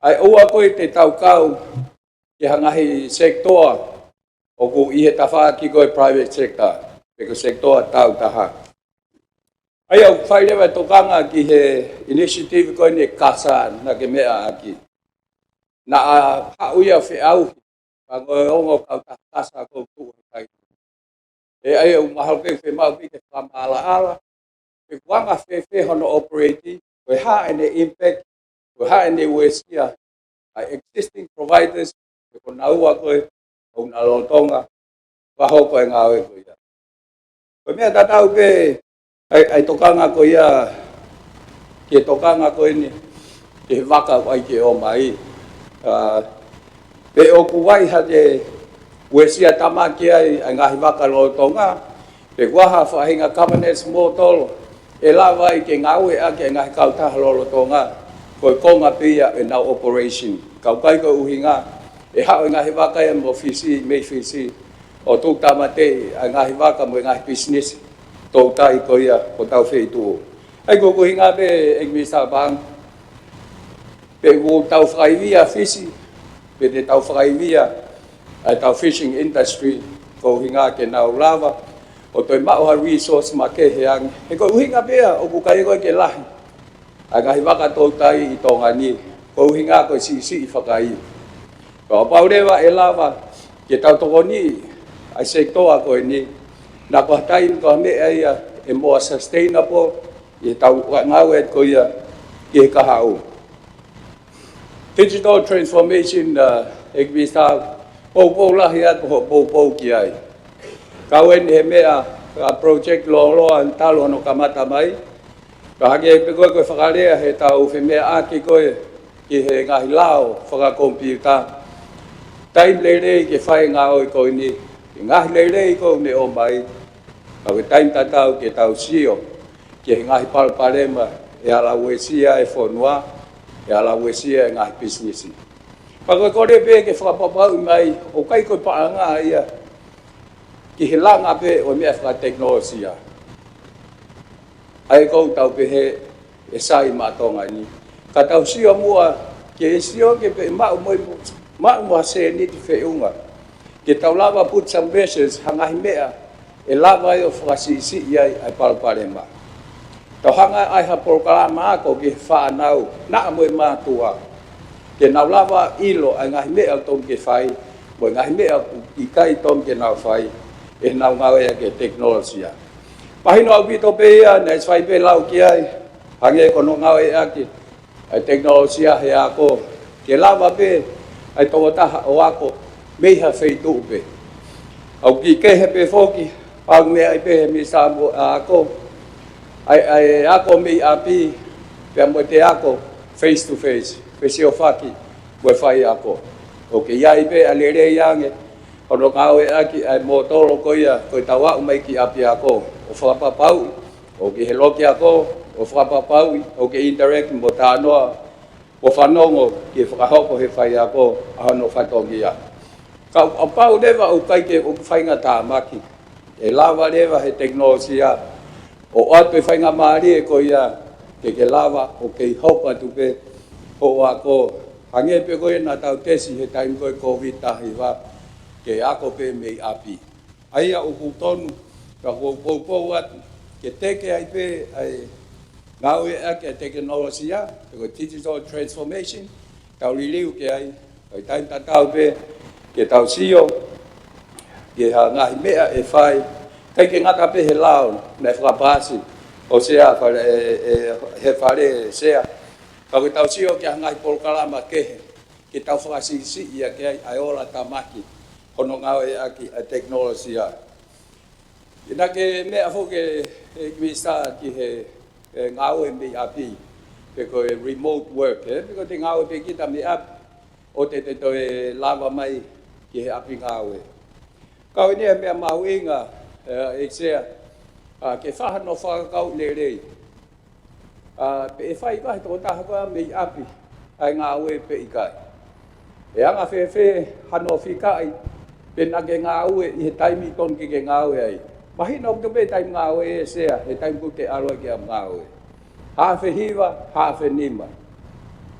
ai ua koe te tau kau ki hangahi sektoa o ku i he tawha ki koe private sector pe ko sektoa tau taha ai au whai lewa tokanga ki he initiative koe ni kasa na ke mea aki na hauia whi au pangoe ongo kau ta kasa kou tuu kai e ai au mahal ke whi mau ke whamala ala ke wanga whi hono operating we ha ene impact we ha ene wesia existing providers ke ko naua koe o na lotonga waho koe ngawe koe ia koe mea tatau pe ai tokanga ko ia ke tokanga ko ni ke waka wai ke o mai pe o kuwai ha de wesia tamaki ai ngahi waka lo tonga pe waha fahinga cabinet motol e lava i ke ngawe a ke ngahi kauta lo tonga ko konga pia e now operation kau kai ko uhinga e ha ngahi waka e mo fisi me fisi o tu tamate ngahi waka mo ngahi business tau tai ko ia ko tau fei tu ai ko hinga be ek mi sa bang pe go tau frai via fisi pe de tau frai via ai tau fishing industry ko hinga ke na lava o toi ma o resource ma ke heang e ko hinga be o ku kai ko ke lahi aga hi waka tau tai i tonga ni ko hinga ko si fakai ko pa lewa e lava ke tau to ni ai sektor ko ni na ko tain ko me ai e mo sustainable e tau ngawe ko ia ke ka hau digital transformation ek bisa po la ya po ki ai ka wen he me a project lo an talo no kamata mai ka ge pe ko whakarea he tau fe me a ki ko ki he ngahi lao whaka computer time le ke fai ngao ko ni ngahi le ko me o mai au time tatau ke tau sio ke ngahi palema e ala wesia e fonua e ala wesia ngahi business pa ko de pe ke fa pa mai o kai ko pa nga ia ki hilanga pe o me fa teknologia ai ko tau pe he e sai ma tonga ni ka tau sio mua ke sio ke pe ma mo se ni te fe unga ke tau lava put some measures hangahi mea e lava yo frasisi ia ai palparema to hanga ai ha programa ko ki fa nau na mo ma tua ke na lava ilo ai ngai me al tom ke fai mo ngai me i kai tom ke na fai e na ngawe ke teknologia pahino au bito pe ia na fai pe lau ki ai hange ko no ngawe aki ai teknologia he ako ke lava pe ai to ta o ako me ha fei tu pe au ki ke he pe foki pag me ai pe mi sa ako ai ako me api pe mo te ako face to face pesi o faki mo fai ako o ke ia pe alere yange o no ngawe aki ai mo tolo ko ia ko tawa mai ki api ako o fa pau o ke heloki ako o fa pau o ke interact mo ta no o whanongo ki whakahoko he whai ako ahano whatongia. Ka o pau lewa o kai ke o whainga tā maki. E lawa lewa he teknolosia o atu e whainga maari e ko ia ke lawa o kei hopa tupe o ako hange pe koe na tau tesi he taim koe COVID tahi wa ke ako pe mei api. Aia o kutonu ka kou atu ke teke ai pe ai ngau e ake teknolosia ko digital transformation tau liliu ke ai ai taim tatau pe ke tau sio ke ha ngahi mea e whai kai ke ngata pe he lao na whakapasi o sea he whare sea ka ke tau sio ke ngahi polkalama kehe ke tau whakasisi ia ke ai ola tamaki hono ngau e aki a teknolosia ina ke mea fo ke misa ki he ngau e me api pe ko remote work pe ko te ngau pe kita me ap o te toe lava mai ki he api ngau e kau ni me mauinga e sea ke whahano whakakau le rei pe e whai wahi tō taha me api ai ngau e pe ikai e anga whewhe hano whikai pe nage ngau e i he taimi ton ki ke ngau e ai mahina o te taim ngau e sea he taim ku te aloa ki am ngau e hawhe hiwa, hawhe nima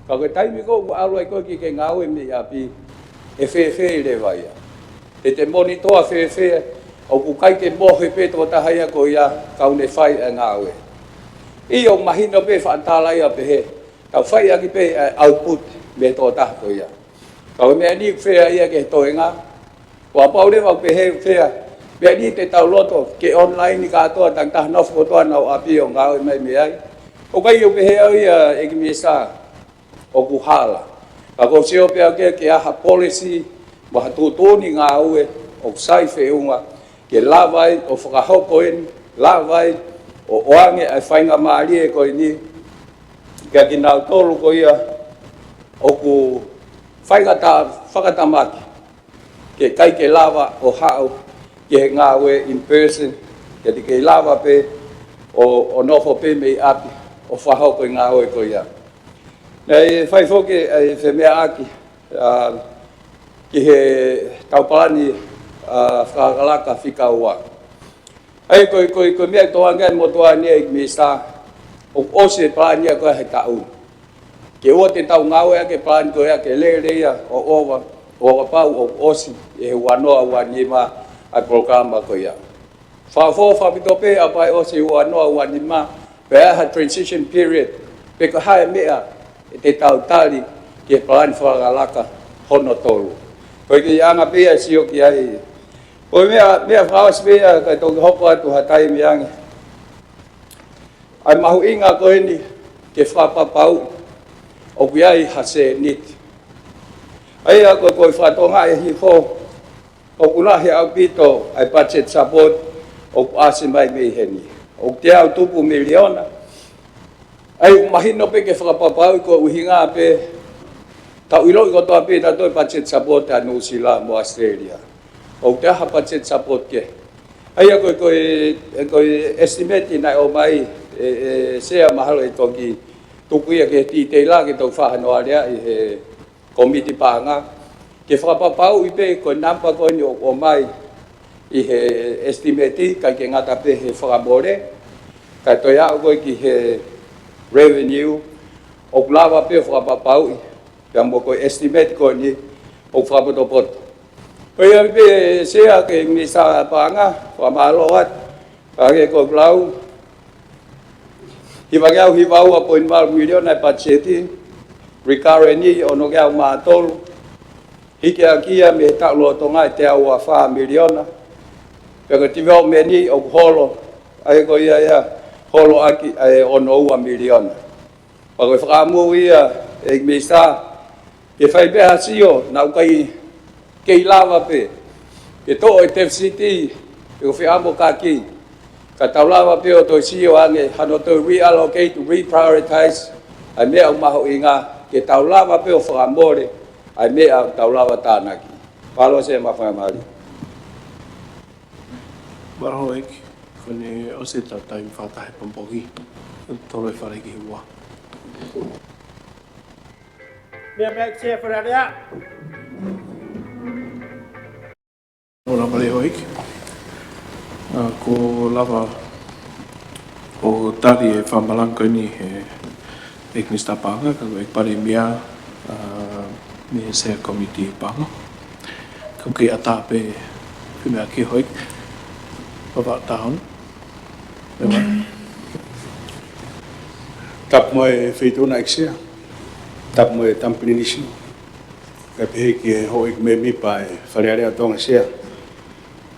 ka ke taimi ko ku aloa ko ki ke ngau e me api e whewhe le waia e te monitoa whewhe o ku kai ke mohe pe tō tahaya ko ia kaune whai e ngau e i o mahina pe whantalai a pe he ka whai aki pe output me tō taha ko ia ka mea ni whea ia ke toenga wa pau le wau pe he whea mea ni te tau loto ke online ni katoa tang taha nofu kotoa nau api o ngau e mai me ai o kai o pe he au ia e ki misa o ku hala ka ko seo pe ake ke aha policy ma hatutoni ngau e o sai wheunga ke lawai o whakahoko en lawai o oange ai whainga maari e koe ni kia ki nau tolu ko ia o ku whakatamaki ke kai ke lawa o hao ke ngau e in person ke te ke lawa pe o nofo pe mei api o whahoko i ngau e ko ia nei whai whoke ai whemea aki ki he taupalani whakalaka whikaua ai koe mea toanga mo toa nia i misa o ose plani a koe he tau ke ua te tau ngau ea ke plani koe ea ke leia o owa o pau o osi e wanoa wanima ai programa koe ea whafo whapitope a pai osi wanoa wanima pe ha transition period pe ko hae mea e te tau tali ke plani whakalaka hono tolu koe ke anga pia sio ki ai o mea whawas pia kai toki hopo atu hatai miangi ai mahu inga koe ni ke whapapau o kiai hase nit ai a koe whatonga e hifo o kulahi au pito ai budget support o ase mai mei heni o te au tupu miliona ai mahino pe ke whapapau ko uhinga pe tau ilo i kotoa pe tatoi budget support a New Zealand mo Australia o te aha budget support ke ai a koe estimate nai o mai sea mahalo i toki tuku ia ke titeila ke tau whahanoa rea i he komiti pānga ke whapapau i pe koe nampa koe ni o mai i he estimate kai ke ngata pe he whakamore kai toi au koe ki he revenue o kulawa pe whapapau i kia mo koe estimate koe ni o whapapotopoto koe ia pe sea ke misa pānga whamaloat kage koe kulau hiwa ngau hiwa ua poin mal milion ai pacheti rikare ni ono ngau mātolu hike a kia me ta lo tonga te au a 4 miliona peka tiveo me ni o holo ai ko ia holo aki ai ono ua miliona pa ko whakamu ia e misa ke whai beha sio nau kai kei lava pe ke to e te city e ko whiamo kaki ka taulawa pe o toi sio ange hano to reallocate to reprioritize ai mea o maho inga ke taulawa pe o whakamore ai mea taulawa tānaki palo se mawhai mari Maraho eki kone o se tatai mi whatahe pampoki tolo e whare ki hua. Pia mek se Ferreira. Ora male hoik. Ko lava o tari e whamalanko ni he eknista panga ka ek pare mia me se committee panga. Ka ke ata pe me ki hoik. About town. Tap moe feito na exia. Tap moe tampinisi. Ka pe ki hoik me mi pai Ferreira tonga sia.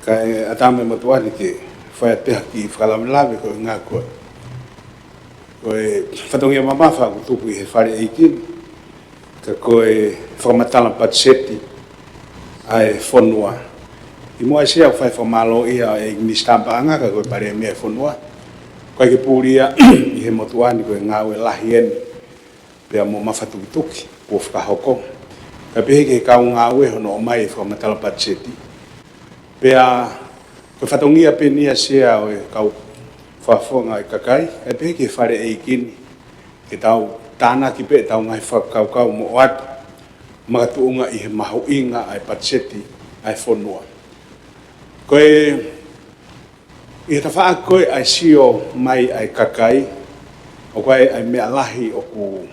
Kai atame matuani ke fai te ki whakalamelawe ko ngā koe. Koe whatongia mamafa ku tupu i he whare eikin. Ka koe whakamatala patseti ai whonua. I mua sia whai whamalo ia e nistampa anga ka koe pare mea whonua. Koe ke pūria i he motuani koe ngāwe lahi eni. Pea mo mawhatuki po whakahoko. Ka pehe ke kau ngāwe hono o mai e whakamatala patseti. Pea koe whatongia pe nia sia o e kau whafonga i kakai, e pe ke whare e kini, ke tau tāna ki pe tau ngai whakau mo atu, magatuunga i he mahu inga ai patseti ai whonua. Koe, i he tawha koe ai sio mai ai kakai, o koe ai mea lahi o ku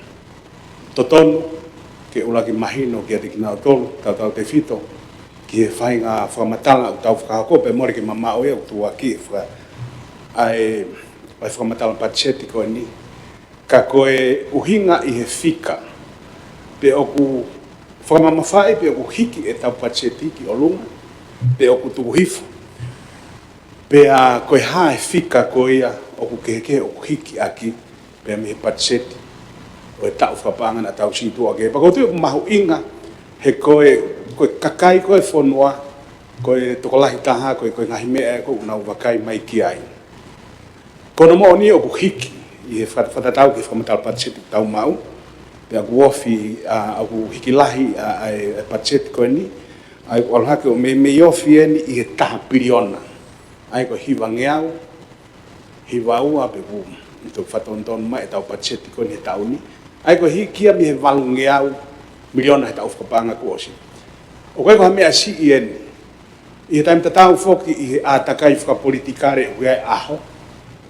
totonu, ke ulaki mahino ki ati ki nao tolu, tau te fito, ki he whai ngā whakamatala o tau whakahoko, pe more ki mamao ea o tua ki e ai whakamatala patseti koe ni. Ka koe uhinga i he whika, pe oku whakamamawhai, pe oku hiki e tau patseti ki o lunga, pe oku tuku hifu. Pe a koe ha e whika koe ia, oku keheke oku hiki aki, pe a me he patseti, o e tau whakapanga na tau situa ke. Pa koe mahu inga, he koe kakai koe whonua, koe tokolahi taha, koe ngahi mea e koe unau wakai mai ki ai. Kono mo ni o hiki, i he whatatau ki whakamatala patseti tau mau, pe a guofi, a hiki lahi a patseti koe ni, ai o alhake o me ofi eni i he taha piriona. Ai koe hiwa ngeau, hiwa ua pe wu, i tō whatonton mai e tau patseti koe ni he tau ni. Ai koe hikia mi he walu ngeau, miliona he tau whakapanga kuosi. O koe koha mea si i eni, i he taim tatau whoki i he ātakai whakapolitikare ui ai aho,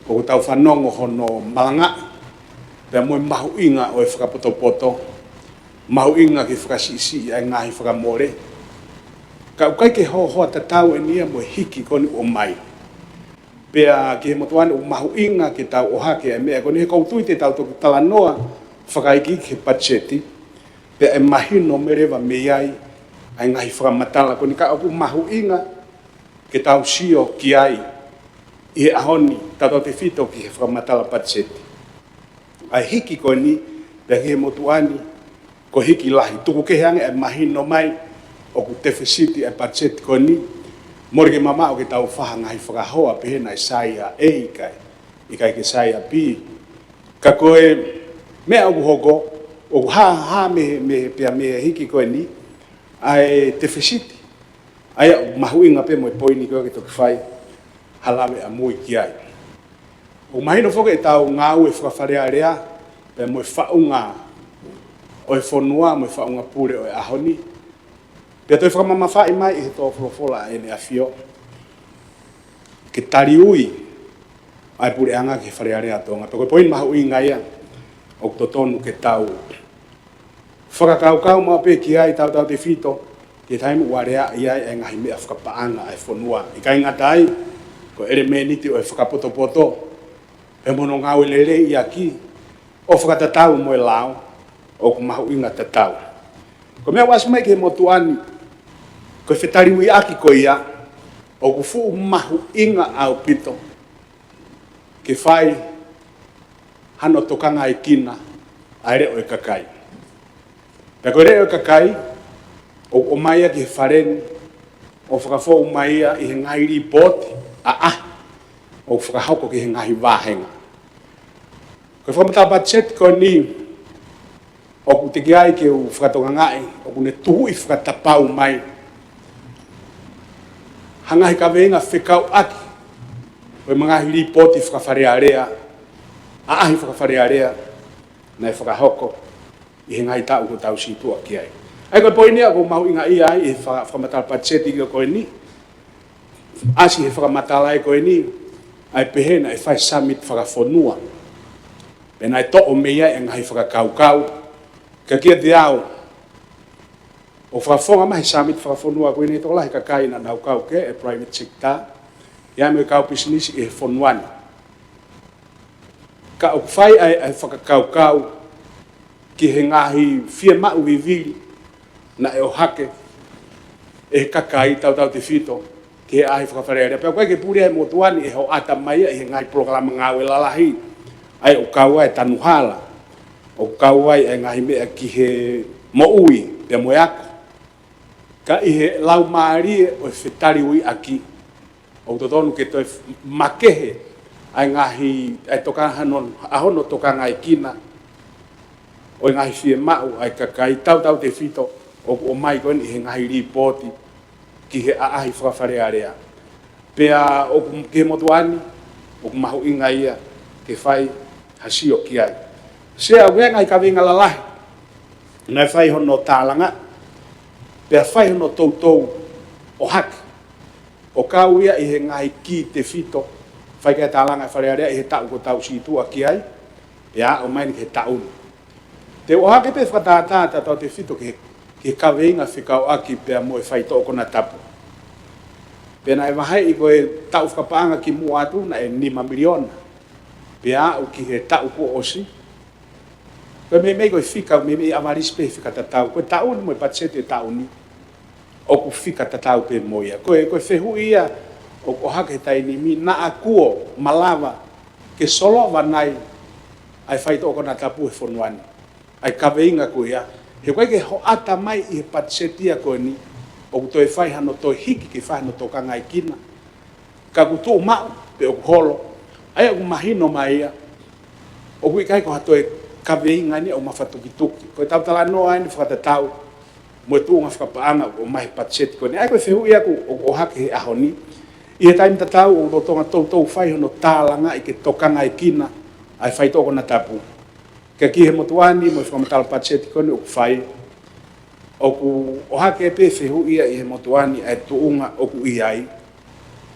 o ko tau whanongo hono malanga, pia moe mahu inga o e whakapoto-poto, mahu inga ki whakasisi i ai ngahi whakamore. Ka ukai ke hoa tatau e nia moe hiki koni o mai. Pia ki he motuane o mahu inga ki tau o hake e mea, koni he kautui te tau toki talanoa whakaiki ki he patseti, pia e mahino merewa meiai, ai ngahi whakamatala, koni ka oku mahu inga, ke tau sio ki ai, i he ahoni, tatau te whito ki he whakamatala patseti. Ai hiki koe ni, pia he motuani, ko hiki lahi, tuku keheange e mahino mai, oku tewhesiti e patseti koe ni, mori ke mama o ke tau whaha ngahi whakahoa, pehena e saia e i kai ke saia pi. Ka koe, mea oku hoko, oku ha me pia me hiki koe ni, ai te whesiti. Ai mahu inga pe moe poini koe ke toki whai, halawe a mui ki ai. O mahino whoke e tau ngāu e whakawharea rea, pe moe whaunga o e whonua, moe whaunga pure o e ahoni. Pea toi whakamama whai mai i he tō wholofola e ne a whio. Ke tari ui, ai pure anga ke wharea rea tonga. Pe koe poini mahu inga ia, o totonu ke tau. Whakakau ma pe ki ai tau te whito, ke taimu warea i ai e ngahi mea whakapaanga ai whonua. I kai ngatai, ko ere meniti o e whakapoto-poto, e mono ngāu lere i aki, o whakatatau mo e lao, o ku mahu inga tatau. Ko mea wasi mai ke motuani, ko e whetari ui aki ko ia, o ku fuu mahu inga au pito, ke whai hano tokanga e kina, aere o e kakai. Pea ko ere o e kakai, o maia ki he whareni, o whakafo maia i he ngairi poti, o whakahauko ki he ngahi wāhenga. Koe whakamatala patseti koe ni, o ku te ai ke u whakatonga ngai, o ku ne tuhu i whakatapau mai. Hangahi ka venga whekau aki, o mga hiri poti whakawharea rea, whakawharea rea, nei whakahoko, I ngai ta ko tau si tu aki ai. Ai ko poini ko mau inga ia ai fa matal patseti ko ni. Asi he fa matalai ko ni ai pehena e fai summit fa fonua. Ben ai to o meia e ngai fa kau. Ka kia diao. O fa fonga mai summit fa fonua ko ni to la ka kai na kau ke e private sector. Ya me kau business e fonuan. Ka o fai ai fa kau ki he ngahi fia mau vivi na e o hake e kakai tau te fito ki he ahi whakawharearea. Pea koe ke puri ai motuani e ho ata mai e he ngai programa ngawe lalahi ai o kawai tanuhala o kawai e ngahi mea ki he moui te moeako ka i he lau maari o e whetari ui aki o totonu ke toi makehe ai ngahi ai toka hanon ahono toka ngai kina o ngai fie mau ai kakai tau te fito o mai ko ni ngai ripoti ki he ahi whakawharearea. Pea o ke motuani o mahu inga ia ke whai hasio ki ai. Sea ue ngai ka venga lalahi nai whai hono tālanga pea whai hono tautou o haki o kau ia i he ngai ki te fito whai kia tālanga wharearea i he tau ko tau situa ki ai pea o mai ni ke taunu. Te oha ke pe whakatata tau te fito ke kaweinga whikau aki pea mo e whai tōko na tapu. Pena e wahai i koe tau whakapaanga ki mua atu na e 5 miliona. Pea au ki he tau ko osi. Koe mei koe whikau, mei amaris pe whikatatau. Koe tauni mo e patsete tauni. O ku whikatatau pe moia. Koe whehu ia o oha ke taini mi na a kuo malawa ke solo wanai ai whai tōko na tapu e whonuani. Ai kaweinga ko ia. He koe ke ho ata mai i he patsetia ko ni. O ku toi whai hano toi hiki ke whai hano tō ka ngai kina. Ka ku tō mau pe o ku holo. Ai o ku mahino mai ia. O ku ikai ko hatoi kaweinga ni o mawhatukituki. Koe tau tala noa ni whakatatau. Mo e tūnga whakapaanga o mai patseti ko ni. Ai koe whehu ia ku o hake he aho ni. I he taimi tatau o rotonga tau whai hano tālanga i ke tō ka ngai kina. Ai whai tōko na tapu. Ka ki he motuani mo whakamatala patseti kone o ku whai. O hake e pe whehu ia i he motuani ai tuunga o ku iai.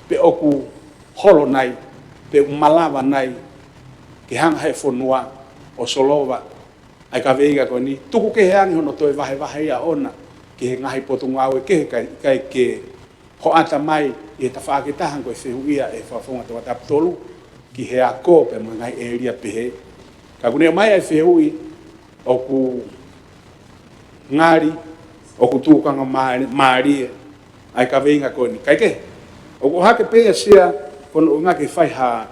Pe o ku holo nai, pe o malawa nai, ke hanga he whonua o solova. Ai ka veiga koni, tuku ke he angi hono toi wahe ia ona, ki he ngahi potunga au e ke kai ke ho ata mai i he tawhaake tahan koe whehu ia e whafonga toa taptolu, ki he ako pe mga ngai e ria pehe. Ka kune mai ai whehui o ku ngari, o ku tūkanga maari ai ka veinga koni. Kai ke, o ku hake pēa sia kono o ngake whai ha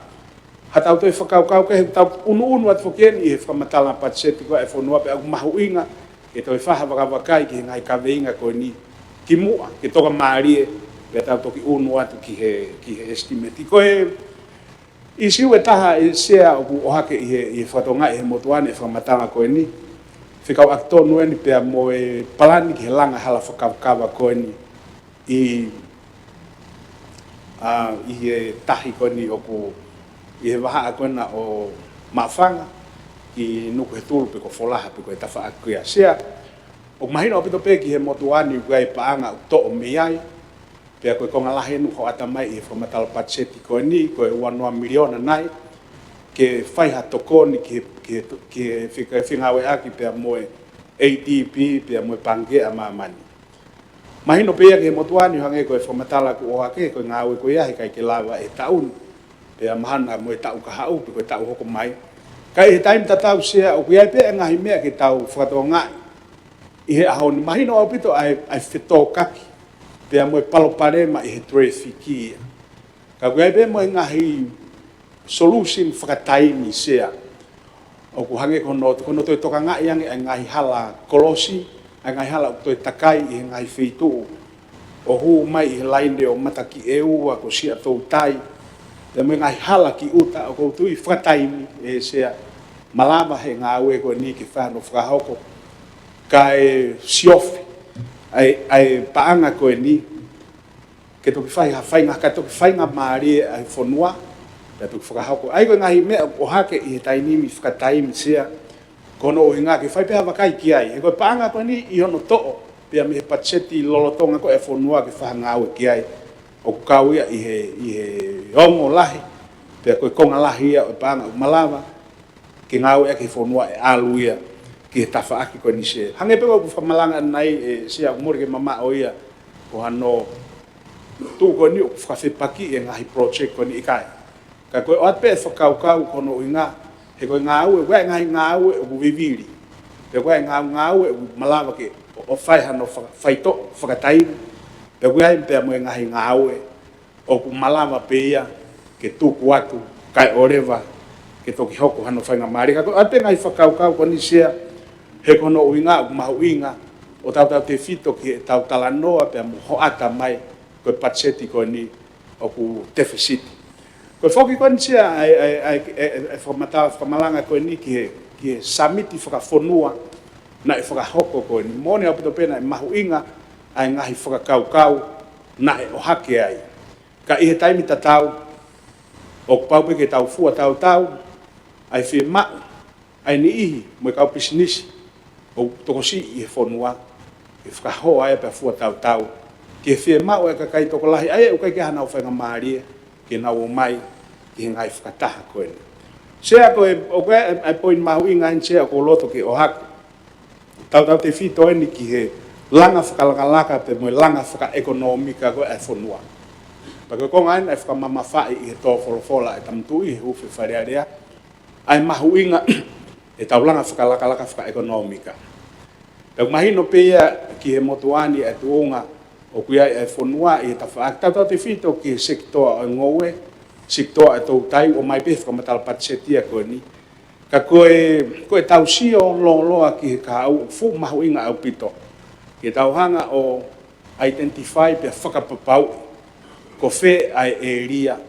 tau toi whakau ke he tau unu at whokeni i he whakamatala patseti koa e whanua pe aku mahu inga ke toi whaha wakawakai ki he ngai ka veinga koni ki mua, ke toka maari pe tau toki unu atu ki he estimate. Ko he isi ue taha e sea o hake i he whatonga i he motuane e whamatanga koe ni. Whikau aktonu e ni pia mo e palani ki he langa hala whakawakawa koe ni i he tahi koe ni i he waha a koe na o mawhanga i nuku he tulu pe ko wholaha pe ko e tawha a kuia. Sea o mahina o pito pe ki he motuane i gai paanga o to o meiai pia koe konga lahe nu ho ata mai i he whamatala patseti koe ni koe 1 miliona nai ke whaiha tokoni ke whinghawe aki pia moe ADP pia moe pange a mamani. Mahino pia ke motuani hange koe whamatala ku o hake koe ngāwe koe ahi kai ke lawa e taun pia mahana moe tau ka hau pe koe tau hoko mai. Kai he taim tatau sea o kuiai pia ngahi mea ke tau whakatoa ngai i he ahoni. Mahino au pito ai whetō kaki pia moe paloparema i he trafiki. Ka kuiai pia moe ngahi solution whakataimi sea. O ku hange kono toi toka ngai ange ai ngahi hala kolosi, ai ngahi hala toi takai i ngahi whitu. O hu mai i lainde o mataki e ua ko sia tau tai. Te me ngahi hala ki uta o koutui whakataimi e sea. Malama he ngā ue koe ni ki whano whakahoko. Ka e siofi, ai paanga koe ni. Ke toki whai hawhainga, ka toki whainga maari ai whonua. Tuku whakahoko. Ai koe ngahi mea o hake i he tainimi whakataimi sea kono o inga ke fai pe hava kai ki ai e ko panga ko ni I ono to pe me pacheti lolotonga ko e fonua ke fa nga o ki ai o kauia I he ongo lahi pe ko konga lahi o panga malava ke nga o ke fonua e aluia ke tafa aki ko ni se hange pe ko fa malanga nai se a mor ke mama o ia ko hano tu ko ni fa fe paki e nga hi project ko ni kai ka ko o pe fa kau kono inga he ko nga o o viviri pe ko nga o malava ke o fai hano fai to fa tai pe ko ai pe mo nga o malava pe ia ke tu kuatu kai oreva ke to ki hoko hano fai nga mari ka ko ate ngai fa kau ko ni sia he kono uinga mahuinga o tau te fito ki tau talanoa pe mo ho ata mai ko patseti ko ni o ku deficit ko foki ko sia ai formata malanga ko ni ki samiti foka fonua na e foka hoko ko ni mone o pito pena mahuinga ai ngahi foka kau na e o hake ai ka I he taimi tatau o pau pe ke tau fua tau ai fi ma ai ni I mo ka business o tokosi I fonua e whakahoa e pa fua tau ke fie mau e kakai toko lahi ai o kai ke hana o whainga maarie ke na o mai ke ngai whakataha koe sea koe o koe ai poin mahu inga en sea ko loto ke o hake tau te fito eni ki he langa whakalakalaka pe moe langa whakaekonomika koe ai fonua pa koe konga ai whakamama whai I he tō wholofola e tamtu I he uwhi wharearea ai mahu inga e tau langa whakalakalaka whakaekonomika. Tau mahino pea ki he motuani e tuonga o kuia e fonua I he tawhaak. Tau te fito ki he sektoa o ngowe, sektoa e tau tai o mai pe whakamatala patsetia koe ni. Ka koe tau sio loa ki he ka au fu mahu inga au pito. Ki tau hanga o identify pe whakapapau ko fe ai e ria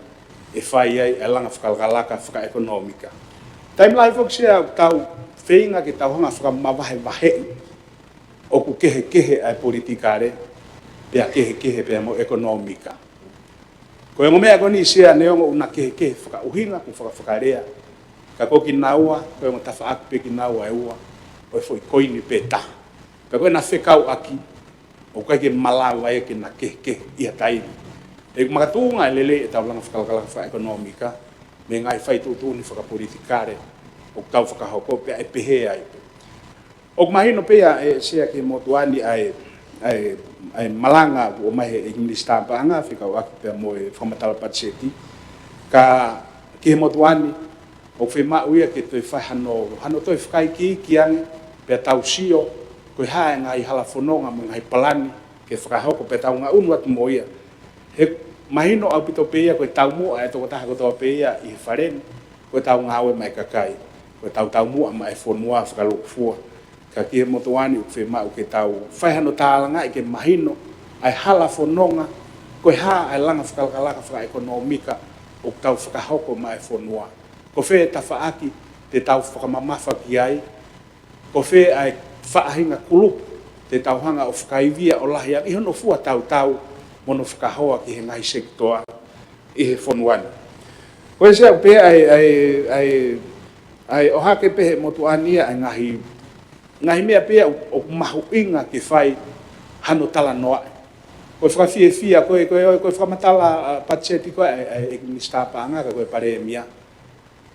e whai ai e langa whakalakalaka whakaekonomika. Time life of sea tau feinga ke tau hanga whakamawahe o ku kehe ai politikare pe a kehe pe mo ekonomika. Ko ngo mea koni sea neongo una kehe whakauhinga ku whakarea ka ko kinaua ko ngo tafaak pe kinaua e ua o foi koini pe ta. Ka ko na whekau aki o kai ke malawa e ke na kehe ia tai. E makatunga lele e tau langa whakalakalaka whaekonomika me ngai fai tu ni whakapolitikare o tau whakahoko pe e pehe ai. O mahino pea e sea ke motuani ai malanga o mai e minister pa anga fika o aki pe mo e whamatala patseti ka ke motuani o whema uia ke toi whai hano toi whakai ki ange pe tau sio koe hae ngai halafononga mo ngai palani ke whakahoko pe tau ngā unu atu mo ia. He mahino au pito pea koe tau mua e toko taha kotoa pea I he wharen koe tau ngawe mai kakai koe tau mua mai fonua whakalukufua ka ki he motuani u whema u ke tau whaihano tālanga I ke mahino ai hala fononga koe haa ai langa whakalakalaka whakaekonomika o tau whakahoko mai fonua ko whe tawhaaki te tau whakamamafa ki ai ko whe ai whaahinga kulupu te tau hanga o whakaivia o lahi ai hono fua tau mono whakahoa ki he ngai sektoa I he fonuani. Koe sea pe ai o hake pehe motuania ai ngahi mea pea o mahu inga ke whai hano tala noa. Koe whakawhia koe whakamatala patseti koe ai minister pa anga koe pare mia.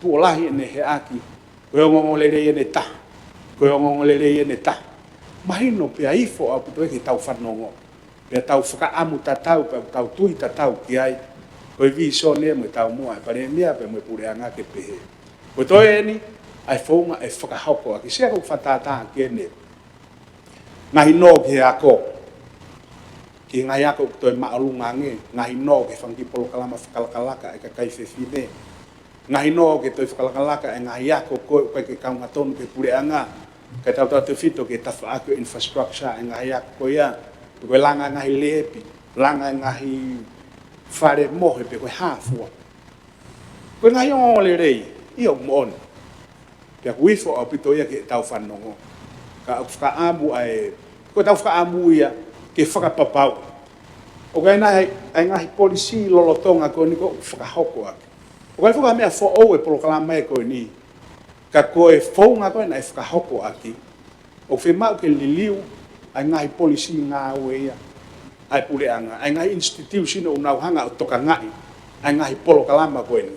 Tu o lahi ene he aki koe ongongo lere ene ta. Koe ongongo lere ene ta. Mahino pea ifo au puto eke tau whanongo. Pea tau whakaamu tatau, pea tau tui tatau ki ai. Koe vi so ne mo tau mua e pare mea pe mo pure anga ke pehe. Koe toi eni ai whaunga e whakahoko aki sea kou whatata ki ene. Ngahi no ki he ako. Ki ngai ako toi maalunga nge. Ngahi no ki whangi polo kalama whakalakalaka e kakai whewhine. Ngahi no ki toi whakalakalaka e ngahi ako koe ke kaunga tonu ke pure anga. Kai tau te fito ke tawha ako infrastructure e ngahi ako koe ia. Koe langa ngahi lehepi, langa ngahi whare mohe pe koe hāfua. Koe ngahi o le rei, I o moon. Pea kuifo au pito ia ke tau whanongo. Ka au whakaamu ai, koe tau whakaamu ia ke whakapapau. O kai nai ai ngahi polisi lolotonga koe ni ko whakahoko aki. O kai whakamea fo ou e polo kalama e koe ni. ka koe fonga koe na hoko aki o fe mau ke liliu ai ngai polisi ngā wea ai puleanga ai ngai institution o nau hanga o toka ngai ai ngai polo kalama koe ni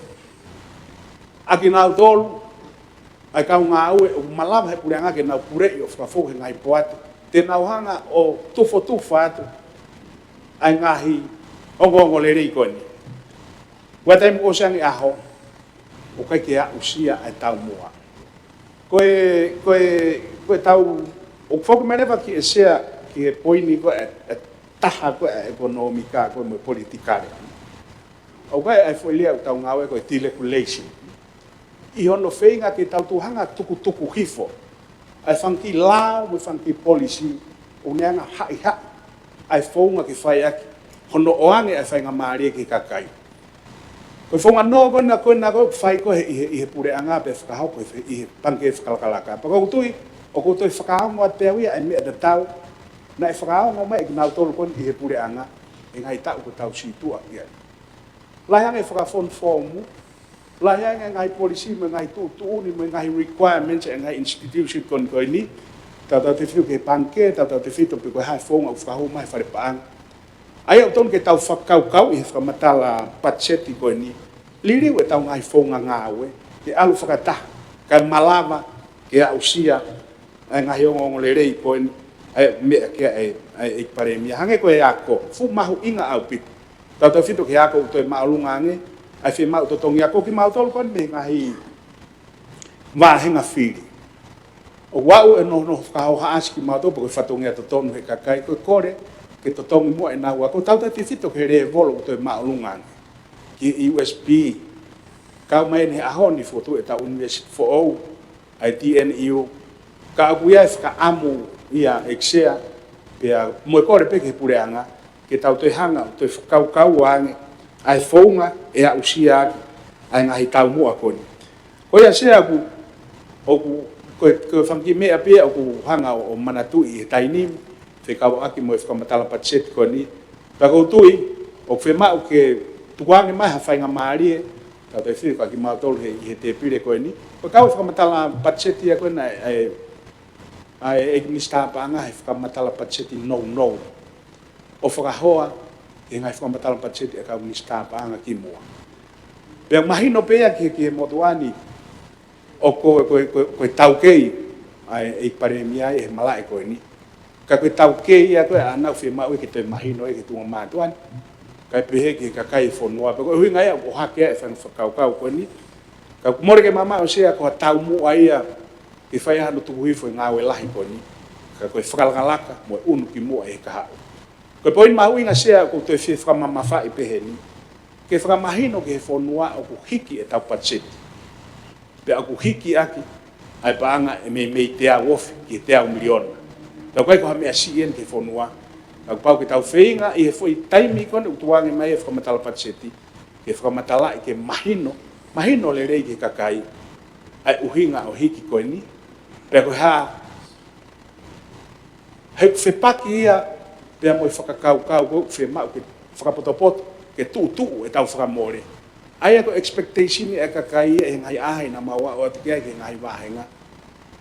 aki nau tolu ai kau ngā ue o malama he puleanga ke nau purei o whakafohe ngai poate te nau hanga o tufo tufa atu ai ngahi ongo lerei koe ni watai mo sangi aho o kai ke a usia ai tau mua koe tau o foku meneva ki e sea ki e poini koe e taha koe e ekonomika koe mo politikare o kai ai foi lia tau ngawe koe teleculation i hono feinga ki tau tuhanga tuku hifo ai whanki lao mo whanki policy o neanga hai ai founga ki whai aki hono oange ai whainga maari ki kakai koe fonga no koe na whai koe i he pure anga pe whakahau koe i he panke whakalakalaka. Pa kou tui, o kou tui whakahau ngoa te awia ai mea da tau, na e whakahau ngoa mai ki nau tolu koe i he pure anga, e ngai tau ko tau situa ia. Lai hanga e whakafonfomu, lai hanga ngai polisi me ngai tuuni me ngai requirements e ngai institution koe ni, tau te whiu ke panke, tau te whiu pe koe hai fonga u whakahau mai whare paanga. Ai au tonu ke tau whakau i he whakamatala patseti koe ni. Liriu e tau ngai whaunga ngāwe, ke alu whakataha, kai malama, ke au sia, ai ngai ongo lerei koe ni, ai mea ke e paremia. Hange koe e ako, fu mahu inga au pitu. Tau tau whito ke ako utoi maulunga ange, ai whi mau totongi ako ki mau tolu koe me ngai wahenga whiri. O wau e no whakahau haasi ki mau tolu, koe whatongi a totonu he kakai, koe kore, ke totongi mua e nau ako tau tati whito ke re volo o toi maulungan ki USB kau mai ne ahoni foto e tau university for all ai TNU ka aku ia whaka amu ia exea pia moe kore peke pureanga ke tau toi hanga toi whakau ange ai whaunga e a usia ai ngahi tau mua koni koe a sea aku oku koe whanki mea pia oku hanga o manatui e tainimu kau aki mo whakamatala patset ko ni. Tako tui, o whemau ke tuange mai hawhainga maari e, tau te whiu kaki mau tolu he te pire ko ni. Ko kau whakamatala patset ia koe na e nistapa anga he whakamatala patset no. O whakahoa, e ngai whakamatala patset ia kau nistapa anga ki mua. Pea mahino pea ki he motuani, o koe tau kei, e paremia e malai ko ni. Ka koe tau ke ia koe anau whi mau ke te mahino e ke tunga mātuan. Kai pehe ke kakai whanua. Pa koe hui ngai o hakea e whakau koe ni. Ka kumore ke mama o sea koe tau mua ia ke whai hano tuku hifo e ngāwe lahi koe ni. Ka koe whakalgalaka mo e unu ki mua e ka hao. Koe poin mahu inga sea koe te whi whakamamafa i pehe ni. Ke whakamahino ke he whanua o ku hiki e tau patseti. Pe aku hiki aki ai paanga e mei te au ofi ki te au miliona. Tau kai ko ha mea sien ke whanua. Tau pau ke tau whainga i he fwoi taimi kone utuange mai e whakamatala patseti. Ke whakamatala i ke mahino. Mahino le rei ke kakai. Ai uhinga o hiki koe ni. Pea koe haa. Hei whepaki ia. Pea moe whakakau koe whemau ke whakapotopoto. Ke tuu e tau whakamore. Ai ako expectation e kakai e ngai ahe na maua o atu kia ke ngai wahenga.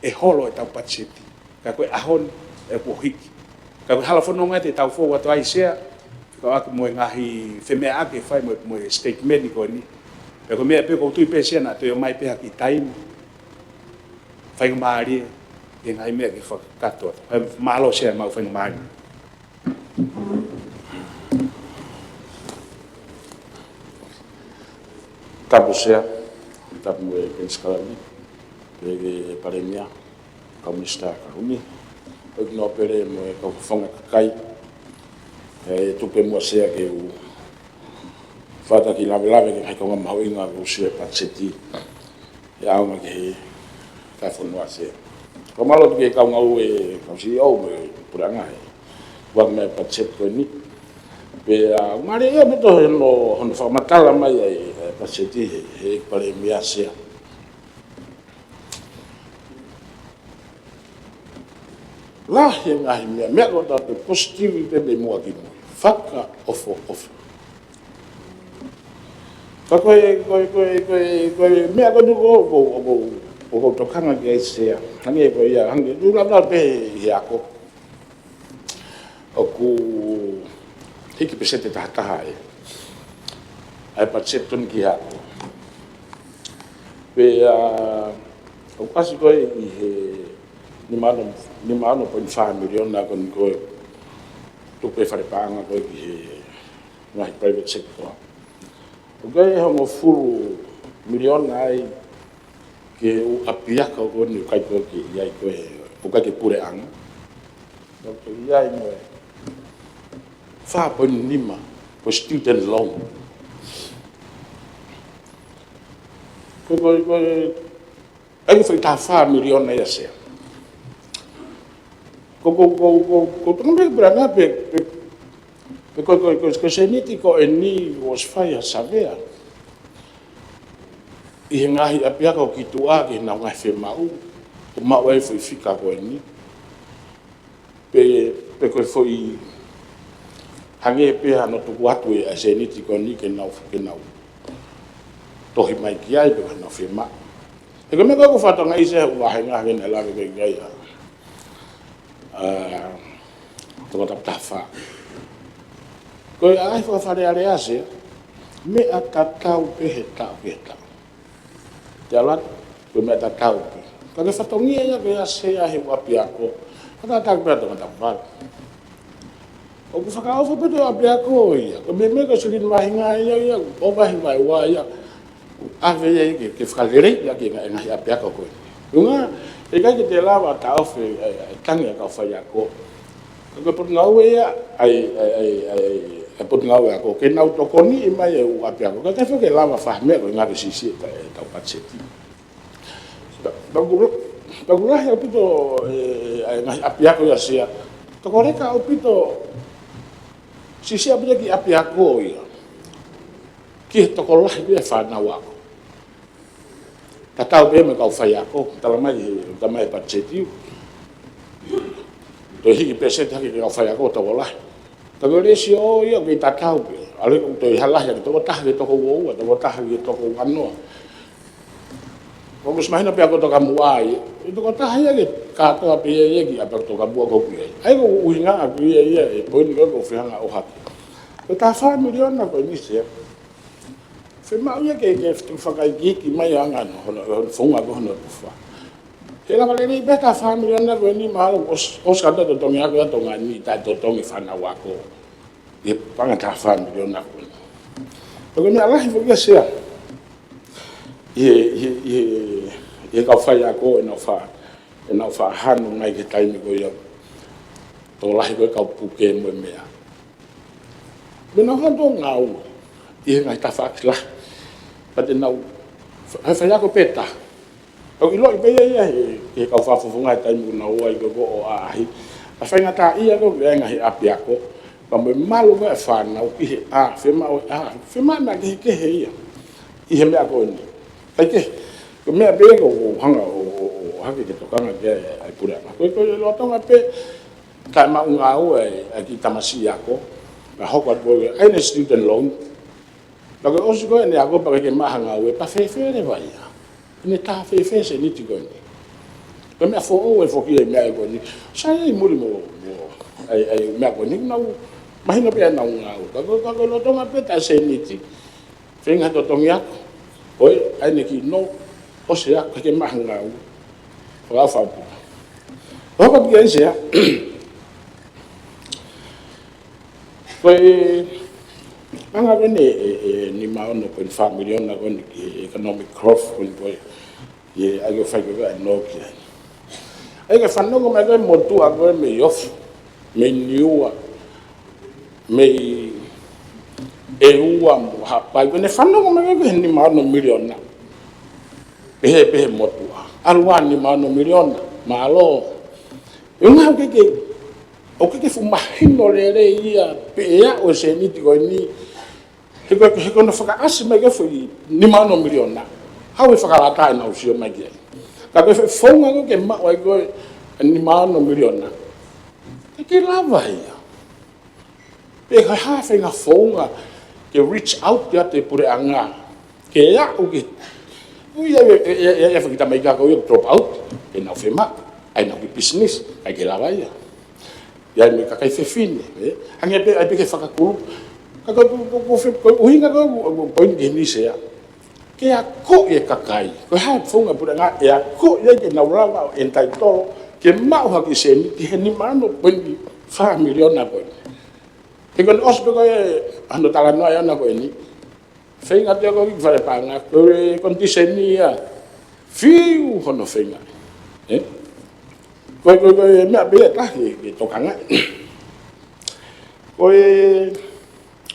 E holo e tau patseti. Ka koe ahon e po hiki. Ka koe hala whanonga te tau fōu atu ai sea. Ka aku moe ngahi whemea ake whai moe statement ni koe ni. Ka koe mea peko tui pe sea na te o mai peha ki taimi. Whainga maari e ngai mea ki whakatoa. Mahalo sea mau whainga maari. Tapu sea, tapu moe penskalani. Pege paremia. Kaumista karumi. Oki no pere mo e kau whanga kakai. E tupe mua sea ke u whata ki lawe ke haika ngam hau inga u sue patseti. E aunga ke he kai whanua sea. Ko malo tuke kau ngau e kau si au mo e puranga he. Wang me patset koe ni. Pe umare ia meto hono whamatala mai e patseti he pare mea sea. Lah yang ngahi mea ko te positivity de mua ki mo. Whaka ofo. Ka koe mea ko nuko o o ko tokanga ke se hange ko ia hange du la pe ia ko o ku hiki pesete ta ai patsetun ki ha pe o quasi ko ni mano po million na kon ko tu pe fare panga ko ki na private sector o gai ho furu million ai ke o apia ko ni kai ko ki ai ko o ka ke pure ang donc ia mo fa bon lima po student loan ko ai foi ta fa million na ese ko também brana pe ko senitiko eni was fire savea i ngahi apia ko kitua ke na ngai fe mau o ma wai foi fika ko eni pe ko foi hange pe ano tu watu e senitiko ni ke na to hi mai ki ai pe na fe ma e ko me ko fa to ngai se wa hanga ke na la ke ngai to tafa ko ai fa fare ase me atatau pe heta jalan ko me atatau ka ke fatongi ya ke ase ya he wapia ko ka ta ka to tafa o ku fa ka o pe to apia ko ya ko me ko silin mahinga ya o ba hi mai wa ya ave ya ke fa lere ya ke nga apia ko nga e ka ke te lava ta o fe tangi ka fa ya ko ko ngau ya ai pot ngau ya ko ke nau to koni i mai u apia ko ka fa ke lava fa me ko nga ke sisi ta patseti bagula ya pito ai apia ko ya sia to ko reka o pito sisi apia ki apia ko ya ki to ko la bi fa na wa tatau be me ka fa ya ko tamai patseti to hiki pesete haki ke fa ya ko to la ta gore si o ia ke tatau be ale ko to halah ya to ta ke to ko wo to ta ke to ko ano ko mas mahina pe ko to ka muai to ko ta ya ke ka to pe ye ki apa to ka bu ko ku ai ko uinga a ku ye e po ni ko fa nga o ha to ta fa million na ko ni se fe ma ia ke to fa ka ki mai anga no fonga ko no fa ela vale ni beta family na ko ni malo os kada to tonga ko to ngani ta to tonga fana wako e panga ta family na ko to ni ala hi foga sia e ka fa ya ko na fa hanu ngai ke tai mi ko ya to la hi ko ka puke mo mea bena ha do ngau e ngai ta fa kla pa de nau fa ya ko peta o ilo pe ia e ka fa funga tai mu na o ai go o ai a fa ngata ia go venga hi apia ko pa me malu me fa na o ki fe ma na ke he ia i he me ko ni ai ke ko me be go hanga o ha ke to kanga ke ai pura ko lo to pe ka ma unga o ai ki tamasi ya ko na hokwa bo ai ne student loan la ko o go ne ago pa ke ma hanga o pa fe le vai ne ta fe se ni ti goni ko me fo o fo ki me ai goni sai muri mo ai me goni na mahina pe na nga ko lo to ma pe ta se ni ti fe nga to ya oi ai ne ki no o se ya ke ma nga o fa fa o ko bi se ya anga bene ni ma no ko family na ko economic growth ko ye ago fa go no ki ai ke fa no ko me mo tu ago me yof me niua me e uwa mo ha pa ko ne fa no ko me ko ni ma no million na pe mo tu alwa ni ma no million ma lo eu não que o que fu mahino le ia pe ya o se ni ti ko ni ko no faka asime ke foi ni ma no million na how we faka ta na o sio magi ka ke fonga ko ke ma wa go ni ma no million na ke lava ia pe ha fa nga fonga ke reach out ya te pure anga ke ya o ke ia kita mai ka ko drop out e na fema ai na business ai ke lava ia ia me ka kai fefine hange pe ai pe ke fakakulu ka ko fe ko hinga ko point de ni se ke a ko e kakai ko ha fonga pura nga e a ko ye ke na ura entai to ke mau ha ki se ni ke ni mano point 5 million na point ke kon os ko e ando tala no ya na ko ni fenga te ko ki fare panga ko kontisenia fiu hono fenga ko me abe ta ke to kanga ko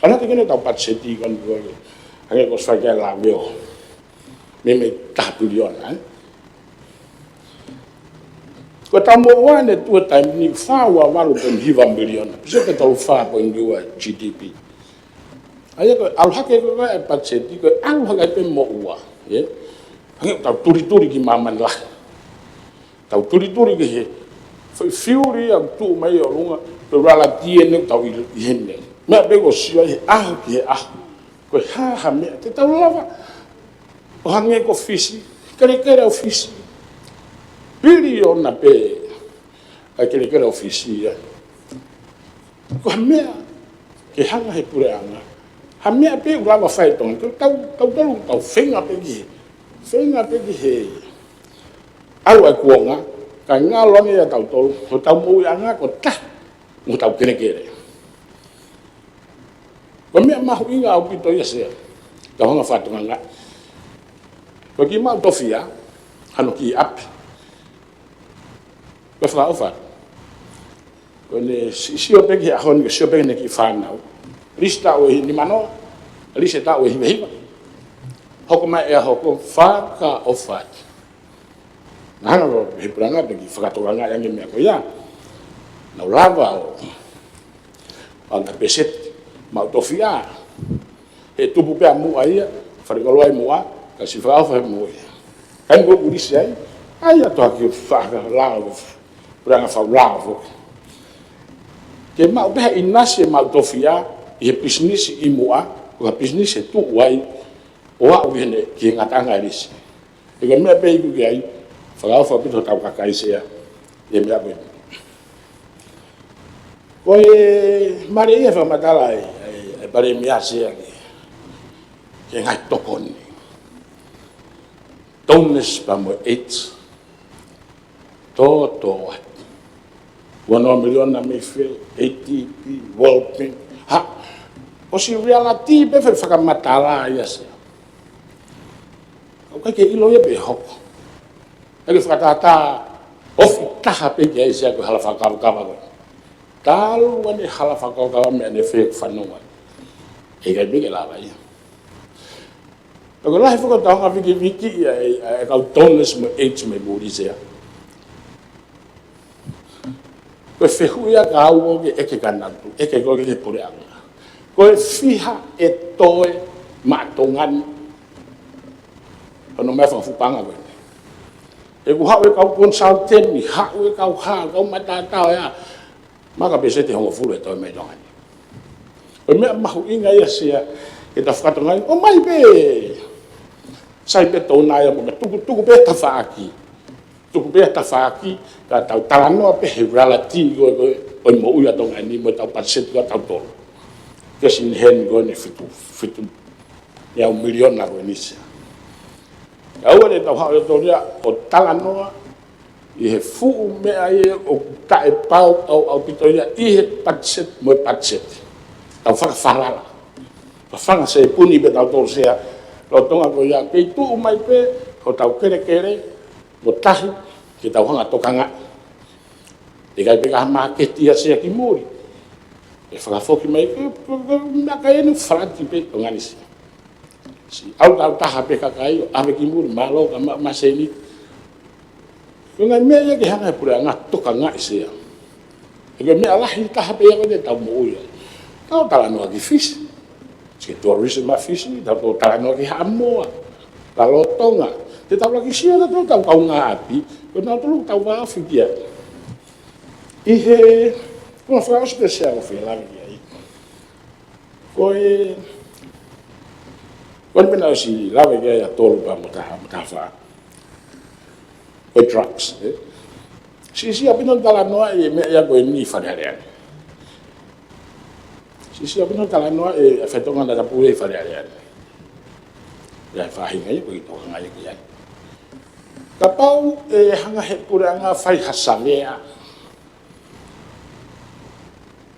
ana te kene ta patseti kon ko ane ko sfaga la veo me ta bilion ko tamo wane tu time ni fa wa walu ben hiva million so ke to fa po ndua GDP ai ko al hake ko e patseti ko al hake pe mo wa ye hangi ta turi ki maman la ta turi ke he foi fiuri am tu mai o lunga to rala tiene ta i henne me be ko si ai ke ko ha me te ta lava o hangi ko fisi kere ofisi billion na pe a kere ofisi ya ko me ke hanga he pure anga ha me pe lava fai ton tau fenga pe ki he au ko nga ka nga lo ni tau to tau mu anga ko ta mu tau kere ko me ma hu inga au pito ya se ka hanga fa ton nga ko ki ma to fia hanu ki ap ko fa ofa ko ne si o pe ki a hon si o pe ne ki fa na rista o ni mano rista o hiva hoko mai e hoko fa ka ofa na no he pranga pe ki fa to nga yang me ko ya na lava o anga peset ma to fia e tu pu pe mu ai fa ko lo ai mu a ka si fa ofa mu kan go uri sai ai to ki fa la pranga fa la ke ma be inase ma to fia e business i mua o business tu wai o a vene ki ngatanga ris e ke me pe ku ai fa pito ta ka kai se e me abe o e mare e fa matala e bare mi ase ke ngai to kon tones pa mo 8 to 1 million na me feel ATP Wolping ha o si reality be fa ka matala ya se o ka ke ilo ye be hok e fa ta of ta pe ke se ko hala fa ka tal wani hala fa ka me ne fe fa no wa e ga be ke la ba ya ko la fa ko ta ha viki e ka tonnes me h me bodi se ko fe huia ka au ke e ke kanatu e ke ko ke pure anga ko fiha e toe matongan ono me fa fu panga ko e ku ha we ka consultant ni ha we ka matata ya maka bese te ho fu le to me dongan o me ma hu inga ya sia e ta fa tonga o mai be sai be to na ya mo tu be ta fa aki tu be ta fa aki ka tau talano pe reality go o mo uya donga ni mo tau patset go tau to que sin hen go ne fitu ya 1 million na go ni sa au le tau ha to ya o talano i he fu me ai o ta e pau au pito ya i he patset mo patset tau fa falala fa se puni be tau to sea lo tonga go ya pe tu mai pe o tau kere mo tahi ke tau hanga tokanga e kai peka market ia se ki muri e fa foki mai na kai no frati pe tongani si au ta pe ka kai ave ki muri malo ka ma seni ngai me ye ke hanga pura nga tokanga se e ke me ala hi ta pe ya ke tau mo ya tau tala no ki fish se tourism ma fish tau tala no ki hamo la lotonga te tau lagi sia na tau kau nga api ko na tau tau va fikia e he ko fa especial fe la vi aí ko Kon pena si lawe ke ya tolu pa mutafa. O drugs. Si apinon tala noa e me ya go ni fare. Si apinon tala noa e fetonga da pure fare. Ya fa hinga ko ito nga ya. Kapau hanga he pura nga fai hasalea.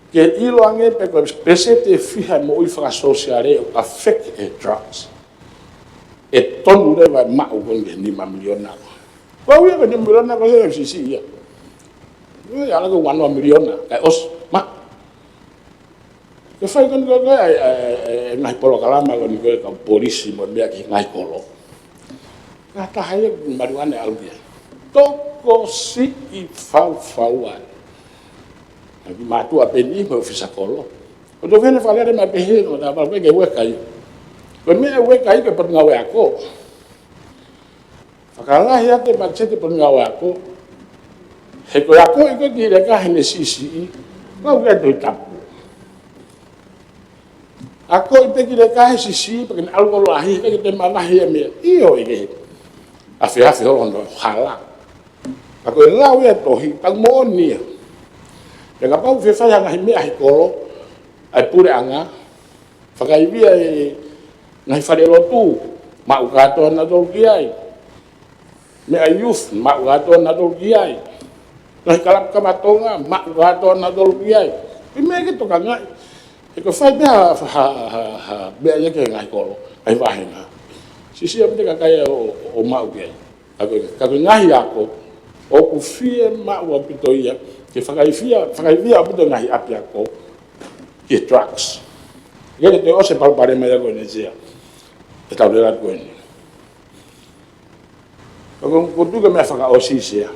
Ke ilo ange pe ko pesete fiha mo i fra sociale affect drugs. E tonu le va ma o con ni ma miliona. Wa wi ka ni miliona ko se si ya. Ya la ko 1 miliona ka os ma. Ke fai con ko ngai polo kalama ko ni ko polisi mo me ki ngai polo. Kata hai maruane albia. Toko si I fauan. Tapi matu apa ni mau fisa kolo. Untuk mana falare ma pehe no da ba ke we kai. Ko me we kai ke pengawe aku. Fakala ya te bache te pengawe aku. He ko aku iko ki reka hene sisi. Ko we do tapu. Aku ite ki reka sisi pakin algo lahi ke te malahi me. Iyo ike. Afi ho ndo hala. Aku lawe tohi pag mo ni. Dengan apa ufifa yang ahimi ahikolo, pure anga, fakai via ngai fadelo tu, mau kato na dolgiai, me ayuf mau kato na dolgiai, ngai kalap kamatonga mau kato na dolgiai, ime gitu kan ngai, iko fai dia be aja ke ngai kolo, ai vahina, sisi apa dia kaya o mau giai, aku ngai aku, o kufie mau apitoia. Ke fakai via abu ngai api ako ke drugs. Ia ke te ose palpare mai ako ni sia. Te tau le ko ni. Ko kutu ke me faka osi sia.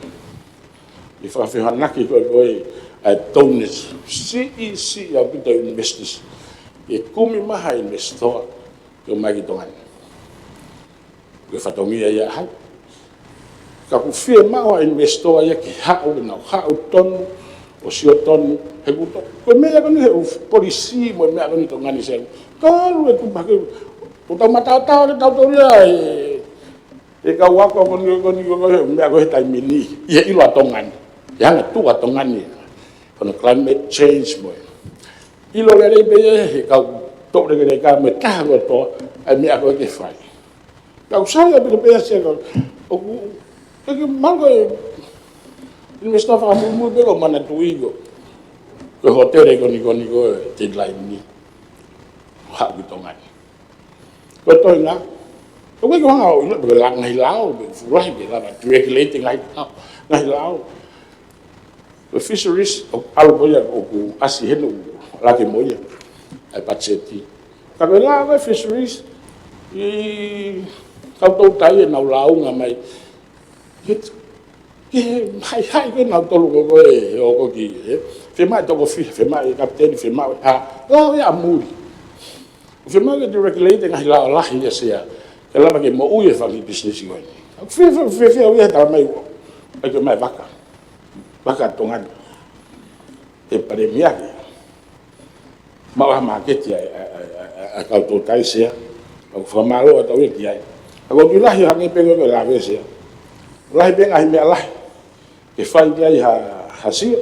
I fa fe hanaki ko ai tones CEC abu to investors. E kumi maha investor ke mai tongan. Ke fatongi ya ha. Kaku fie mau investor ya ki hau na hau ton o sio ton he kuto ko me ya ni polisi mo me ani to ngani se kalu tu bagi uta mata ta ta to ya e ka wa ko ni me ko ta mini ya ilo atongan ya na tu atongan ni kono climate change mo ilo le be he ka to de ka me ta go to a me ko ke fai ka usai be be se ko porque mango investor fa mu belo mana tuigo ke hotel ko ni deadline ni ha bitongan ko to nga ko ko nga ilo belang ngai lao be fulah be la regulating ngai lao the fisheries algo ya o asi henu la ke moya ai patseti ka la fisheries I ka to tai na lao nga mai ke hai ke na to lo ko o ki fe mai to ko fe mai captain fe mai la ya muri fe mai ke regulate ngai la ya sia ke la ke mo u ye fa business ko fe o ya ta mai ke mai baka tongan e pare mia ma market ya ka to tai sia o fa malo to ye ki ai ko tu la ya ngi pe ko la ve sia lai beng ai me lai ke fai dia hasil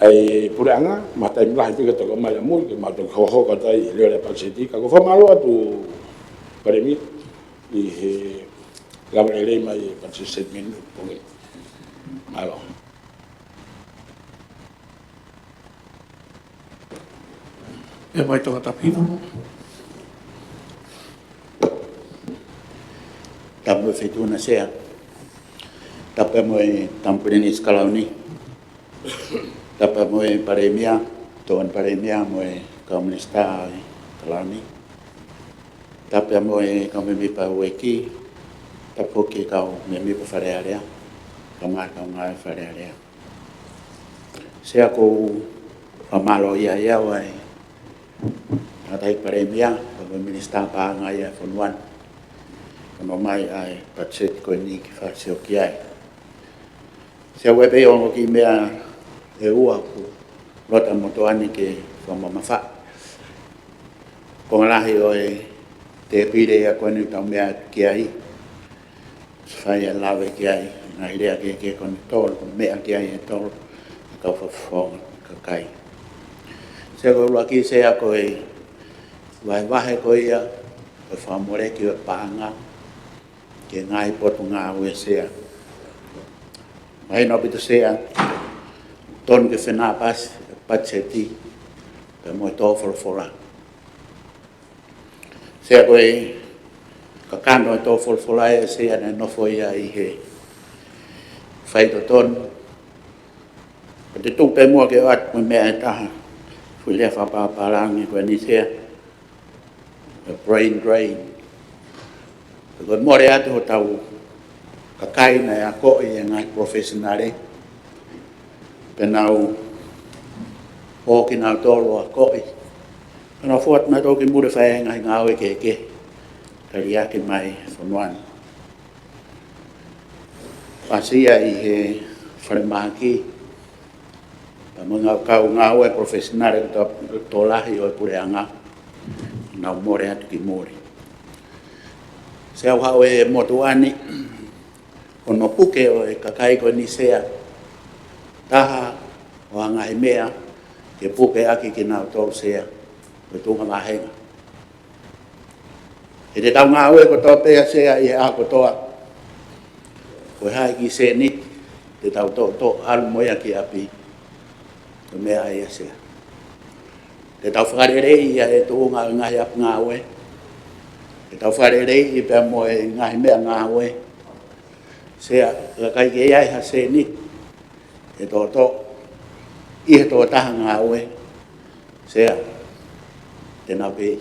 ai puranga mata im lai ke to mai mu ke ma to ho ka tai le pa seti ka ko fa malo tu pare mi I la le mai pa set min po malo e mai to tapino tabu fetu na sea tapi mo tampilin iskalaw ni tapi mo paremia tuan paremia mo komunista kalani tapi mo kami mi pa weki tapi kau mi pa farearea kamar kau ngai farearea sea ko pamalo ya wai atai paremia komunista pa ngai fonwan no mai ai patset ko ni ki fa se o ki ai se o be o ki mea e ua ku lota moto ani ke fa mama fa ko la hi o te pire a koe ni tau mea ki ai. Whai a lawe ki ai. Ngai rea ke koe ni tolu, mea ki ai e tolu. Kau whawhonga, ka kai. Se koe ua ki se a koe, vai wahe koe ia, koe whamore ki o pānga, ke ngai potu ngā ue sea. Mai no pito sea, tonu ke whenā pasi, patseti, pe moe tō wholofora. Sea koe, ka kano e tō wholofora e sea ne nofo ia i he whaito tonu. Pa te tūpe mua ke wat mo mea e taha, fui lea whapaparangi koe ni sea, a brain drain. Pe koe more atu ho tau, ka kaina e a koe e ngai professionale, pe nau hoki nau tolo a koe. Pe nau fuat mai toki mure whaenga i ngāwe ke, tari ake mai whanuan. Pasia i he whanemaki, pa mga kau ngāwe professionale tō lahi o e pureanga, nau more atu ki more. Se au hau e motuani, o no puke o e kakai ko ni sea, taha o anga he mea, ke puke aki ki nau tō sea, o tūnga mahenga. E te tau ngā ue ko tō pea sea i a ko toa, ko hai ki se nit, te tau tō alu moia ki api, o mea ai a sea. Te tau whakarerei ia e tūnga ngahi ap ngā ue, te tau whakarerei i pia moe ngahi mea ngā ue, sea, ka kai ke iai ha se nit, e tō, i he tō taha ngā ue, sea, te nau pe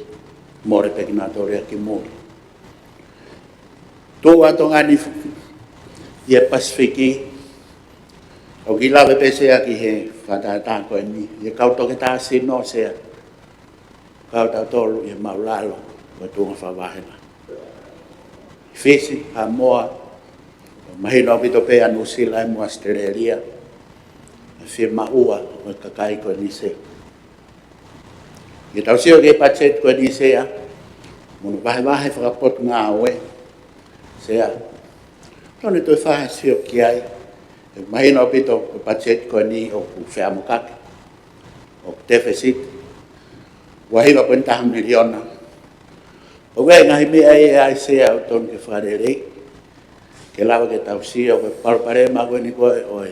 more peki nā tōrea ki more. Tō ato ngani i e Pasifiki, o ki lawe pe sea ki he whataata koe ni, i e kautoke tā sino sea, kautau tolu i e maulalo, wa tūnga whawahena. Fisi, ha moa, mahino pito pe anu sila e mua Australia, fie maua o kakai koe ni sea. I tau sio ke pachet koe ni sea, munu vahe whakapot ngā oe, sea, tōne toi whahe sio ki ai, e mahino pito ko pachet koe ni o ku wheamukake, o deficit, wahino koe ntaha miliona. O wei ngahi mea e ai sea o tōne ke wharerei, ke lawa ke tau sio koe parparema koe ni koe oe,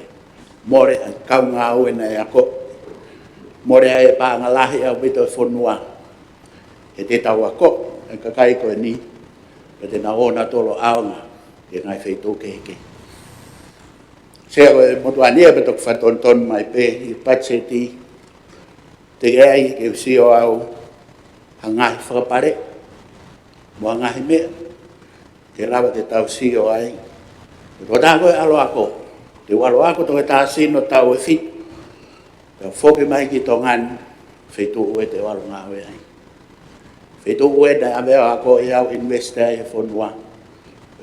more kau ngā oe na e ako, more ai pānga lahi au pito e whonua, e te tau ako, e kakai koe ni, e te na ona tolo aonga, e ngai wheitu ke heke. Sea koe motua nia pe toku whatonton mai pe, i patseti, te ai ke usio au, ha ngahi whakapare, mua ngahi mea, ke lawa te tau sio ai, e kota koe alo ako, te walo ako toke tā sino tau e fit, ka foke mai ki tō ngani, whaitu ue te walo ngā ue ai. Whaitu ue na ameo ako i au investor e whonua,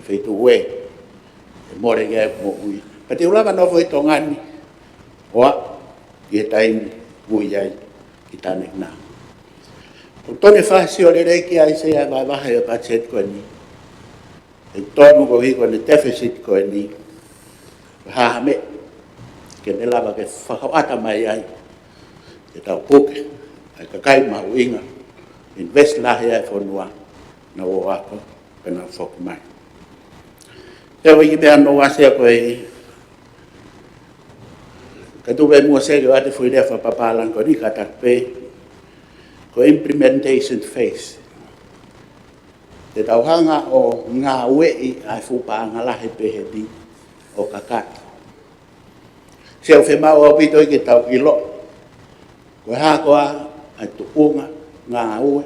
whaitu ue, e more kia e mo ui. Pa te ulawa nofo i tō ngani, oa, i e taimi ui ai, ki tānek nā. O tōne whasi o le reiki ai se ai vai wahe o pachet koe ni, e tōnu ko hiko ne deficit koe ni, hahame, ke ne lava ke whakawata mai ai, ke tau puke, ai kakai mahu inga, invest lahi ai whonua, na o ako, pe na whoki mai. Te wiki mea no wasea koe, ka tuwe mua sege wate fui lea whapapalang ko ni katak pe, ko implementation phase. Te tau hanga o ngā wei ai whupanga lahi pe he di, o kakaki. Se au whemau au pito i ke tau ki lo. Koe hakoa ai tuunga ngā ue.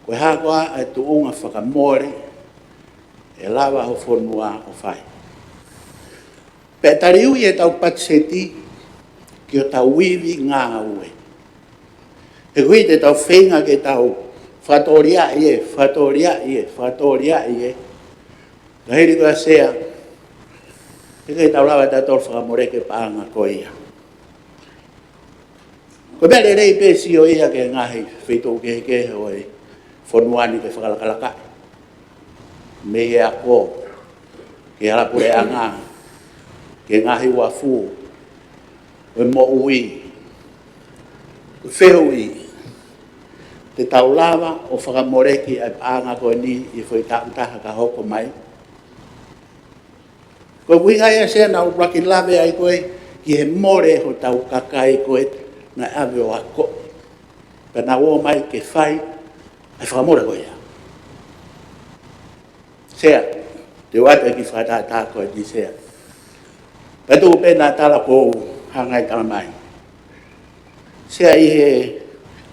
Koe hakoa ai tuunga whakamore e lawa ho whonua o whai. Pe tari ui e tau patseti ki o tau wiwi ngā ue. E hui te tau whenga ke tau whatoria i e. Ka hiri koe sea, e kei tau lawa ta tol whakamore ke paanga ko ia. Ko mea le rei pesi o ia ke ngahi whitu ke oe, fonuani ke whakalakalaka. Me e ako, ke ala pure anga, ke ngahi wafu, we mo ui, whehui, te taulawa o whakamoreki ai paanga koe ni i whai tautaha ka hoko mai. Koe winga ia sea na uraki lawe ai koe, ki he more ho tau kakai koe na awe o ako. Pena o mai ke whai, ai whakamore koe ia. Sea, te wata ki whata koe di sea. Patu pena tala ko hangai tala mai. Sea i he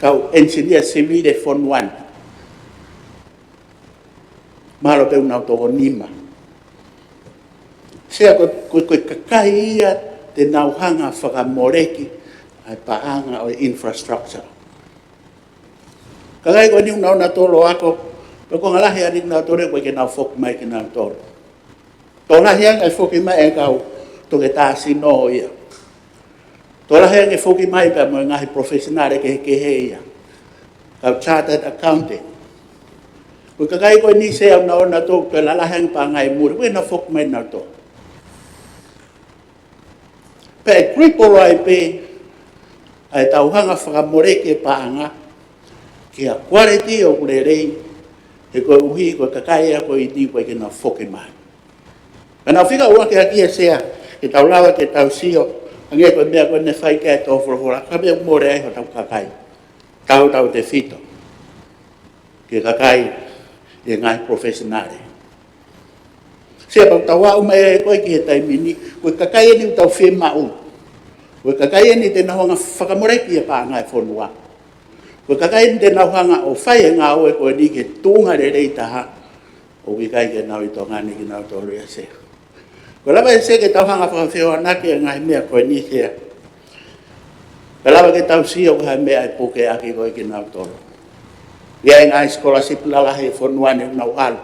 kau engineer civil de Fon 1. Malo pe unau toko nima. Sea koe kakai ia te nauhanga whakamoreki ai paanga o infrastructure. Kakai koe ni unau na tolo ako, ko ngalahi ani na tore koe ke nau fok mai ke nau tolo. Tola hiang ai foki mai e kau to ke ta sino ia. Tola hiang e foki mai pe mo ngahi professionale ke he ia. Kau chartered accounting. Ko kakai koe ni se au na to pe la hiang pa ngai mur koe na fok mai na to. Pe kripo ai pe ai tauhanga whakamoreke paanga ki a quality o kurerei e koe uhi koe kakai a koe iti koe ke na foke mai. Kana whika ua ke haki e sea ke tau lawa ke tau sio ange koe mea koe ne whai kea tō whorahora ka mea umore ai ho tau kakai tau te whito ke kakai e ngai professionale. Sea pau tau au mai koe ki he taimini koe kakai e ni tau whi mau koe kakai e ni te nahonga whakamoreki e pā ngai whonua. Koe kakai te nauhanga o whai e ngā oe koe ni ke tūnga re rei taha o wikai ke nau i tō ngani ki nau tō rea sea. Koe lawa e se ke tauhanga whakawhio anake e ngai mea koe ni sea. Koe lawa ke tau sio koe mea e puke aki koe ki nau tōro. Ia e ngai scholarship lalahi e whonuane nau alu.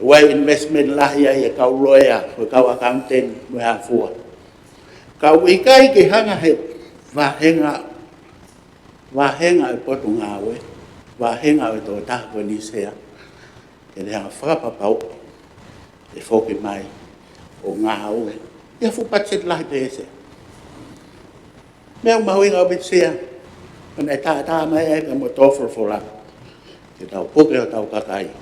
Wai investment lahi ai e kau loea koe kau accountant me hafua. Kau wikai ke hanga he wahenga e potu ngawe, wahenga e tō taha koe ni sea, e reha whakapapau, e whoki mai, o ngā haue, ia whupatset lahi pe sea. Mea mahuinga o bit sea, e tā mai e ka mo tōwhoro whora, ke tau puke o tau kakai,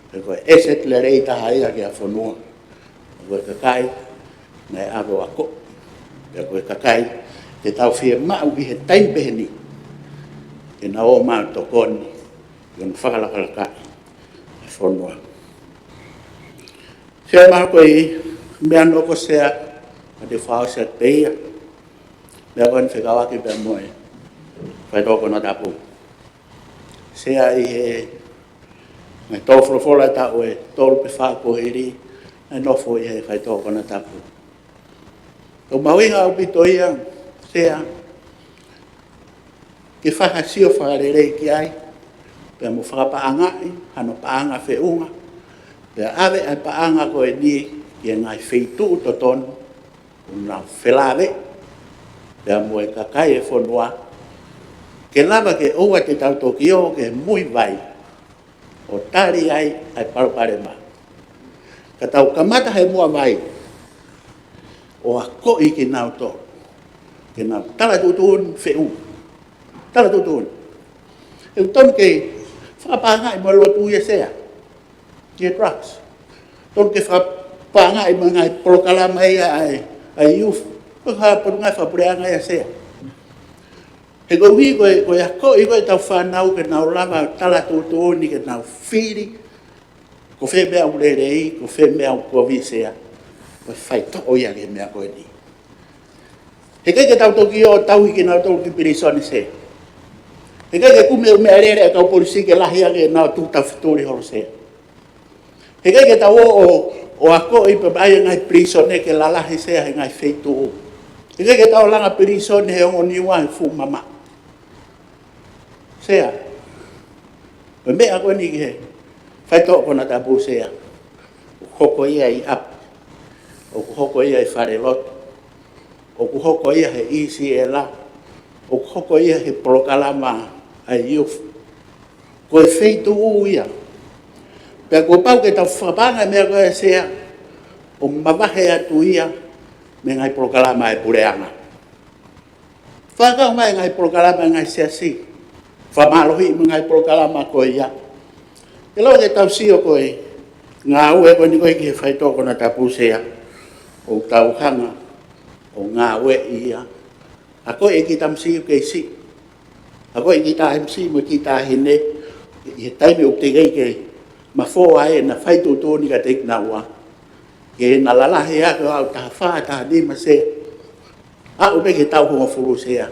e koe eset le rei taha ia ki a whanua, e koe kakai, nei awe wako, e koe kakai, te tau whia mau ki he taimpeheni, ke na o mau tokoni, ke na whakalakalaka, e whanua. Sea maha koe mea noko sea, a te whao sea teia, mea koe ni whikawaki pia moe, whai toko na tapu. Sea i he, ngai tōwhorowhora ta oe, tōru pe whakohiri, ngai nofo i he whai toko na tapu. Tō mawinga au pito ia, sea, ke whakasio whakarerei ki ai, pia mo whakapaangai, hano paanga whiunga, pia awe ai paanga koe ni, ki ngai whitu to tonu, una whelawe, pia mo e kakai e whonua, ke lava ke oua te tautoki o ke mui vai, o tari ai parupare ma. Ka tau kamata he mua vai, o a koi ki nau tō, ke nau tala tutun whiu, tala tutun. E ton ke whakapangai mo lotu ia sea, ki drugs. Ton ke whakapangai mo ngai polokalama ia ai youth, ngai whapureanga ia sea. He koe hui koe a koi koe tau whanau ke nau lama tala tutuni ke nau whiri, ko whe mea urerei, ko whe mea ukovi sea, koe whai tō ia ke mea koe ni. He kai ke tau toki o tau hiki nau tau ki pirisoni sea. He kai ke kume o mea rere a kau polisi ke lahi ake nau tūtau whituri horo sea. He kai ke tau o a koi pe mai ngai pirisone ke lalahi sea he ngai wheitu o. He kai ke tau langa pirisone he ongo niwa he fu mama. Sea, o mea koe ni ki he, whai tō kona tapu sea, o hoko ia i ap, o hoko ia i whare lotu, o hoko ia he isi e la, o hoko ia he polokalama ai youth, ko e feito uia. Pe ko pau ke tau whapanga mea koe sea, o mawahe atu ia, me ngai prokalama e pureanga. Whakau mai ngai prokalama ngai sea si, whamalohi me ngai prokalama koe ia. E lo ke tau sio koe, ngā ue koe ni koe ki he whaitoko na tapu sea, o tau hanga, o ngā ue ia. A koe e ki tam sio kei si, a koe e ki ta MC mo ki ta hine, i he taime o te gei kei, ma fo ai na fai tu tu ni ka te na wa ke na la la he a ko ta fa ta di ma se a o be ke tau ko fulu se a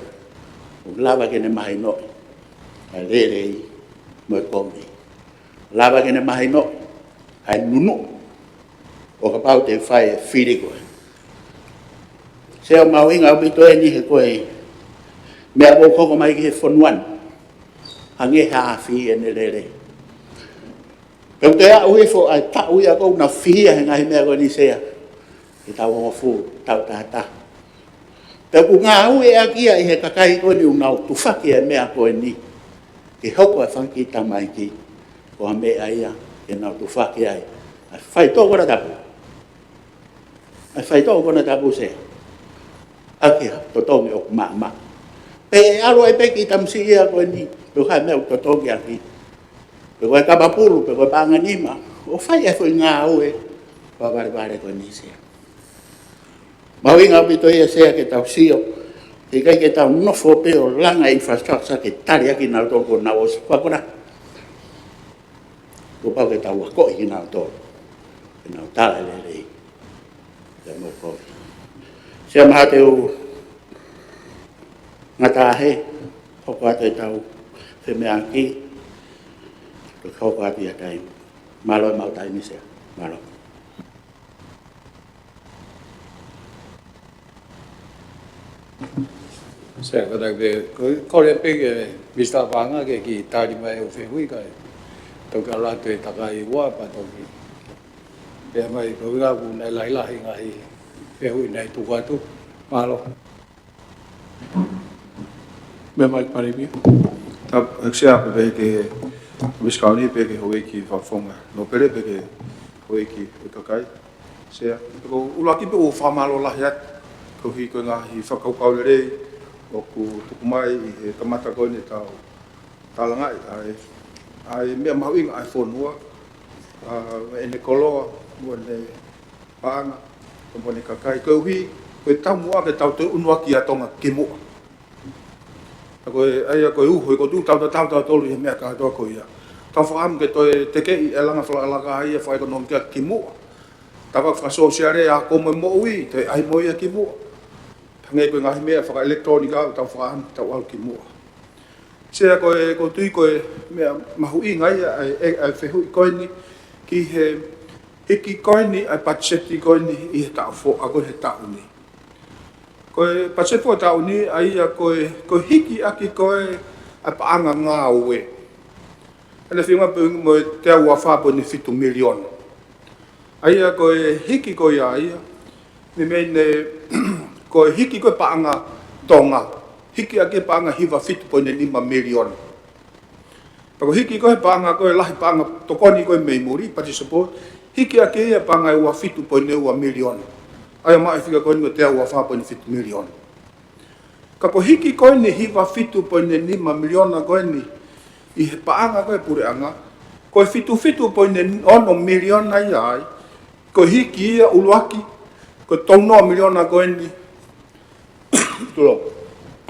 o lava ke ne mai no a le le mo ko mi lava ke ne mai no ai nunu o ka pau te fai fili ko se o mau inga o bito ni he ko e me a ko mai ke fonwan ange ha fi en le le. Kau te a ui fo ai ta ui a kou na fia he ngai mea koe ni sea. I tau hongo fu, tau tata. Te ku ngā ui a kia i he kakai koe ni unau tufaki e mea koe ni. Ki hoko e whanki tamai ki. Ko ha mea ia, e nau tufaki ai. Ai whai tō kona tapu. Ai whai tō kona tapu sea. Aki ha, totongi o ma. Pe e alo e peki tamsi ia koe ni. Pe kai mea totongi aki. Pe koe kapapulu, pe koe panganima, o whai e fwoi ngā ue, pa ware koe ni sea. Mau inga pito ia sea ke tau sio, ke kai ke tau nofo peo langa infrastructure ke tari aki nau toko nau o whakora. Ko pau ke tau wako i nau toko, ke nau tala lelei, ke mo koe. Sea maha te u ngatahe, hoko ate tau whemea ki, kau kau dia time, malo mau time ni saya, malo. Saya kata kau lihat pergi bisa bangga ke kita di mana ufehui kai, tu kalau tu tak kai wah apa tu, dia mai kau ingat pun nai lah ingat ufehui nai tu kau tu malo. Memang paribi. Tapi siapa bagi Wiskani peke hoi ki whafonga. No pere peke hoi ki kakai. Sea. Ko ulaki pe o whamalo lahiat. Ko hi ko ngā hi whakaukau rei. O ku tuku mai i he kamata koe ni tau. Talangai. Ai mea mahu inga ai whonua. Ene koloa. Mua ne paanga. Ko ne kakai. Ko hi. Ko tau mua ke tau te unua ki atonga ke mua. Koe ai koe uho ko tu tau tolu he mea ka to ko ia. Tau fam ke to te ke e langa fla la ka ia fa ekonomika ki mo. Tava fa sociale a ko mo ui te ai mo ia ki mo. Tangai ko ngai mea fa elektronika tau fam tau al ki mo. Se ko tu ko mea mahu i ngai ai fe hu ko ni ki he iki ko ni ai patseti ko ni i ta fo a ko he ta ni. Koe pasepo tau ni ai a koe hiki aki koe a paanga ngā ue. Ele whiunga mo te au a whāpo ni 5 milion. Ai a koe hiki koe ai a. Me mene koe hiki koe paanga tonga. Hiki aki paanga hiwa 5.5 milion. Pako hiki koe paanga koe lahi paanga tokoni koe mei muri pasepo. Hiki aki a paanga ua 5.1 milion. Ai mai fika koe ni te au a 5.5 milion. Ka ko hiki koe ni hiwa 5.5 milion koe ni i he paanga koe pureanga. Koe 5.1 milion ai. Ko hiki ia uluaki. Ko tono milion koe ni. Tulo.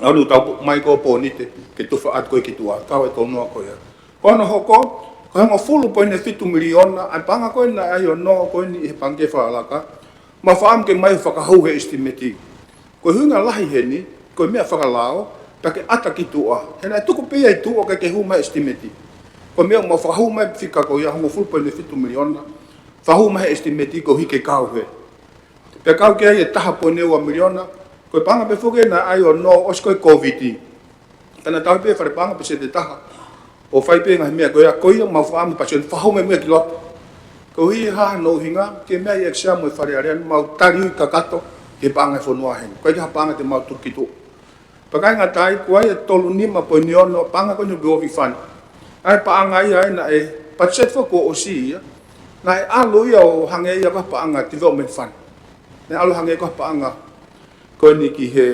Anu tau mai ko ponite ke tufa at koe ki tua. Tau e tono koe. Ko ana hoko. Ko hanga 4.5 milion ai paanga koe na ai o no koe ni i he pange whaalaka. Ma whaam ke mai whakahau he estimeti. Ko hunga lahi he ni, ko mea whakalao, ta ke ata ki tua. He nai tuku pia i tua ke hu mai estimeti. Ko mea ma whakahau mai whika ko ia hongo 4.5 miliona. Whahau mai estimeti ko hike kau he. Pea kau ke ai e taha po neua miliona, ko panga pe fuke na ai o no os koe COVID-i. Tana tau pe whare panga pe se te taha. O whai pe ngahi mea ko ia koia ma whaam pa se whahau mai mea ki loto. Ko hi ha no hinga ke mea i eksia mo whare area mau tari ui kakato ke panga e whanua hen. Koe ha panga te mau tuki tu. Pakai ngā tai kua e tolu nima po niono panga ko ni govi whani. ai paanga ia na e budget for ko osi ia na e alu ia o hange ia ka paanga development fund na alu hange ka paanga ko ni ki he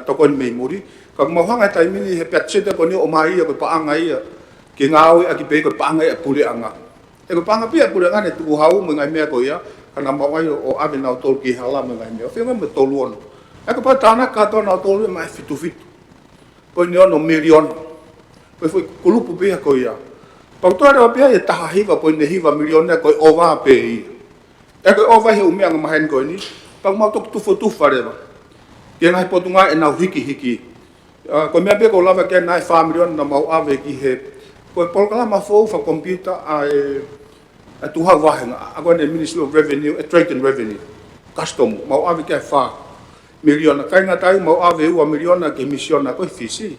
tokon me muri ka mo hanga tai mini he budget ko ni o mai ia ko paanga ia ki ngau ia ki pe ko paanga ia pule anga e ko paanga pia pule anga ne tu hau mo ngai me ko ia kana mo ai o ave na tol ki hala mo ngai me o finga me toluon e ko pa tana ka to na tolu mai fitu po ni ono million po foi kulupu pe ko ia pa to ra pe e taha hiva po ni hiva million ko ova pe e ko ova he umia nga mahen ko ni pa mo to tu fotu fareva ke ngai po tunga e na hiki ko me pe ko lava ke nai family na mau ave ki he ko polkala ma fo fa computer a tu ha wahenga agora Ministry of Revenue Trade and Revenue custom mau ave ke fa million kai nga tai mau ave u million ke mission ko fisi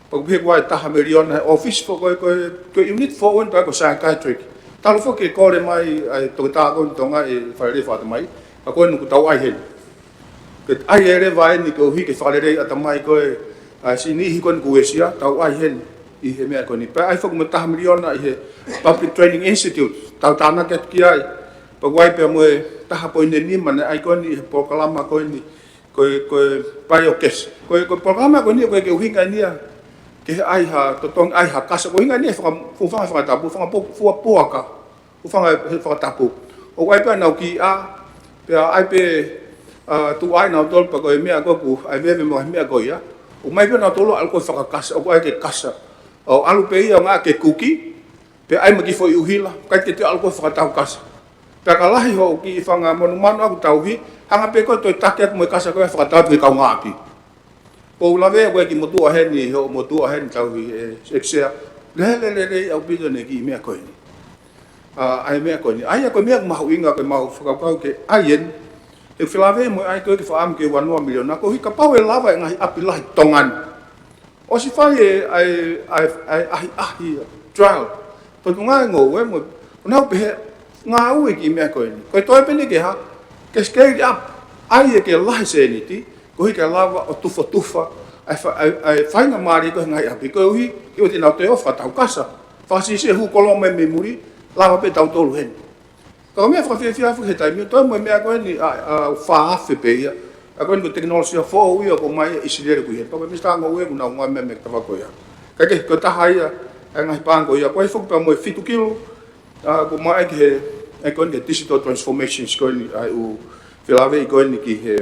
pag be ko ta million office ko unit for one ko psychiatric talo fo ke ko le mai to ta ko tonga e fa le fa mai ko no tau ai hen ke ai ere vai ni ko hi ke fa le ata mai ko sini hi kon ku esia tau ai hen i he mea ko ni pa ai fo mo ta million i he Public Training Institute tau tana ke ki ai pag wai pe mo ta po ni man ai ko ni po kalama ko ni ko pai o kes ko programa ko ni ko ke uhinga ni ke ai ha to tong ai ha kasa ko hinga ni fa tapu fa po ka fa tapu o wai pe na ki pe ai pe tu ai na tol pa ko me ko ku ai ve mo me ko ya o mai pe na tolo al ko fa kasa o ai ke kasa o alu pe ia nga ke kuki pe ai ma ki fo uhila kai ke te al ko fa tau kasa pe kalahi ho ki fa nga manu aku tau hi hanga pe ko to taket mo kasa ko fa tau ki ka ngapi o la ve ko ki mo tu hen ni ho mo tu hen tau hi exia le au bi ne ki me ko ni ai me ko ni ai ko me ma winga ko ma fa ka ke ai en e filave mo ai ko ki fa am ke 1 million na ko hi ka pa we lava ngai api lai tongan o si fa ai trial to ngai ngo we mo na pe nga u ki me ko ni ko to pe ni ke ha ke scale up ai ke lai se ni ti ko hi ka lava o tufa ai fai nga mari ko ngai api ko hi ki o ti na te o fa tau kasa fa si se hu ko lo me muri lava pe tau tolu hen ko me fa fi fu he tai mi to mo me ko ni fa fe pe ya ko ni teknologia fo u ko mai isidere ku he to me sta ngo we na ngo me ta ko ya ka ke ko ta hai ngai pa ko ya ko fu pa mo fitu kilo ko mai ke ko ni digital transformation ko ni ai u filave ko ni ki he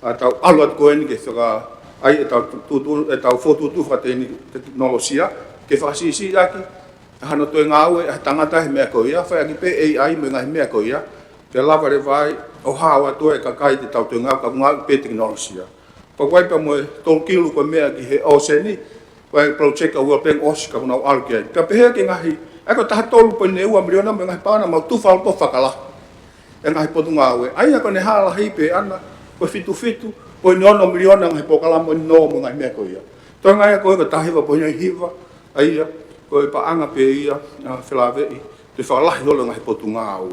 atau alot ko ni ke fa ai tau foto tu fa teknologia ke fa si aki hano to ngau tangata me ko ya fa ki pe ai me ngai me ko ya te lava le vai o hawa to e ka kai te tau ngau ka ngau pe teknologia pa wai pa mo to kilo ko me ki he o se ni wai project o pen os ka no alke ka pe ke ngai ako ta tolu po ne u amriona me ngai pa na ma tu fa po fa kala ngai po ngau ai ko ne hala hi pe ana ko fitu po no miliona ngai po kala mo no mo ngai me ko ya to ngai ko ta hiva po ngai hiva ai ko pa anga pe ia filave te fa la holo ngai po tunga o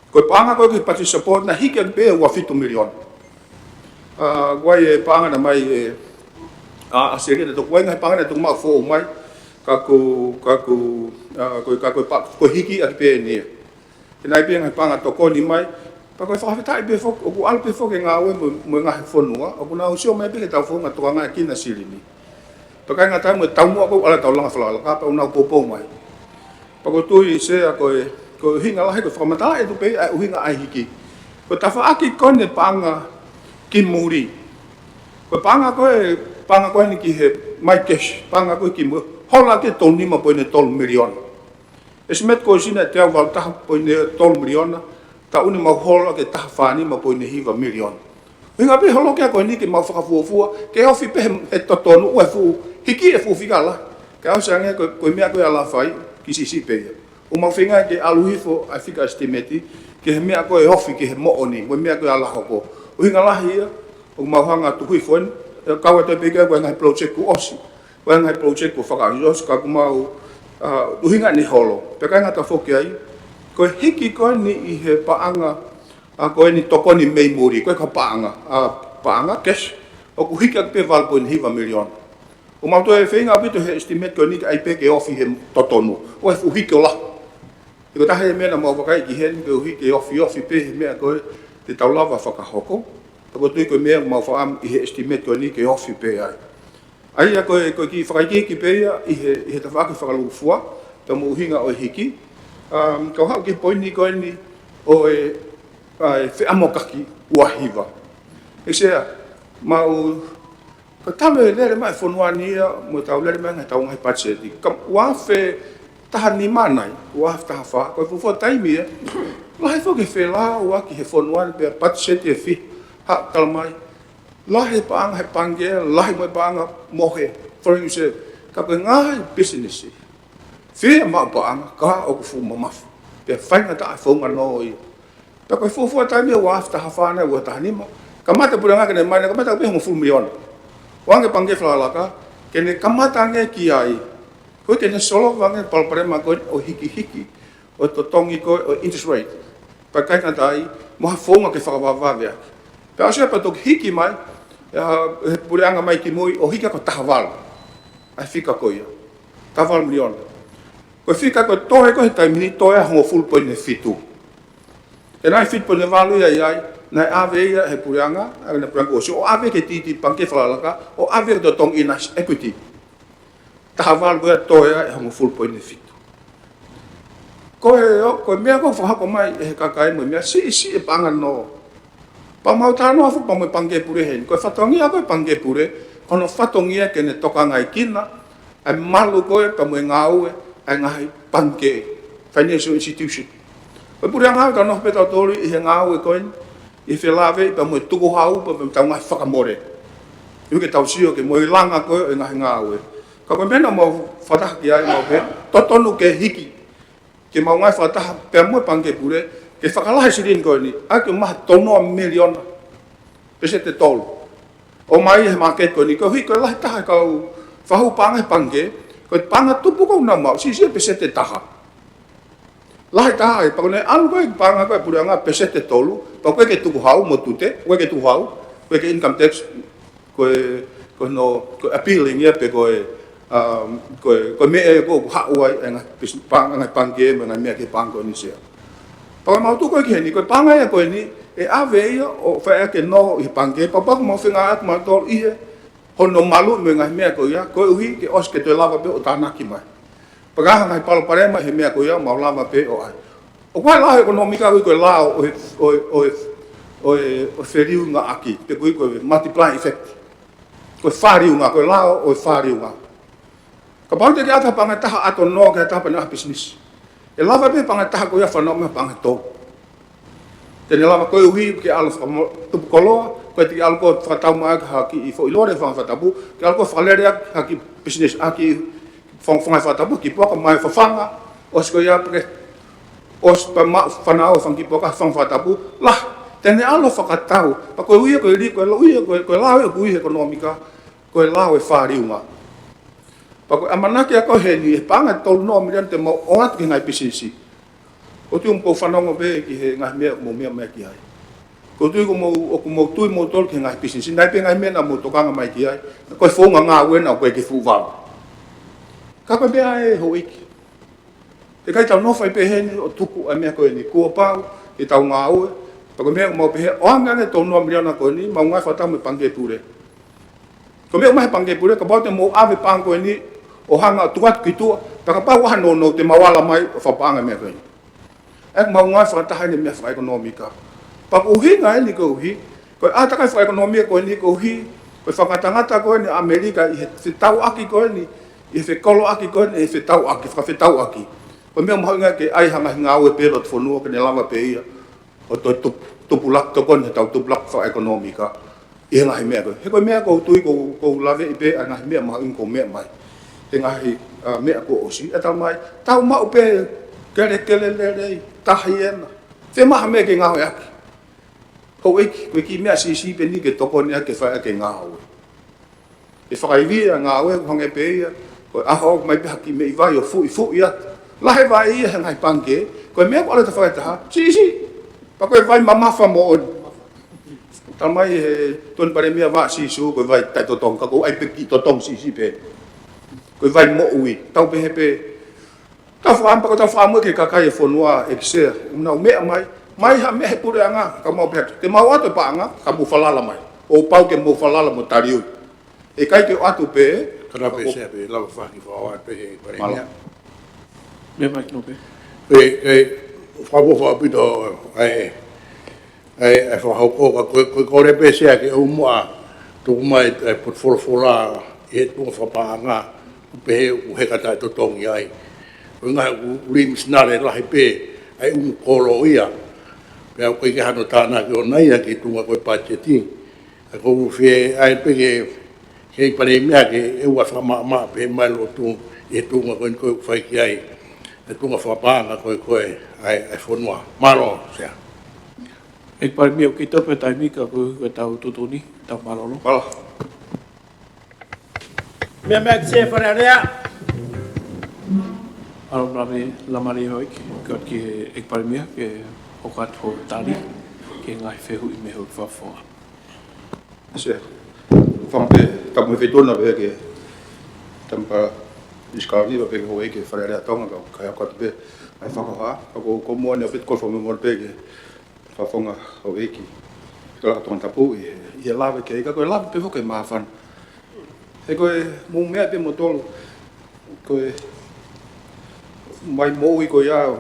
ko pa anga ko ki pati support na hike pe wa fitu milion guai pa anga na mai a seria de to ngai pa anga to ma fo mai ka ko hiki a pe ni nai pe ngai pa anga to ko ni mai pa ko fa ta be fo o al pe fo ke nga mo nga fo no o na o sio mai pe ta fo nga to nga ki na silini pa ka nga ta mo ta mo ko ala ta la fa la ka pa una po mai pa ko tu i se ko hinga la ko fa mata e tu pe o hinga ai hiki ko ta fa aki kon ne pa nga ki muri ko pa nga ko ni ki he mai cash pa nga ko ki mo hola ke to ni mo po ne tol million esmet ko sina te wa ta po ne tol million ta uni ma hola ke ta fani ma po ne hiva million hinga pe holo ke ko ni ke ma fa fu ke ofi pe e to tonu o fu hiki e fu figala ka o sange ko me ko ala fai ki si pe o ma finga ke aluhi fo a fica estimati ke me ko e ofi ke mo oni mo me ko ala hoko o hinga la hia o ma hanga tu hui fon ka wa te pe ke ko ngai project ku osi ko ngai project ku fa ka yo ka ku ma o hinga ni holo pe ka nga ta fo ke ai ko hiki ko ni i he paanga ko ni toko ni mei muri ko ka paanga cash o ku hiki pe val po ni hiva million O mau to e whenga bitu he estimate ko ni ai pe ke ofi he totonu. O e fuhi ke o la. E ko tahe mea na mau wakai ki hen ke uhi ke ofi pe mea ko te taulawa whakahoko. Tako tui ko mea mau whaam i he estimate ko ni ke ofi pe ai. Ai a ko ki whakaiki ki pe ia i he tawhaki whakalufua. Ta mo uhinga o hiki. Kau hau ki poini ko ni o e wheamokaki uahiwa. E sea, mau ka talo e lere mai whanua nia, mo tau lere mai ngai tau ngai patseti. Ka wafe taha ni manai, wafe taha wha, koe fufua taimi e, lahe whoke whela ua ki he whanua ni pia patseti e fi, ha kalamai. Lahe paanga he pange, lahe mai paanga mohe. For you say, ka koe ngai business e. Whia maa paanga, ka o kufu mamafu. Pia whainga tae whaunga no i. Pia koe fufua taimi e wafe taha whana ua taha nima. Ka mata pura ngā kene mai, ka mata peho mo full miliona. Wange pange whalaka, kene kamata nge ki ai. Koe kene solo wange palparema koe o hiki, o to tongi koe o interest rate. Pa kai kantai, moha whaunga ke whakawawawea. Pea asea pa toki hiki mai, he pureanga mai ki mui, o hiki ako tahawal. Ai whika koe ia. Tahawal miliona. Koe whika koe tohe koe taimini, tohe hongo full point ne fitu. E nai fit point ne walu ia iai, nai ave ia he pureanga, na pureanga osi, o ave ke titi panke whalalaka, o ave ke tong ina equity. Tahawal koe toea e hongo full point ne fitu. Koe mea koe whahako mai e he kakai mo mea, si e panga no. Pa mau tāno hafu pa mo pange pure hen, koe whatongia koe pange pure, kono whatongia ke ne toka ngai kina, ai malu koe pa mo e ngāue, ai ngai pange, financial institution. Koe pureanga hau tāno peta tolu i he ngāue koe, i whelawe, pa mo e tuku hau, pa mo tau ngai whakamore. Iu ke tau sio ke mo i langa koe, e ngai ngāue. Ka koe mena mau whataha ki ai mau he, totonu ke hiki, ke mau ngai whataha, pia mo e pange pure, ke whakalahe sirin koe ni, ai ke maha tonoa miliona, pese te tolu. O mai he market koe ni, koe hui koe lahe taha kau whahu panga he pange, koe panga tupu kou na mau, si pese te taha. Lahe taha e, pakone alu koe panga koe pureanga pese te tolu, pa koe ke tuku hau mo tute, koe ke tuku hau, koe ke income tax, koe appealing ia pe koe mea koe hauai e ngai pange, me ngai mea ke panga ni sea. Paka mau tu koe ki heni, koe panga ia koe ni, e ave ia o whae ke no i pange, pa paku mau whenga atu mau tol ihe, hono malu me ngai mea koe ia, koe uhi ke os ke toi lava pe o tānaki mai. Pagaha ngai palo parema he mea koe ia, mau lava pe o ai. O koe lao ekonomika ui koe lao o whiriu ngā aki, pe koe koe multiply effect. Koe whāriu ngā, koe lao o whāriu ngā. Ka pau te ke ata panga taha ato no ke ata pana business. E lava pe panga taha koe ia whanau mea panga tō. Tene lava koe uhi ke alo tupu koloa, koe te alo koe whakatau maa ka haki i fo ilore whanga whatapu, ke alo koe whakalere haki business aki whangai whatapu, ki poka mai whawhanga, os koe ia pake, os pa maa whanau whangi poka whanga whatapu, lah, tene alo whakatau, pa koe uia koe li, koe lao e kui ekonomika, koe lao e whāriu ngā. Pa koe amanaki a koe heni, e panga tolu noa milian te mau oatu ki ngai pisinisi. Ko tui mko whanongo be ki he ngai mea mo mea ki ai. Ko tui ko mo tui mo tolu ki ngai pisinisi, nai pe ngai mea na mo tokanga mai ki ai, koe whonga ngā wena o koe ki fuwau. Ka koe mea e ho iki. Te kai tau nofai pe heni o tuku a mea koe ni kua pau, e tau ngā ue, pa koe mea mau pe he, o angane tolu noa milian a koe ni, mau ngai whatau me pange pure. Ko mea umahe pange pure, ka pau te mo ave pang koe ni, o hanga tuat ki tua, taka pau wahano no te mawala mai o whapanga mea koe. Ek mau ngai whakataha ni mea whaekonomika. Pak uhi ngai ni ko uhi, koe atakai whaekonomia koe ni ko uhi, koe whakatangata koe ni Amerika i he whetau aki koe ni, i he whekolo aki koe ni, i he whetau aki, whakawhetau aki. Koe mea mahau ngai ke ai hanga ngā ue pēro te whanua ke ne lava pe ia, o toi tupulak to koe ni tau tupulak whaekonomika, i he ngahi mea koe. He koe mea kou tui kou lave i pe, a ngahi mea mahau in kou mea mai. He ngahi mea ko osi, e tau mai, tau mau pe kere lere, tahi ena. Te maha mea ke ngaho aki. Hau eki, koe ki mea si pe ni ke toko ni ake whae ke ngaho. E whakaiwi a ngaho e honge pe ia, koe aho mai pe haki mei vai o fui atu. Lahe vai ia he ngai pange, koe mea ko ala ta whae taha, si, pa koe vai mamafa mo oni. Tamai tuan pare mia va si su ko vai tai to tong ka ko ai pe ki to tong si pe. Ko vai mo ui tau pe pe. Ta fa pa ko ta fa mo ke ka kai fonua exe. Na me mai ha me pure anga ka mo pe. Te mau atu pa anga ka mu falala mai. O pau ke mo falala mo tariu. E kai ke atu pe kana pe se pe la fa ki fa pe pare mia. Me mai no pe. Fa bo fa pi do ai fa ho ko re pe se ke o mo tu mai put for la e tu fa pa nga pe u he ka ta to tong ai nga rim snare la pe ai ko lo ia pe ko ke hano ta na ko nai ki tu ko pa che ti ko fe ai pe ke pare mia ke e wa fa ma pe mai lo tu e tu ko fa ki ai e tu fa pa nga ko ai fonua malo se Ek pare mia ki tope tai mika ko tau tutuni tau malolo. Pala. Me me se Ferreira. Alo rame lamari hoik ko ki ek pare mia ke okat ho tali ke ngai fe hu me ho fa fo. Se. Fampe ta mo fetona be ke tampa iscavi be ho ke Ferreira tonga ka ka be ai fa ko mo ne fit ko fo mo be ke fafonga o eki ka ton tapu e lava ke ka ko lava pe foke mafan e ko mo me pe motol ko mai mo i ko ya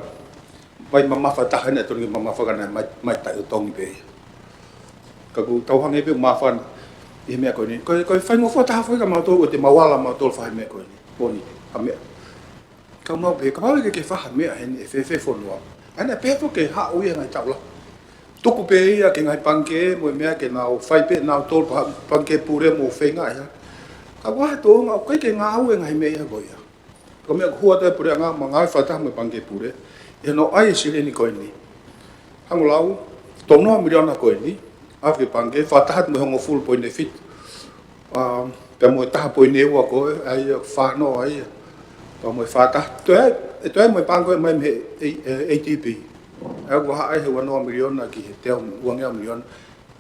mai mama fa ta ne to ni mama fa kana mai ta tong pe ka ko tau hange pe mafan e me ko ni ko fa mo fa ta fa ka ma to o te mawala ma to fa me ko ni boni a me ka mo pe ka ba ke fa me a ni fe fo no ana pe foke ha o ye ngai tau la tuku pe ia ke ngai panke mo mea ke nau fai pe nau tol panke pure mo fenga ia ka wa to nga kai ke nga u ngai me ia go ia ko me hua te pure nga ma ngai fa ta mo panke pure e no ai sile ni ko ni hangulau to no miliona ko ni ave panke fa ta mo ngo full point fit pe mo ta po ni wa ko ai fa no ai pa mo fa ta to e mo panke mai me ATP Aku hai he wano miliona ki he te uangea miliona.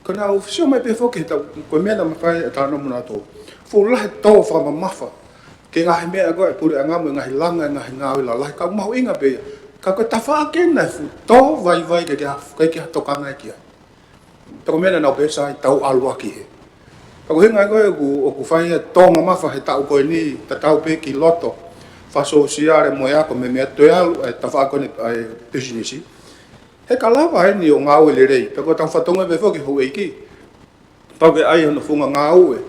Kona o sio mai pe foke ta ko mena mai ta no mona to. Fu la to fa mafa. Ke nga he mea ko e pure nga mo nga hilanga nga nga la la ka mau inga pe. Ka ko ta fa ke na fu to vai ke ke to ka nga ki. Ta ko mena na pe sai tau alwa ki he. Ka ko hinga ko o ku fa to mafa he ta ko ni ta tau pe ki loto. Fa sociale mo ya ko me to ya ta fa ko ni business. He ka lava ni o ngau le rei pe ko tang fatonga be foki ho eki pa ke ai no funga ngau e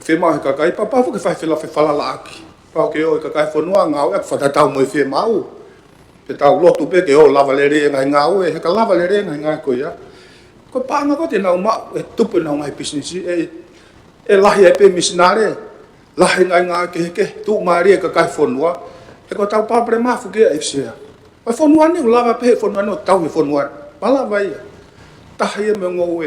fe ma ka kai pa foki fa fala la aki pa ke o ka kai fo no ngau e fa ta tau mo fe mau pe tau lo tu pe ke o lava le rei ngai ngau e he ka lava le rei ngai ko ya ko pa nga ko te na ma tu pe na ngai business e lahi e pe misnare lahi ngai ke tu mari ka kai fo no e ko tau pa pre ma fu ke e sia Wa fonuan ni lava pe fonuan no tau ni fonuan. Pala vai. Tahia me ngowe.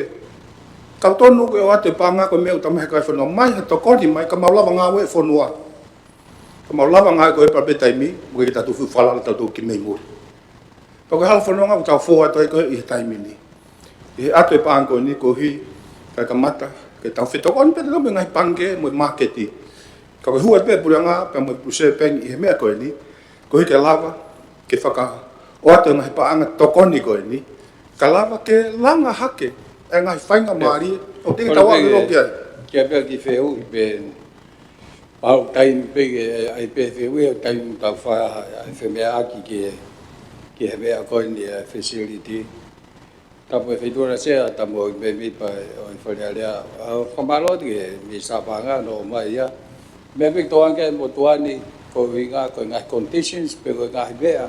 Ka tonu ko wa te panga ko me utama ka fonuan mai to ko di mai ka mau lava ngawe fonua. Ka mau lava ngawe ko pa betai mi, mo ki ta tu fala ta tu ki me mo. Pa ko hal fonuan ka fo ato ko i tai mi ni. E ato e panga ko ni ko hi ka mata ke ta fito kon pe no ngai pange mo marketi. Ka ko huat pe puranga pa mo puse pen i me ko ni. Ko hi ke lava ke whaka o atu ngai paanga tokoni koe ni, ka lava ke langa hake, e ngai whainga maari, o tinga tawa ki roki ai. Kia pia ki wheu i pe, au taimi pe ai pe wheu e, taimi tau whaia ai whemea aki ki he mea koe ni facility. Tapu e whaitura sea, tamu i me mipa o i whanea rea. Whamalo ki he mi sapanga no mai ia. Mea pik toanke mo tuani, ko winga ko ngai conditions pe ko ngai bea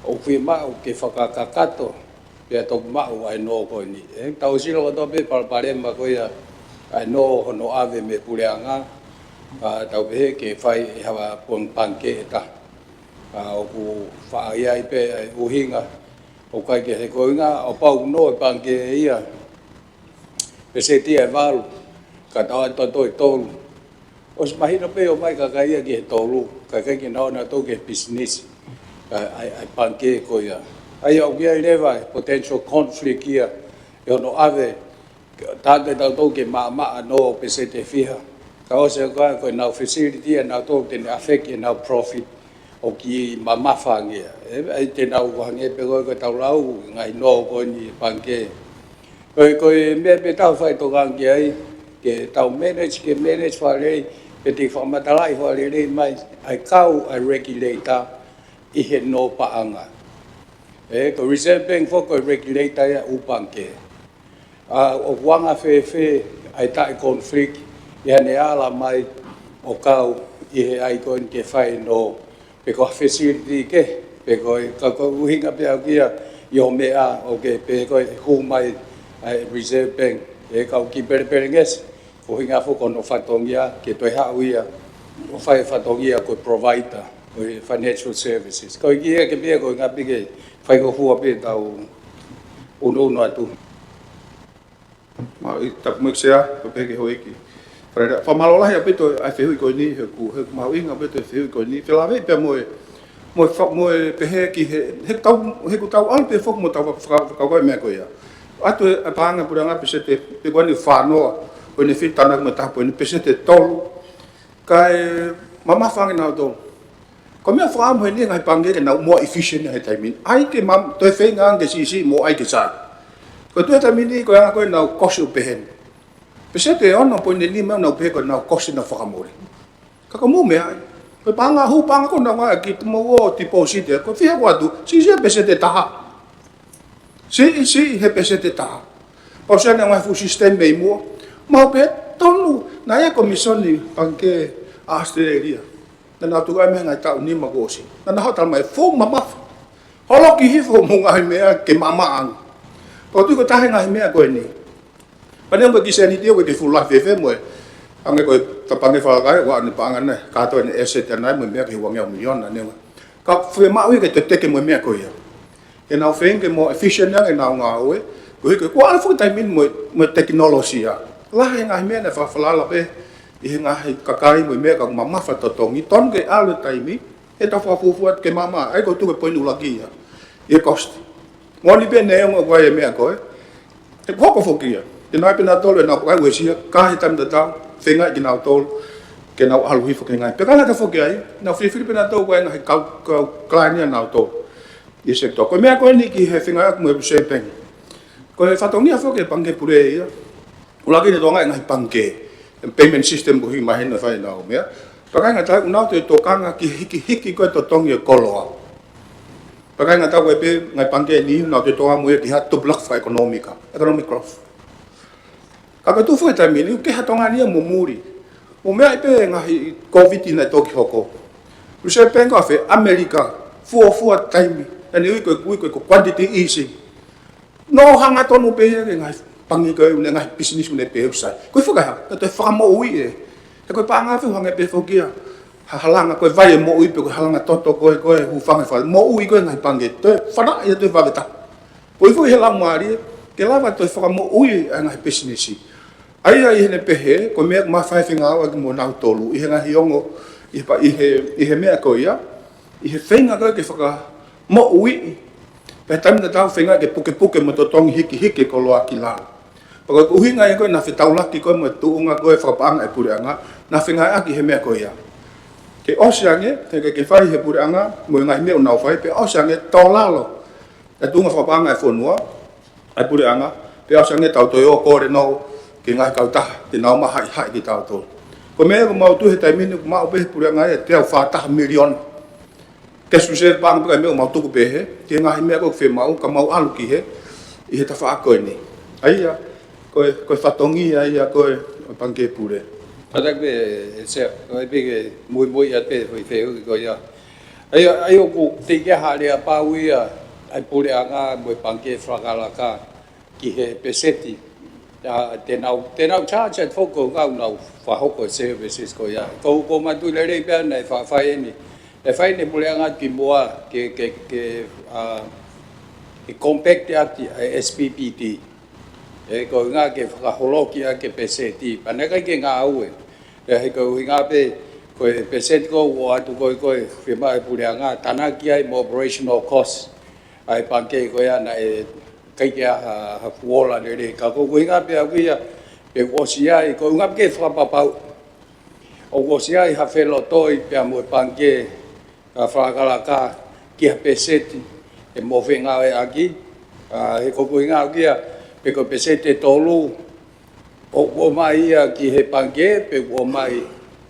o fi ma o ke whakakakato pe to ma o ai no ko ni e tau silo ko to pe pare ma ko ia ai no hono ave me puleanga a tau pe ke fai hawa pon panke ta a o ku fa ia pe o hinga o kai ke ko winga o pau no panke ia pe se ti e valu ka ta to os mahina pe o mai ka kai ki tolu ka kai ki na to ke business ai panke ko ia ai au ia leva potential conflict ia e no ave ta ke tau to ke ma no pe se te fiha ka o se ko na facility na to te affect na profit o ki ma fa nge e te na u nge pe ko tau lau ngai no ko ni banke ko me pe tau fai to gang ke tau manage fa le pe te fa matalai fa le mai ai kau ai regulator I he no paanga. Ko Reserve Bank fo ko regulator ya upanke. O wanga fe ai ta conflict ya ne ala mai o kau I he ai ko ke fai no pe ko facility ke pe ko hinga pe kia yo me a o ke pe ko hu mai Reserve Bank e ka ki perenges ko hinga fo ko no fatongia ke to ha uia o fai fatongia ko provider financial services. Ko kia ke pia ko ngapi ke fai ko hua pe tau uno atu. Ma I tap mo sea pe ke hoiki. Para fa malola ya pe to ai fe ko ni ku ma inga pe to fe ko ni. Fe la ve pe mo pe he ki he tau al pe fo mo tau ka ko me ko ya. Atu a panga pura nga pe se te pe ko ni fa no ko ni fi tana mo ta po ni pe se te tolu. Kai mama fanga na do. Ko me fa mo ni ngai pange ke na mo efficient he time ai ke mam to fe ngang ke si mo ai ke sa ko to time ni ko nga ko na cost pe hen pese te ono po ni lima na pe ko na cost na fa mo ka mo me ai ko panga ko na nga ki mo o tipo si te ko fia ko tu si pese te ta si he pese te ta o se na nga fu system me mo pe tonu na ya commission ni panke Australia na tu ai me ngai tau ni magosi na hotal mai fo mama holo ki hi fo mo ngai me ke mama ang ko tu ko ta ngai me ko ni pa ne mo ki se ni dio ke fu la fe mo ang ko ta pange fa ga wa ni pangan ne ka to ni asset na mo me ke wa ngau million na ne ka fe ma wi ke te ke mo me ko ya ke na fe ke mo efficient na na nga we ko al fu ta min mo technology ya la ngai me na fa la pe I nga kakai mo me ka mama fa totongi ton ke ale taimi e ta fa fuat ke mama ai ko tu ke poinu lagi ya e cost ngoli be ne ngo wa me ko e ko fo kia e na pe na tole na ka we sia ka he tam da ta fenga ki na tol ke na alu hi fo ke ngai pe ka na ta fo ke ai na fi pe na to wa na ka klania na to e se to ko me ko ni ki he fenga mo se pen ko fa tongi fo ke pange pure ya ula ki ne to ngai pange payment system buhi mahina fai na o mea pakai ngata una to kanga ki hiki ko to tongi koloa pakai ngata ko pe ngai pange ni na to mo ki hat to block for economic growth ka tu foi ta mini ke hatonga ni mo muri o mea pe ngai covid na to ki hoko se penga fe America fu time and we ko quantity easy no hanga to no pe ngai pangi ko ne ngai business ne pe usai ko fuka ha to fa mo ui e ko pa nga fe hanga pe fokia halanga ko vai mo ui pe ko halanga toto ko hu fanga fa mo ui ko ngai pangi to fa na ya to va ta ko fu hela mari ke lava to fa mo ui ngai business ai ne pe he ko me ma fa finga wa mo na tolu I ngai yongo I pa I he me ko ya I he finga ko ke fa mo ui pe tam na tau finga ke puke mo to tong hiki ko lo akila Pag uhinga ko na fitaulaki ko mo tuunga ko fa paang e puranga na finga aki he me ko ya. Ke osiange ke fai he puranga mo ngai me na fai pe osiange tolalo. Ta tuunga fa paang e fonua e puranga pe osiange tau to yo ko re no ke ngai ka ta te na ma hai ki tau to. Ko me ko mau tu he tai minu ma pe puranga e te fa ta million. Ke suset paang pe me mau tu ko pe he ke ngai me ko fe mau ka mau alu ki he I he ta fa ko ni. Ai ya ko fatongi ai ko pange pure pada be se ko be ke muy ya pe fe ko ya ai ko te ke ha le pa wi ya ai pure anga mo pange fragala ka ki he peseti ya te nau charge fo ko ga nau fa ho ko services ko ya ko ma tu le re pe na fa ni e fa ni pure anga ki moa ke compact ya SPPT e ko nga ke holoki a ke peseti paneka ke nga aue e ko nga pe ko peseti ko wa tu ko firma e pure nga tanaki ai operational cost ai panke ko ya na kai kia ha fuola le ka ko inga pe kia pe osia ko inga ke fa papau o osia ha felo toi pe mo panke ka fa kala ka kia peseti e mo venga aki e ko inga kia pe ko pesete tolu o mai ki he panke pe o mai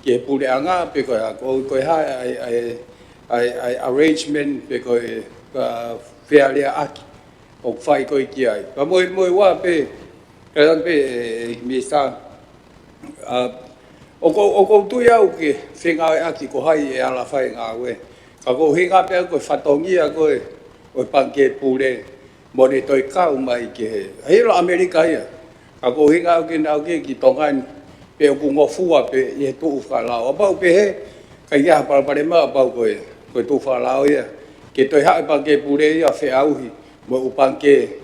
ki he puleanga pe ko ha ai arrangement pe ko fairly aki o fai ko ki ai pa mo wa pe kan pe mi sa o tu ya o ki finga aki ko hai e ala fai nga we ka ko hinga pe ko fatongi ko o panke pule mo ni toi ka mai ki he lo america ya ako hinga ke na ki tongan pe ku ngofua pe e tu fa la o ba pe he ka ya pa ma ba ko tu fa la ya ke to ha pa ke pure ya fe au hi mo upan ke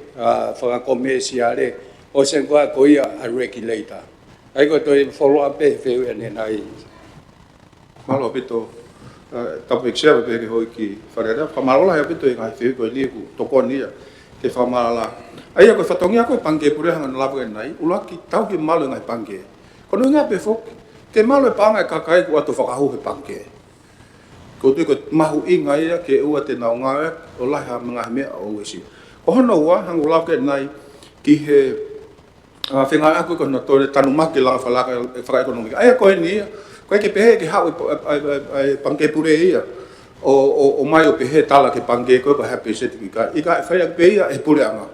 fa comerciale o sen ko ya a regulator ai ko to follow up pe fe ne nai malo pito topic share pe ke hoi ki fa ra fa malo la ya pito ngai fe ko li ku to ko ni ke fa mala ai ko fatongi ko pange pure hang la bu nai ula ki tau ki malo ngai pange ko no nga pe fok ke malo panga ka kai ko to fa hu he pange ko tu ko mahu inga ia ke ua te nau nga o la ha nga me o wesi ko hono wa hang la ke nai ki he finga aku ko no to tanu ma ke la fa la fa economic ai ko ni ko ke pe ke ha ai pange pure ia o mai o pe he tala ke pange ko ha pe se ki ka ika fa ya pe ia e pure anga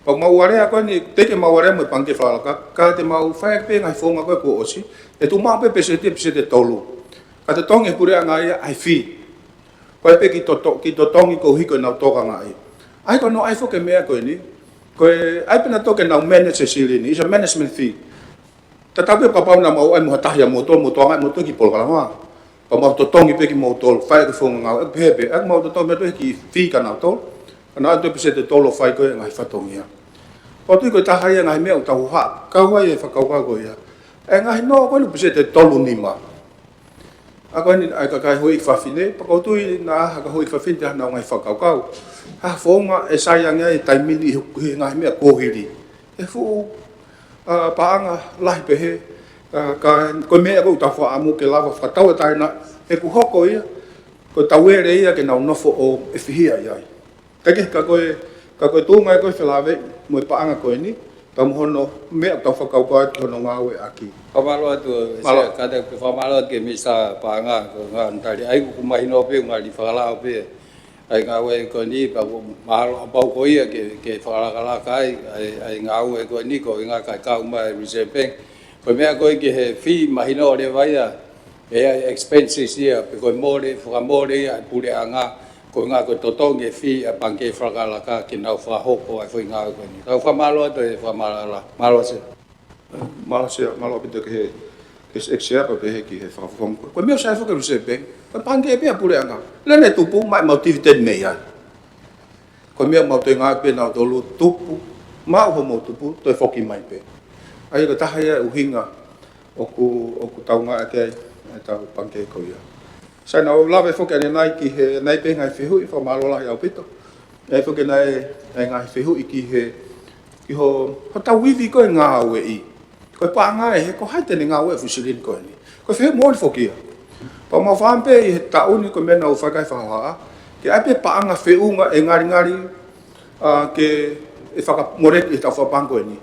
pa mau ware ko ni te ke mau ware mo pange fa ka te mau fa pe ngai fonga ko osi e tu ma pe se te tolu ka te tongi pure anga ia ai fi ko pe ki to tongi ko hiko na to ka ngai ai ko no ai fo ke me ko ni ko ai pe na to ke na manage silini is a management fee tatape pa pa na mau ai mo ta ya mo to ki pol kala ma pa mau to tongi pe ki mo to fa ke fonga nga pe ak mau to me to ki fi ka na to na to pe se te tolo fa ko ngai fa tongia o tu ko ta ha ya ngai me o ta ha ka wa ye fa ka ko ya e ngai no ko lu pe se te tolo ni ma ako ni ai ka kai hoi fa fine pa ko tu na ha ka hoi fa fine na ngai fa ka ha fonga e sa yang e tai mini ngai me ko hiri e fu pa anga lai pe he ka ko me ko ta fa amu ke lava fa tau tai na e ku hoko ia ko tawere ia ke na no fo o e fihia ia ke ka ko tu ngai ko felave mo pa anga ko ni pa mo no me ta fa ka ko no ngawe aki pamalo tu ka te pamalo ke misa pa anga ko ngantari ai ku mai no pe ngali fa la pe ai ngawe ko ni pa malo pa ko ia ke fa la kai ai ngawe ko ni ko nga ka mai reserve ko me ko ke he fi mahino le vaya e expenses ia pe ko more fa more ia pure anga ko nga ko totonge fi a panke fragala ka ki na fa hoko ai foi nga ko ni ka fa malo to fa malo se malo pito ke exia pa pe ki he fa fong ko me sa fo ke se pe ko panke pe pure anga le ne tupu mai motivate me ia ko me mo to nga pe na to lu tupu ma ho mo tupu to fo ki mai pe ai ko ta ia uhinga o ku tau nga ke tau panke ko ia sa na lave fo ke nai ki he nai pe ngai fihu i fo malo la ya pito e fo ke nai ngai fihu i ki he ki ho ta wivi ko nga we i ko pa nga e ko ha te nga we fu silin ko ni ko fe mo fo ki pa mo fa pe i ta uni ko me na u fa kai fa ha ke ai pe pa nga fe u nga e ngari ke e fa ka mo re i ta fo pango ni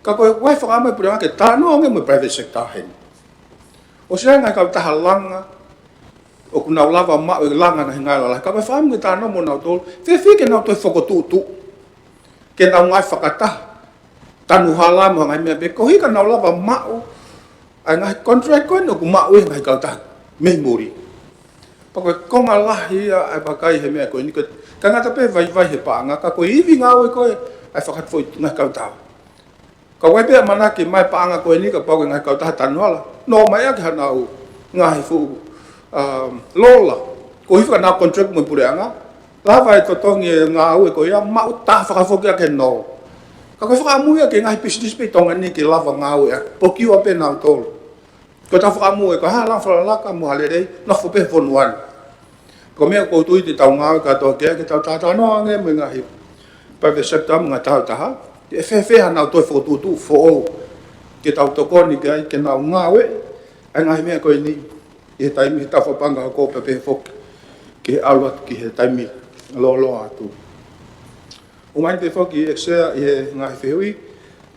ka ko wa fa ma pura ke ta no nge mo private sector hen o sia nga ka ta halanga o kuna lava ma langa na hinga la ka fa mo ta no mo na to fe ke na to fo ko tu ke na ngai fa ka ta tanu hala mo ngai me be ko hi ka na lava ma o ngai contract ko no ku ma o ngai ka ta memory pa ko ma la hi ai ba kai he me ko ni ka nga ta pe vai he pa nga ka ko i vi nga o ko ai fa ka fo na ka ta ka wai pe mana ki mai pa nga ko ni ka pa ngai ka ta tanu hala no mai ka na o ngai fu lola ko hi ka na contract mo pure anga la vai to tongi nga o ko ya ma ta fa ka fo ke no ka ko fa mu ya ke ngai business pe tonga ni ke la va nga o ya po ki o pe na to ko ta fa mu ko ha la fa la ka mu hale dei no fo pe fo nuan ko me ko tu te tau nga ka to ke ta no nge me ngai private sector mga tau taha e fe na to fo tu fo ke tau to ko ni ke na ngawe anga me ko ni e tai mi ta fo panga ko pe fo ke alwat ki he tai mi lo atu o mai pe fo ki exia e ngai feui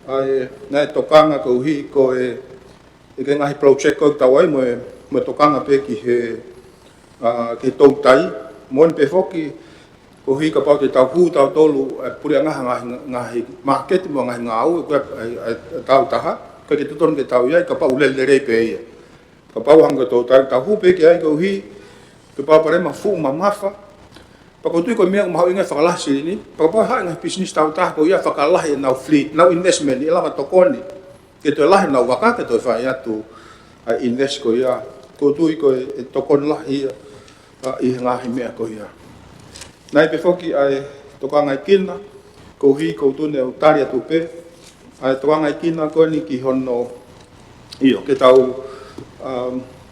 ai na tokanga ko hi ko e ke ngai project ko tawai mo tokanga pe ki he ke tau tai mon pe fo ki ko hi ka pa te tau hu tau tolu puri ngahi market mo ngahi ngau ko tau taha ka ke tuton ke tau ia ka pa ule le pe ia ka pa hanga to tau hu pe ke ai ko hi ke pa pare ma fu ma mafa pa ko tu ko me ma inga fakalah sini pa pa ha nga business tau ta ko ia fakalah ia na fleet na investment ia la to koni ke to lah na waka ke to fa ia tu invest ko ia ko tu ko to kon lah ia i ngahi me ko ia nai pe foki ai toka ngai kina ko hi ko tu ne utaria tu pe ai toka ngai kina ko ni ki hono io ke tau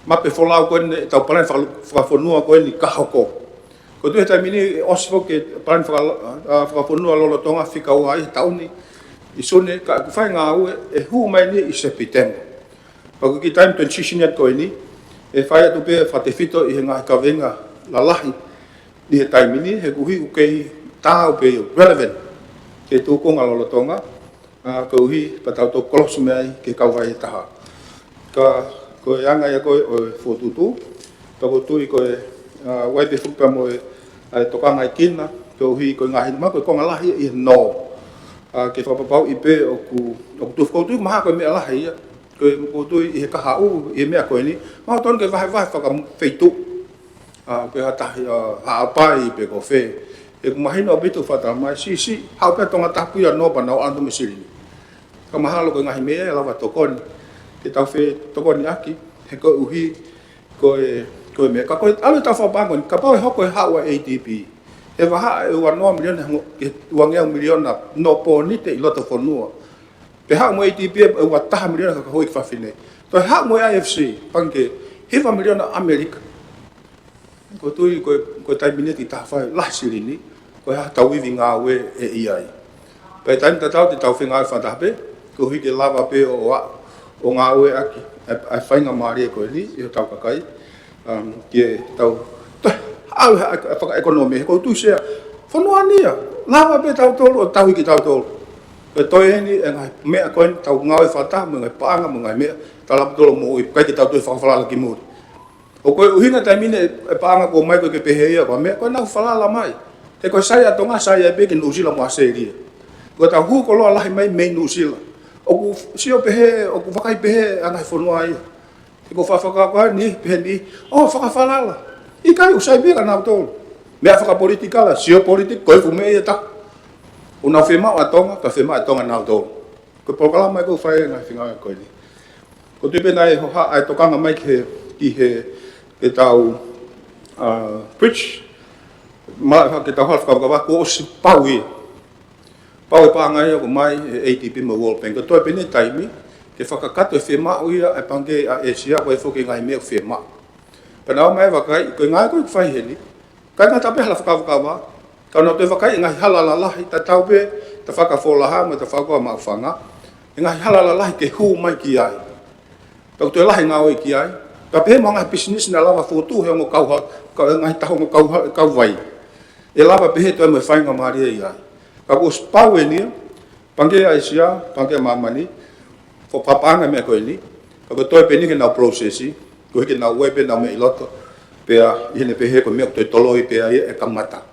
mape folau ko ne tau plan fa fonua ko ni ka hoko ko tu ta mini osfo ke plan fa fonua lo tonga fika wa ai tau ni isone ka ku fa nga e hu mai ni i september pa ko ki time transition ko ni e fa ya tu pe fa te fito i nga ka venga la lahi di tai mini he kuhi ukei tau pe relevant ke tu ko ngalo tonga ko hi patau to close mai ke kau vai taha ka ko yanga ya ko fo tu to ko tu ko wai pe fu pa mo ai to ka ngai kina to hi ko ngai ma ko ngala hi i no ke fa pa i pe o tu ko tu ma ko me la hi ko tu i ka ha u i me ko ni ma ton ke vai fa ka fe tu pe hata ha pai pe ko fe e mahino bitu fata mai si ha pe tonga tapu ya no pa no ando mesiri ka mahalo ko ngahi me la va tokon ke ta fe tokon aki he ko uhi ko me ka ko alu ta fa bangon ka pa ho ko ha wa ADP e va ha e wa no million ke tuang million na no po ni te lo to fo no pe ha mo ADP e wa ta million ka ho ik fa fine to ha mo AFC panke he va million na America ko tu ko tai minute ta fa la sirini ko ha tau wi nga we e ai pe tai ta tau te tau finga fa ta pe ko hi ke lava pe o nga we aki ai fa nga mari ko ni e tau ka kai ke tau au fa economy ko tu se fa no ania lava pe tau tolu tau ki tau tolu pe to e ni nga me ko tau nga we fa ta me pa nga me ta la tolu mo i ka ki tau tu fa la ki mo o ko hinga ta mine e panga ko mai ko ke peheia ko me ko na fala la mai te ko saya tonga saya be ke nusila mo aseri ko ta hu ko lo la mai me nusila o ku sio pehe o ku fakai pehe ana fono ai te ko fa ko ni pehe ni o fa fala la i kai u sai be na to me fa politika la sio politik ko fu me ta una fema atonga ka fema atonga na to ko programa mai ko fa na finga ko ni ko tu pe na ho ha ai tokanga mai ke ki he ke tau bridge ma ke tau half ka ko si paui pa ngai ko mai ATP mo World Bank to pe ni taimi ke fakakato fe ma uia e pange a Asia ko fo ke ngai me fe ma pa na mai va kai ko ngai ko fa heli ka nga ta pe hala ka ba ka no te va kai ngai hala la ta tau pe ta fa ka fo la ha mo ta fa ko ma fanga ngai hala la ke hu mai ki ai to te la ngai ki ai ka pe mo ngai business na lava foto he mo kau ka ngai ta mo kau vai e lava pe to mo fai nga maria ia ka ko spau ni pange Asia pange mamani fo papanga me ko ni ka ko to pe ni na processi ko ke na web na me loto pe a ine pe he ko me to toloi pe ai e kamata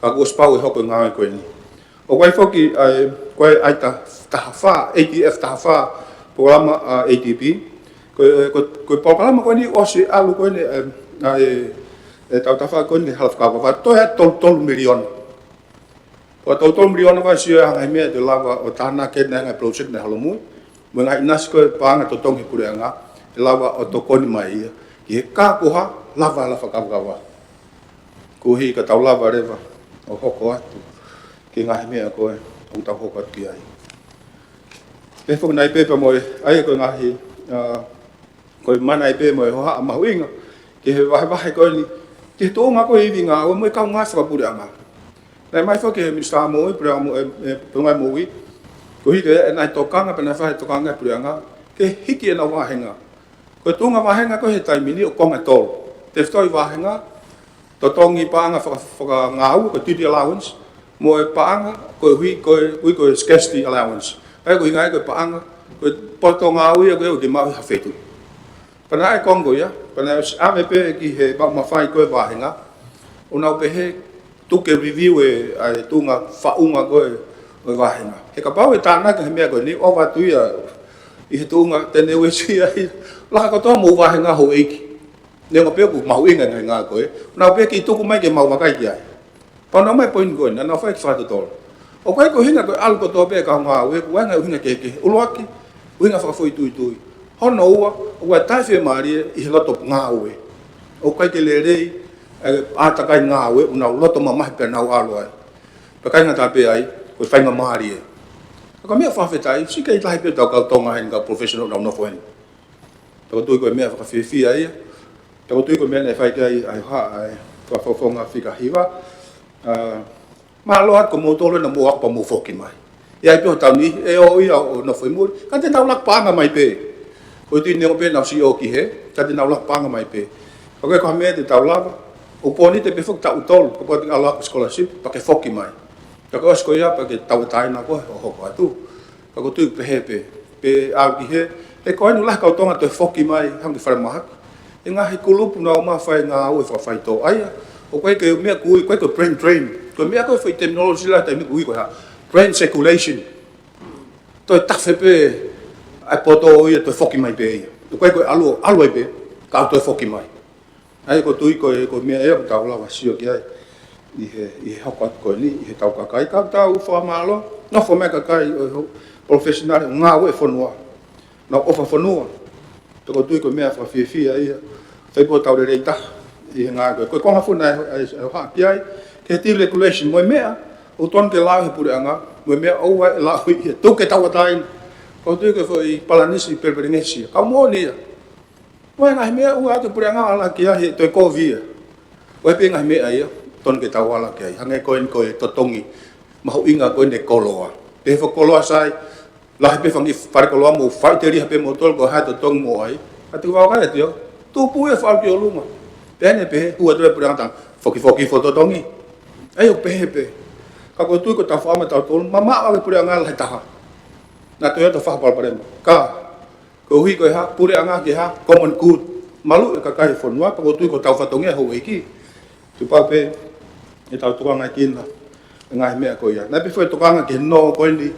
ka ko spau ho ko ngai ko ni o wai fo ki ko ai ta fa ATF ta fa programa ATP ko programa ko ni o si alu ko ni e tau tafa ko ni half ka va to he tol million o tol million va si ha me de lava o tana ke na project na halomu mo ngai nas ko pa nga to tong ku nga lava o to ko ni mai ki ka ko ha lava ka va ko hi ka tau lava reva o hoko atu ki ngai me ko o tau hoko ki ai pe fo nai pe pa mo ai ko ngai ko mana pe mo ha ma winga ke va ko ni ke to nga ko i vinga o mo ka nga sa pu nga Nei mai fa ke minister mo pre mo pengai mo wi. Ko hi ke nai tokanga pe nai fa tokanga pre anga ke hiki na wa henga. Ko tunga wa henga ko he tai mini o konga tol. Te stoi wa henga to tongi pa anga fa ngau ko tidi allowance mo pa anga ko hui ko scarcity allowance. Ai ko ngai ko pa anga ko poto ngau ia ko ke ma ha fetu. Pana ai kongo ya, pana ame pe ki he ba ma fai ko wa henga. Ona pe he tu ke review e ai tunga faunga ko e wahinga. He ka pau e tāna ka he mea koe ni o watu ia i he tunga tene we si ai laka katoa mo wahinga ho eiki. Ne ngā pēku mau inga ngai ngā koe. Nā pēki i tuku mai ke mau wakai ki ai. Pau nā mai poin koe, nā whai ki whātu tolo. O koe ko hinga koe alu kotoa pē ka ngā ue, koe ngai uhinga keke. Uluaki, uhinga whakafoi tui tui. Hono ua, o koe tai whē maari i he loto ngā ue. O koe ke le rei, atakai ngā ue, una loto mamahi pēr nau alo ai. Pakai ngā tā pē ai, koe whainga maari e. Ka mea whawhetai, si kei lahi pē tau kautonga hen ka professional nau nofo hen. Tako tui koe mea whakawhiwhia ia. Tako tui koe mea nei whai kei ai ha ai whawhonga whika hiwa. Maa loa ko mo tolo na mo akpa mo whoki mai. Ia i pēho tau ni, e o ia o nofo i muri. Ka te nau lak pānga mai pē. Koe tui nengo pē nau si o ki he, ka te nau lak pānga mai pē. Ka koe koha mea te tau lava. O pōni te pēwhuk tau tolu, ka pōti ngā laka scholarship, pa ke whoki mai. Ka koe osko ia, pa ke tau taina koe, o hoko atu. Ka koe tui pehe pē. Pē au ki he, e koe nu lahi kautonga toi whoki mai, hangi wharamahaki. E ngā he kulupu nā o maa whai ngā au e whawhai tō aia. O koe ke mea kui, koe koe brain drain. Koe mea koe whai terminology la, tai mi kui koe ha. Brain circulation. Toi tawhe pē, ai poto o ia toi whoki mai pē ia. Koe koe alu ai pē, ka au toi whoki mai. Ai ko tui ko mea e tau lawa sio ki ai i he hoko atu koe ni, i he tau kakai. Ka tau uwha maalo, no wha mea kakai professional, ngā ue whanua. Nā ofa whanua. Tako tui ko mea whawhiawhia ia. Whaipo tau re reita i he ngā koe. Koe konga whuna e haa ki ai. Ke he tīru regulation, moe mea, o ton ke lau he pure anga, moe mea oua e lau i he tuke tau ataina. Ko tui ko i palanisi i perperingesi. Ka mōni ia. Wai ngai mea ua atu pure anga ala ki ai toi kovia. Wai pe ngai mea ia, ton ke tau ala ki ai. Hangai koe ni koe totongi, mahu inga koe ne koloa. Pe fo koloa sai, lahi pe whangi whare koloa mo whai te riha pe mo tol ko hai totongi mo ai. Atu wau kai atu yo, tupu e whau ki o lunga. Pene pe, hua tue pure anga tang, whoki fo totongi. Ai o pehe pe. Ka koe tui ko tau whaama tau tolu, mama wake pure anga lahi taha. Nā tue ata whakapalparema. Ka, ko hui koe ha, pure anga ki ha, common good. Malu e kakai whanua, pa ko tui ko tau whatongia hou eiki. Tu pau pe, e tau tukanga kina, ngai mea koe ia. Nai pe whai tukanga ki no koe ni,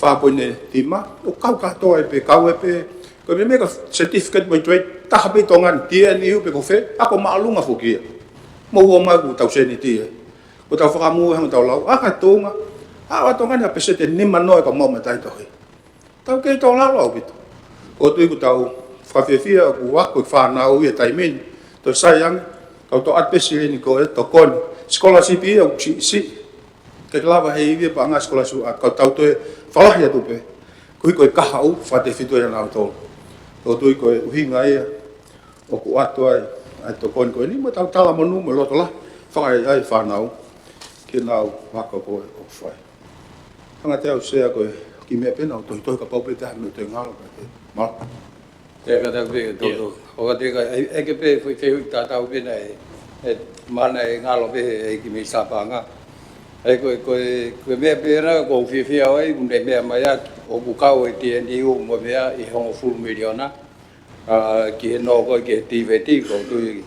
whapoi ne tima, o kau katoa e pe, kau e pe, koe me ka certificate mo i tuai, taha pe tongan, tia ni hu pe ko whe, ako maalunga whukia. Mo hua mai ku tau seni tia. Ko tau whakamu e hanga tau lau, aka tonga, awa tonga ni a pesete nima noe ka mau me tai tohi. Tau kei tau lau lau bitu. Ko tui ku tau whawhiawhia ku wako i whanau i e taimeni. Toi sayang, kau tau atpesi ni ko e to koni. Scholarship i au si. Kei lawa hei iwi pa ngā scholarship a kau tau toi whalahi atu pe. Kui koe kaha u, whate whitu e nao tolu. Ko tui koe uhinga ia, o ku atu ai, ai to koni koe ni, mo tau tala manu mo loto la. Whakai ai whanau, ki nao wako koe o whai. Hanga te au sea koe, ki mea pena o toi ka paupe te hame o te ngalo ka te. Mala. Te ka tau pēke tōtō. O ka te ka, eke pē whi whehui tātau pēna e mana e ngalo pē e ki me sāpanga. E koe mea pēna, ko whiwhia oi, unde mea mai atu, o kukau e TNU mo mea i hongo full miliona. Ki he no koe ki he TVT, ko tui,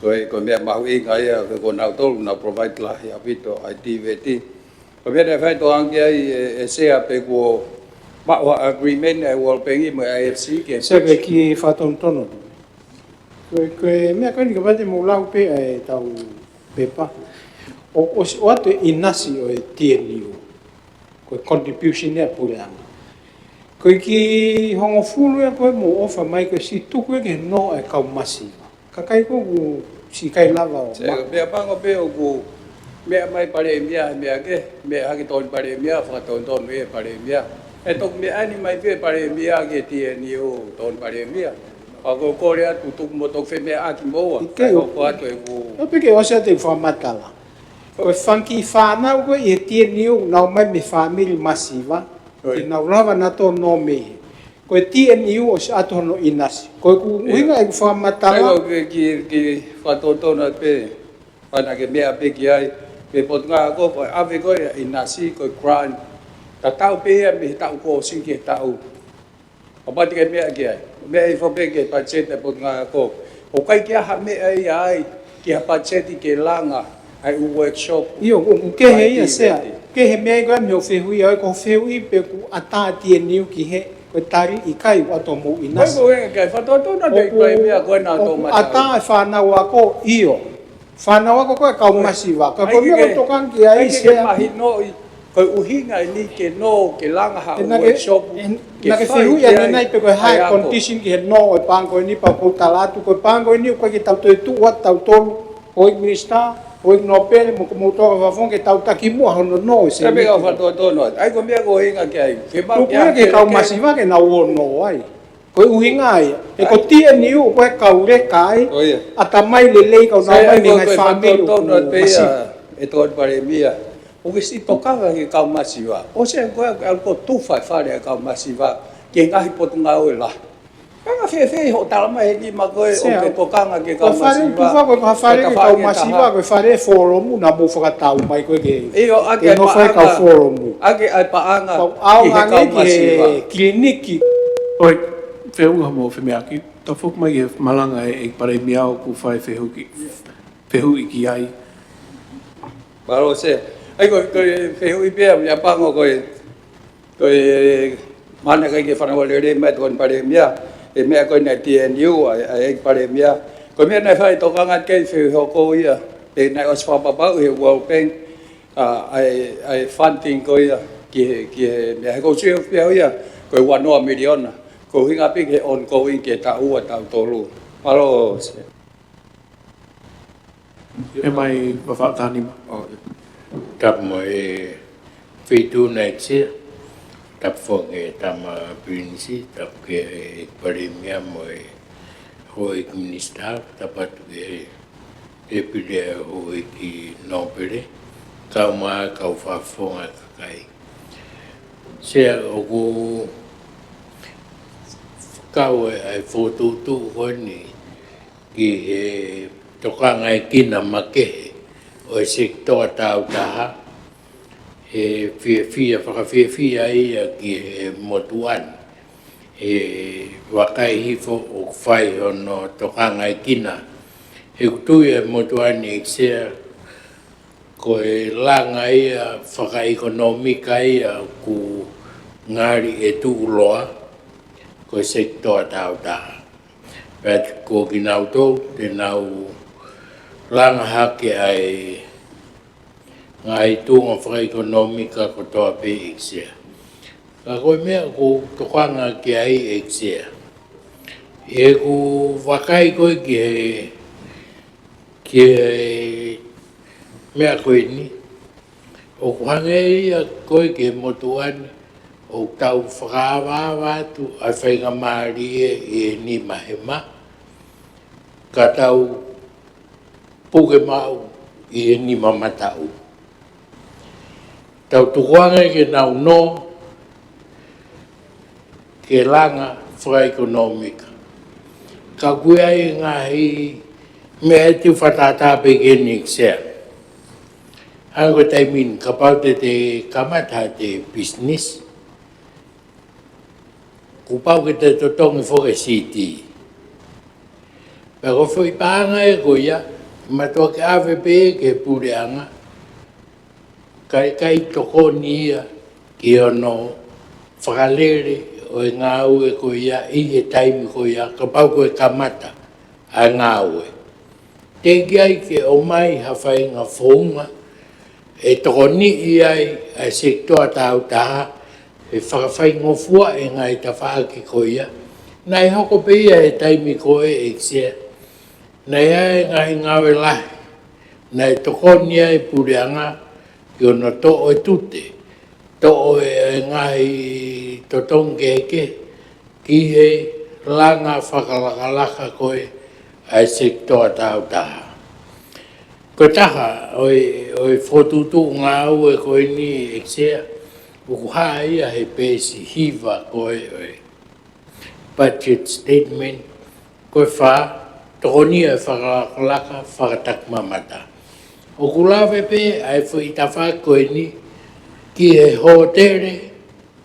koe mea mahu inga ia, ko nau tolu, nau provide lahi apito ai TVT. Ko mea ne whai toangi ai e sea pe ko Maua agreement e wal pengi mo AFC ke Sebe ki whaton tono. Koe mea koe ni ka wate mo lau pe e tau pepa. O atu inasi o e TNU. Koe contribution ea pule anga. Koe ki hongo fulu e koe mo ofa mai koe si tuku e ke no e kau masi. Kakai ko ku si kai lava o ma. Mea pango pe o ku mea mai pare mea mea ke. Mea haki toni pare mea, whakaton tonu e pare mea. E tok mea ani mai pe pare mea ke TNU ton pare mea. Ako kore atu tuk mo tok fe mea aki moa. Ike o. Ko atu e ku. O peke o sea te whamatala. o funky whanau koe i he tia niu nau mai me family masiva. Ke nau rawa na tō no me. Koe tia niu o se ato no inasi. Koe ku uhinga e ku whamatala. Koe ki whatotona pe, whana ke mea pe ki ai, pe potunga ko koe ave koe inasi koe crime. Ta tau pe ia me tau ko sinki e tau. O pati ke mea ki ai. Mea i whape ke pachete potunga ko. O kai kia ha mea i ai, ki ha pachete ke langa. Ai u workshop. Io, ke he ia sea. Ke he mea i koe mi o whehui ai, ko whehui pe ku ata tia niu ki he. Koe tari i kai wato mo inasi. Koe koe kai whatotona pe koe mea koe nā tō matau. Ata e whanau ako io. Whanau ako koe kau masiva. Koe koe mea tokan ki ai sea. Ai ke mahi noi, koe uhinga i ni ke no, ke langa ha u workshop. Na ke whehui a nenai pe koe high condition ki he no e pango i ni pa kou talatu. Koe pango i ni koe ki tau toi tua tau tolu. Hoi minister. Hoi no pele mo kumo toka whawhong ke tau taki mua hono no e se. Ka mea whatotono. Ai ko mea ko hinga ki ai. Tukuia ke kau masiva ke na uono ai. Koe uhinga ai. E ko tia niu koe kau reka ai. Ata mai lelei kau nau mai me ngai whamelu. E tōn pare mia. O ke si tokanga ke kau masiva. O se koe ko tūwhai whare kau masiva. Ke ngahi potunga oe la. Kanga whewhe ho talama he ni ma koe o ke tokanga ke kau masiva. Koe whare ke kau masiva koe whare foromu na mo whakatau mai koe ke. Eo ake no whai kau foromu. Ake ai paanga ki he kau masiva. Kliniki. Oi, wheunga mo whemeaki. Ta whuk mai e malanga e pare miao ku whai whehu i ki ai. Baro se. Ai koe whehu i pia mea pango koe mana kai ke whanawale re mai tōn pare mea. E mea koe nei TNU ai pare mea. Koe mea nei whai tokanga kei whehu ko ia. E nei os whapapau he World Bank. Ai funding ko ia. Ki he mea he kou siu pia ia. Koe wanoa miliona. Ko hinga pi ke ongoing ke ta ua tau tolu. Paro se. E mai whawhatani ma. Tap mo e whitu nei tia. Tap whong e tama prinsi. Tap ke e paremia mo e hoi minister. Tap atu e pile hoi ki nopere. Kau maa kau whawhonga kakai. Sea oku kau ai fotutu honi ki he tokanga e kina makehe o e sektoa tau taha he whakawhiawhia ia ki he motuan he wakai hifo o whai hono tokanga e kina he kutui e motuan e ksea ko e langa ia whakaekonomika ia ku ngari e tuuloa ko sektor tau taha. Pet ko kinau tō, te nau langa hake ai ngai tūnga whakaekonomika ko toa pe eksea. Ka koe mea ko tokanga ki ai eksea. E ko wakai koe ki he mea koe ni. O kuhange ia koe ki he motuani. O tau whakaawawa tu ai whainga maari e ni mahema. Ka tau puke mau i e ni mamatau. Tau tukuanga ke nau no ke langa whakaekonomika. Ka kue ai ngahi mea te whatatape ke niksea. Ango taimin ka paute te kamata te business. Kupau ke te totongi whoke siti. Pero foi paanga e koia, matua ke AVP ke pureanga. Kai toko nia ki ono whakalere o e ngāu e koia, i he taimi koia, ka pau koe kamata a ngāu e. Te ai ke o mai hawhai ngā whaunga, e toko ni i ai a sektoa tau taha, e whakawhai ngofua e ngai ta whaaki koia. Nai hoko peia e taimi koe e ksea. Nai ai ngai ngawe lahi. Nai tokonia e pureanga ki ono to o e tute. To o e ngai totongeke ki he langa whakalakalaka koe ai sektoa tau taha. Ko taha oi fotutu ngā ue koe ni eksea. Ukuha ia he pēsi hiva koe oi budget statement koe wha tokonia e whakakalaka whakatakmamata. O kulawe pe ai whaitawha koe ni ki he hōtere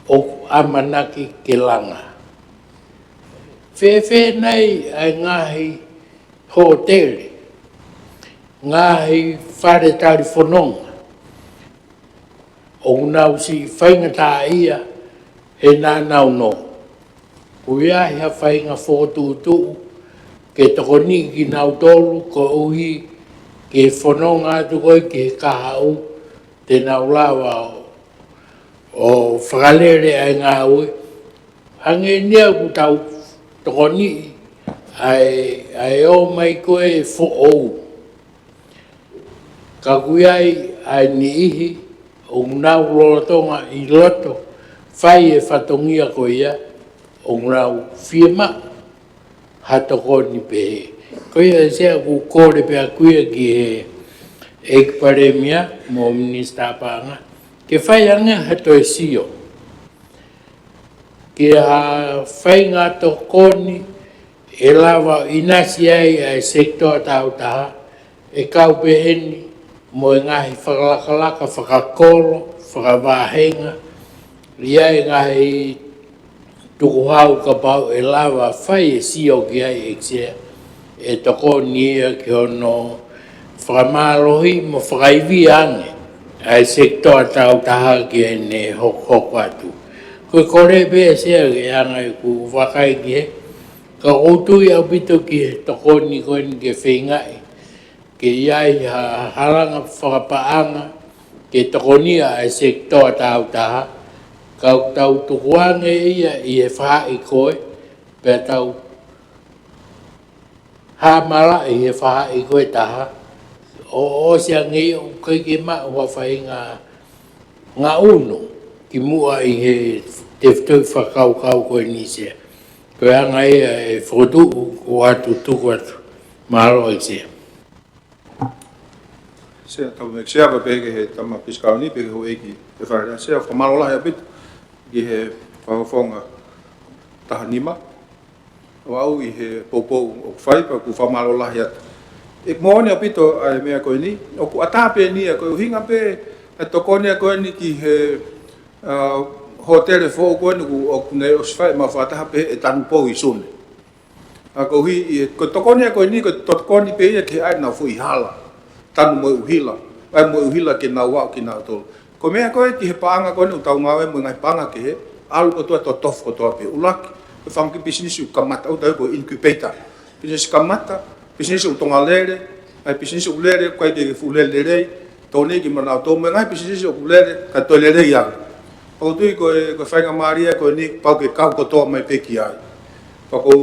o amanaki ke langa. Whewhe nei ai ngahi hōtere, ngahi wharetari whanonga. O nau si whaingata ia he nā nau no. Kuia hea whainga whōtūtū ke tokoni ki nau tolu ko uhi ke whanonga atu koe ke kahau te nau lawa o whakalere ai ngā ue. Hange nia ku tau tokoni ai o mai koe e who'ou. Ka kuiai ai ni ihi o nau lorotonga i loto whai e whatongia ko ia o nau whiema hatoko ni pehe. Ko ia sea ku kore pea kuia ki he ekparemia mo Minista Panga ke whai anga hato e sio. Ke a whai ngā tokoni e lawa inasi ai ai sektor tau taha e kau peheni mo e ngahi whakalakalaka, whakakoro, whakawāhenga, ia e ngahi tukuhau ka pau e lawa whai e sio ki ai eksea, e toko nia ki hono whakamālohi mo whakaiwi ange, ai sektor tau taha ki e ne hoko atu. Koe kore pēr sea ki angai ku wakai ki he, ka koutui au pito ki he toko ni koe ni ke whengai, ke iai haranga whakapaanga ke tokonia ai sektor tau taha, kau tau tukuange ia i e whaai koe, pia tau hamala i e whaai koe taha, o sea ngi o kai ke ma ua whai ngā uno, ki mua i he te whtoi whakau koe ni sea. Koe anga ia e whotu o atu tuku atu, mahalo i sea. Sea tau me sea pa peke he tama piskau ni peke ho eki e whaarea sea whamalola hea bitu ki he whawhonga taha nima o au i he poupou o whaipa ku whamalola hea e moone a pito ai mea koe ni o ku atape ni a koe uhinga pe e tokone a koe ni ki he hotere fōu koe ni ku o kune o swhai ma whataha pe e tanu pou i sune a koe hi ko tokone a koe ni ko tokone pe ia ki ai nau fu i hala tanu mo uhila, ai mo uhila ke nau wau ki nau tolu. Ko mea koe ki he paanga koe ni utau ngawe mo ngai paanga ke he, alu kotoa to tofu kotoa pe ulaki. Ko whangi business u kamata, u tau ko incubator. Business kamata, business u tonga lere, ai business u lere, koe ke fulele rei, tōne ki manau tō, mo ngai business u lere, ka toi lere iang. Pako tui koe whainga maria koe ni, pau ke kau kotoa mai peki ai. Pako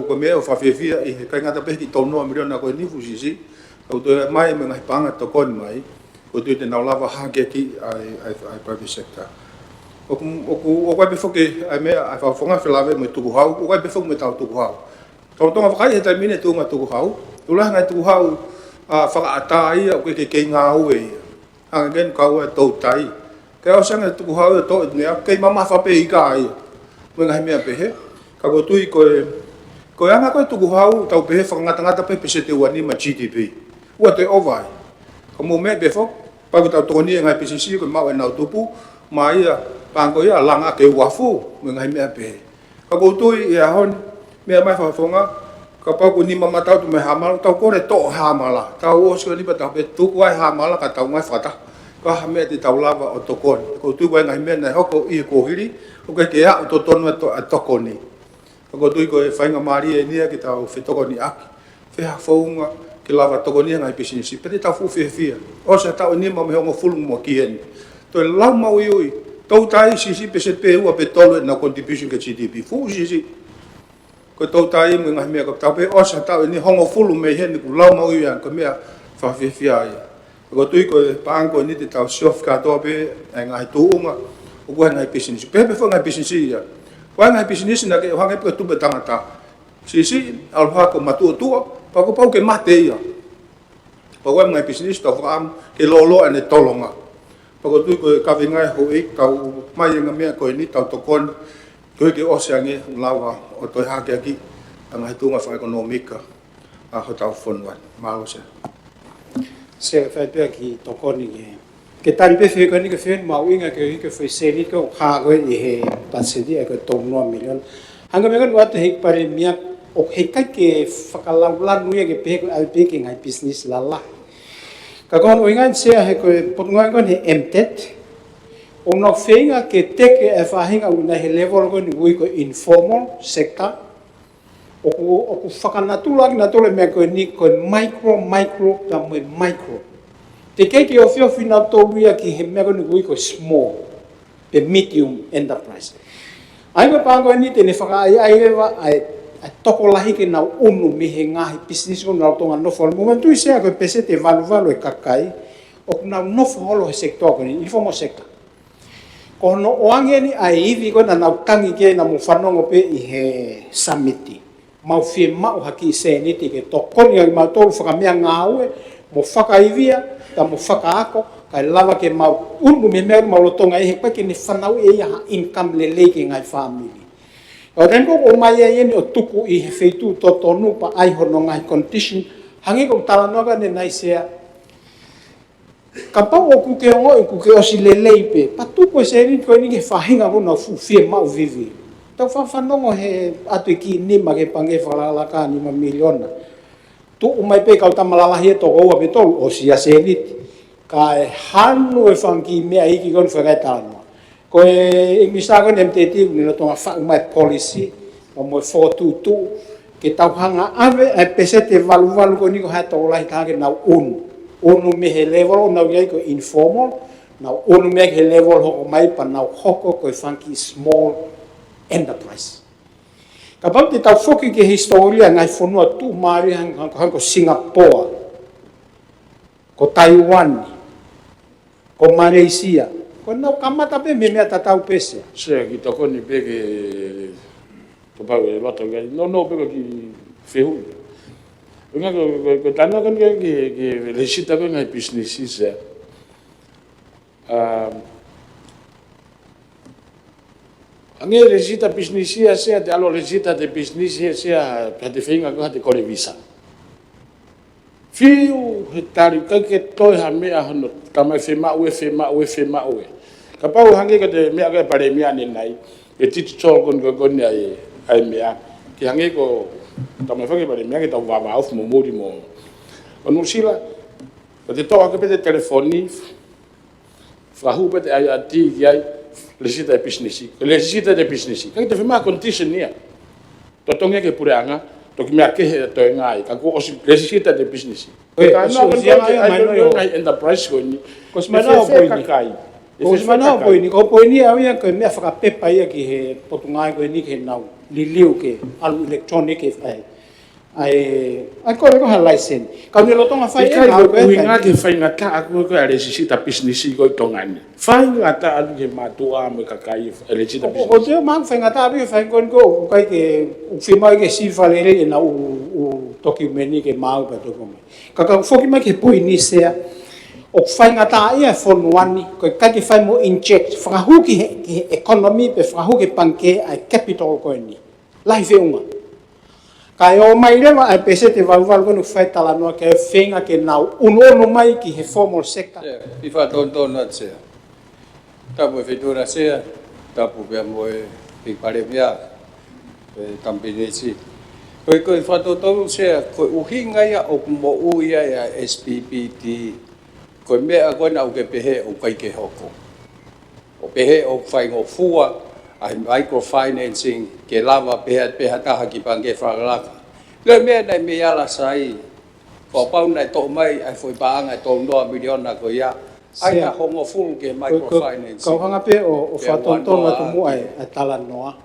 ko mea o whawhiawhia i he kaingata peki tōnoa miriona koe ni fusisi, o te mai me ngai panga to kon mai o te te nau lava hake ki ai private sector o kai befoke ai me ai fa fonga felave me tuku hau o kai befoke me tau tuku hau to tonga fakai he tai mine tunga tuku hau tu la ngai tuku hau a fa ata ia o ke nga ue anga gen ka ue to tai ke o sanga tuku hau to ne ke mama fa pe i ka ai me ngai me pe he ka go tui ko anga ko tuku hau tau pe he fa ngata pe se te wani ma GDP ua te ovai. Ka mō mea befok, pau tau tōni e ngai PCC ko mau e nau tupu, ma ia pāngo ia langa ke wafu, me ngai mea pehe. Ka koutui e ahon, mea mai whawhonga, ka pau ko nima matau tu me hamala, tau kore tō hamala, tau oska nipa tau pe tuku ai hamala ka tau ngai whata, ka ha mea te tau lava o tokoni. Koutui wai ngai mea nei hoko i e kohiri, o ke a o totonu a tokoni. Ka koutui ko e whainga maari e nia ki tau whetokoni aki, wheha whaunga, ke lava tokonia ngai pisinisi pete tau fu fia o se tau ni mo me hongo fulu mo kien to lau mau ui tau tai sisi pese pe ua pe tolu na contribution ke GDP fu sisi ko tau tai mo ngai me ko tau pe o se tau ni hongo fulu me hen ku lau mau ui an ko me fa fia ia ko tui ko pango ni te tau sof ka to pe ngai tu uma o ko ngai pisinisi pe fo ngai pisinisi ia ko ngai pisinisi na ke hangai pe tu be tangata sisi al ha ko matu tua pako pau ke mate ia Pagoi ngai business to fam ke lolo ane tolonga. Pago tu ko ka vingai ho ik ka mai nga me ko ni tau to kon ko ke oseange lawa o to ha ke ki anga tu nga fa economica a ho tau fonwan malo se. Se fa pe ki to kon ni ke tari pe fe ko ni ke fe mau inga ke fe se ni ko ha ko i he ta se di ko to no million. Hanga me ko wat hik pare mia o hekai ke whakalaulan nuia ke peko au peke ngai business lala. Ka kon oingan sea he koe potungai kon he MTET. O no whenga ke teke e whahinga una he level kon ui ko informal sector. O ku whakanatulaki na tole mea koe ni koe micro ka moe micro. Te keiki o whio whina tōwia ki he mea kon ui ko small, pe medium enterprise. Ai koe pāngoe ni tene whakaai airewa ai toko lahi ke nau unu me he ngahi business ko nau tonga nofo. Momentu i sea koe pese te valu e kakai, o nau nofo holo he sektor ko ni, informal sector. Ko no oange ni ai iwi ko na nau tangi ke na mu whanongo pe i he summiti. Mau whie mau haki i se niti ke toko ni ai mau tolu whakamea ngāue, mo whakaiwia, ka mo whakaako, kai lava ke mau unu me mea mau lotonga e he koe ke ni whanau e ia income le leke ngai family. O renko o mai e ni o tuku i he feitu to tonu pa ai hono ngai condition hangi ko talanoga ne nai sea ka pau o kuke o kuke o si lelei pe pa tuku se ni ko ni ke fahinga ko na fu fie mau vivi tau fa fanongo he atu ki ni ma ke pange falala ka ni ma miliona tu o mai pe ka tamalala he to o be tol o si ase ni ka hanu e fangi me ai ki kon fa tano ko e misa ko MTT ni no tonga fa mai policy o mo 422 ke tau hanga ave e pesete valu ko ni ko ha to lai ka ke na unu me he level na ye ko informal na unu me he level ho mai pa na hoko ko funky small enterprise ka pam te tau foki ke historia ngai fonua tu mari han ko Singapore ko Taiwan ko Malaysia ko nau kamata pe me mea tatau pese. Se ki toko ni pe ke to pa e loto ke no pe ki fehu. Nga ko tana kan ke resita ko ngai business se. Ange resita business se te alo resita de business se pa te finga ko te kore visa. Fiu he tari ke toi ha mea hono tamai fema ue. Ka pau hangi ka te mea ka pare mea ni nai e titi tō kon ai mea ki hangi ko tamai whake pare mea ki tau wawa au mo muri mo onu sila ka te toa ka pete telefoni whahu pete ai ati ki ai lesita de business ka te whema condition nia to tonge ke pure anga to ki mea kehe to ngai ka ko osi lesita de business ka no ai enterprise ko ni ko smana o kai o smana o ni ko ni au ya ko me fa pepa ia ki he potungai ko ni ke nau liliu ke alu electronic ke ai ko ha license ka ni lo tonga fai ka ko winga ke fai ngata aku ko resita business ko tongani fai ngata alu ke matua me ka kai resita business o te mang fai ngata bi fai ko kai ke u firma ke si valere na u documenti ke mau pa to ko ka foki mai ke poi ni sea o fai ngata ia fonuani ko kai ke fai mo inject fra hu ki economy pe fra hu ke panke ai capital ko ni lai veunga kai o mai leva ai pese te valval ko no fai tala no ke fenga ke nau uno mai ki he formal sector i fa ton na se ta mo fitura se ta pu be mo i pare via tampinesi ko fa to se ko uhinga ya o mo u ya SPPT ko me a ko na o ke pehe o kai ke hoko o pehe o fai ngo fua ai microfinancing ke lava pehe ta ha ki pange fralaka le me na me ya la sai ko pau na to mai ai foi pa nga to no million na ko ya ai ka hongo full ke microfinancing ko hanga pe o fa to na to mo ai tala noa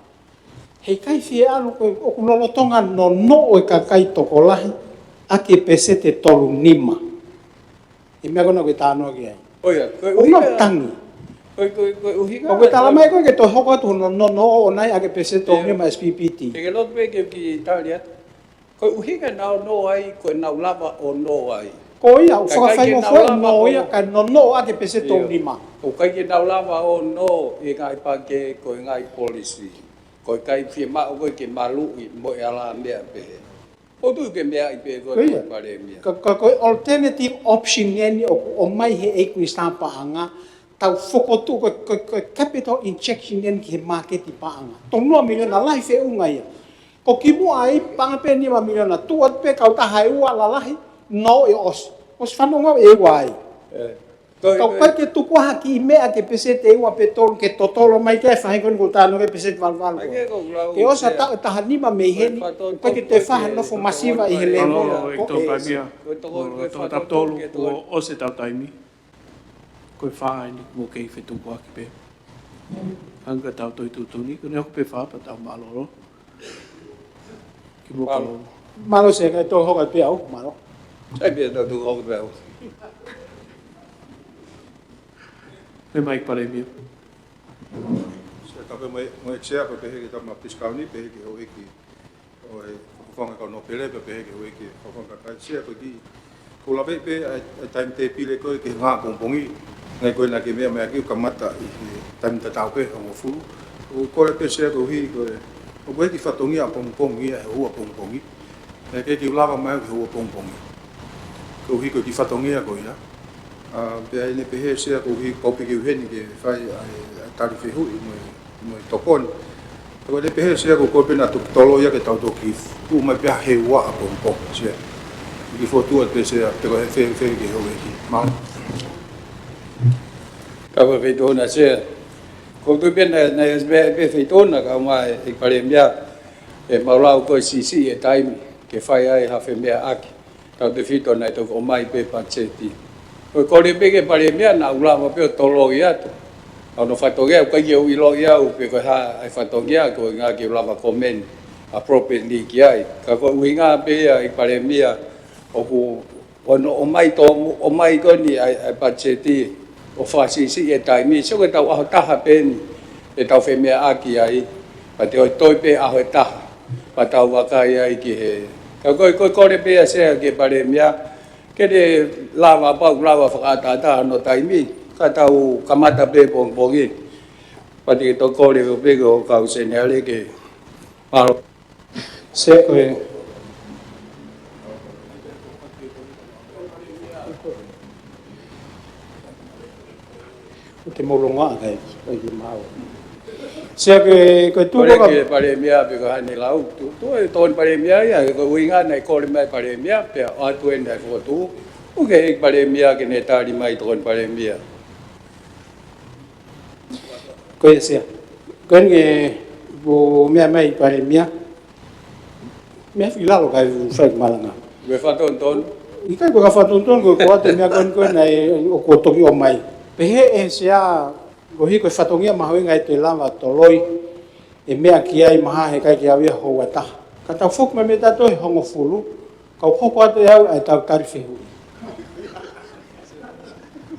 he kai fi alu ko o kuno tonga no o ka kai to ko lahi ake pese te tolu nima e me agora que tá no aqui. Oia, o no tangi. O higa. O que tá lá mais que to hoko tu no o nai a que pese to nima SPPT. E que lot be que Italia. Ko o higa na no ai ko na lava o no ai. ko ia o whakawhai o whai no ia ka no a ke pese tō lima. O kai ke nau lava o no e ngai pake ko ngai policy. Ko kai firma o ke malu i mo ala mea pe. O tu ke mea i pe ko pare mea. Ko alternative option ni o mai he e ku stampa anga tau whokotu ko capital injection ni ke market i pa anga. Tōnua miliona lai fe unga ia. Ko kimu ai panga pe ni ma miliona tuat pe kau tahai ua lalahi no e os. Os whanonga e wai. Kau pai ke tuku haki i mea ke pese te iwa pe tolu ke totolo mai ke whahe koni ko tāno ke pese te walwalo. Ke osa taha nima mei heni, pai ke te whahe nofo masiva i he lewo. Ko tō pamia, ko tō tolu, ko ose tau taimi. Ko e whae ni mo kei whe tuku haki pe. Hanga tau toi tūtuni, ko ne hoku pe wha pa tau maloro. Ki mo kalo. Malo se kai tō hoka pe au, malo. Sai pe tau tū hoka pe au. Me mai pare mia. Se ka mo e chea ko pe he ta ma piskauni pe he o iki o e fonga ko no pele pe he o iki o fonga ka chea ko ki ko la pe time te pile ko ke nga pompongi ngai ko na ke me ki ka mata i time ta tau pe o fu o ko le pe chea ko hi ko o ko ki fatongi a pompongi e o pompongi e ke ki lava mai o pompongi ko hi ko ki fatongi a ko ia pe ai ne pe he se ko hi ko pe ki heni ke fai tari fe hu mo tokon ko le pe he se ko pe na to tolo ya ke tau to ki u mai pe he wa a pom se ki fotu pe se pe ko fe ke ho ki ma ka pe fe to na se ko tu pe na pe fe to na ka mai e pare mia e maula ko si e time ke fai ai ha fe mia aki tau te fito na to o mai pe pa cheti ko le pe ke pare mea na ula ma pe tolo ia to no fatogia ko ye u lo ia u pe ko ha ai fatogia ko nga ke ula ma comment appropriately ki ai ka ko winga pe ai pare mea o ku o mai ko ni ai pa cheti o fa si e tai mi so ke tau a ta ha pe ni e tau fe mea aki ai pa te o toi pe a ho ta pa tau wa ka ai ki he ka ko le pe se ke pare mea ke de lava pa lava whakatata no taimi ka tau kamata pe pongpongi pati to ko le pe ko ka usenale ke paro se koe te molonga kai ki mau se ke tu ko ke pare mia pe ko hani lau tu e ton pare mia ya ko winga nei ko le mai pare mia pe a tu en dai fo tu o ke pare mia ke ne tari mai ton pare mia ko se ko nge bo mia mai pare mia me fila lo kai fai malanga we fa ton i kai ko fa ton ko ate mia ko nei o ko to ki o mai pe he e sia ko hi ko fatongia ma hoinga te lava toloi e mea ki ai maha he kai ki avia ho wata ka tau fok me ta to hongo fulu ka hoko ate au ai tau tarife hu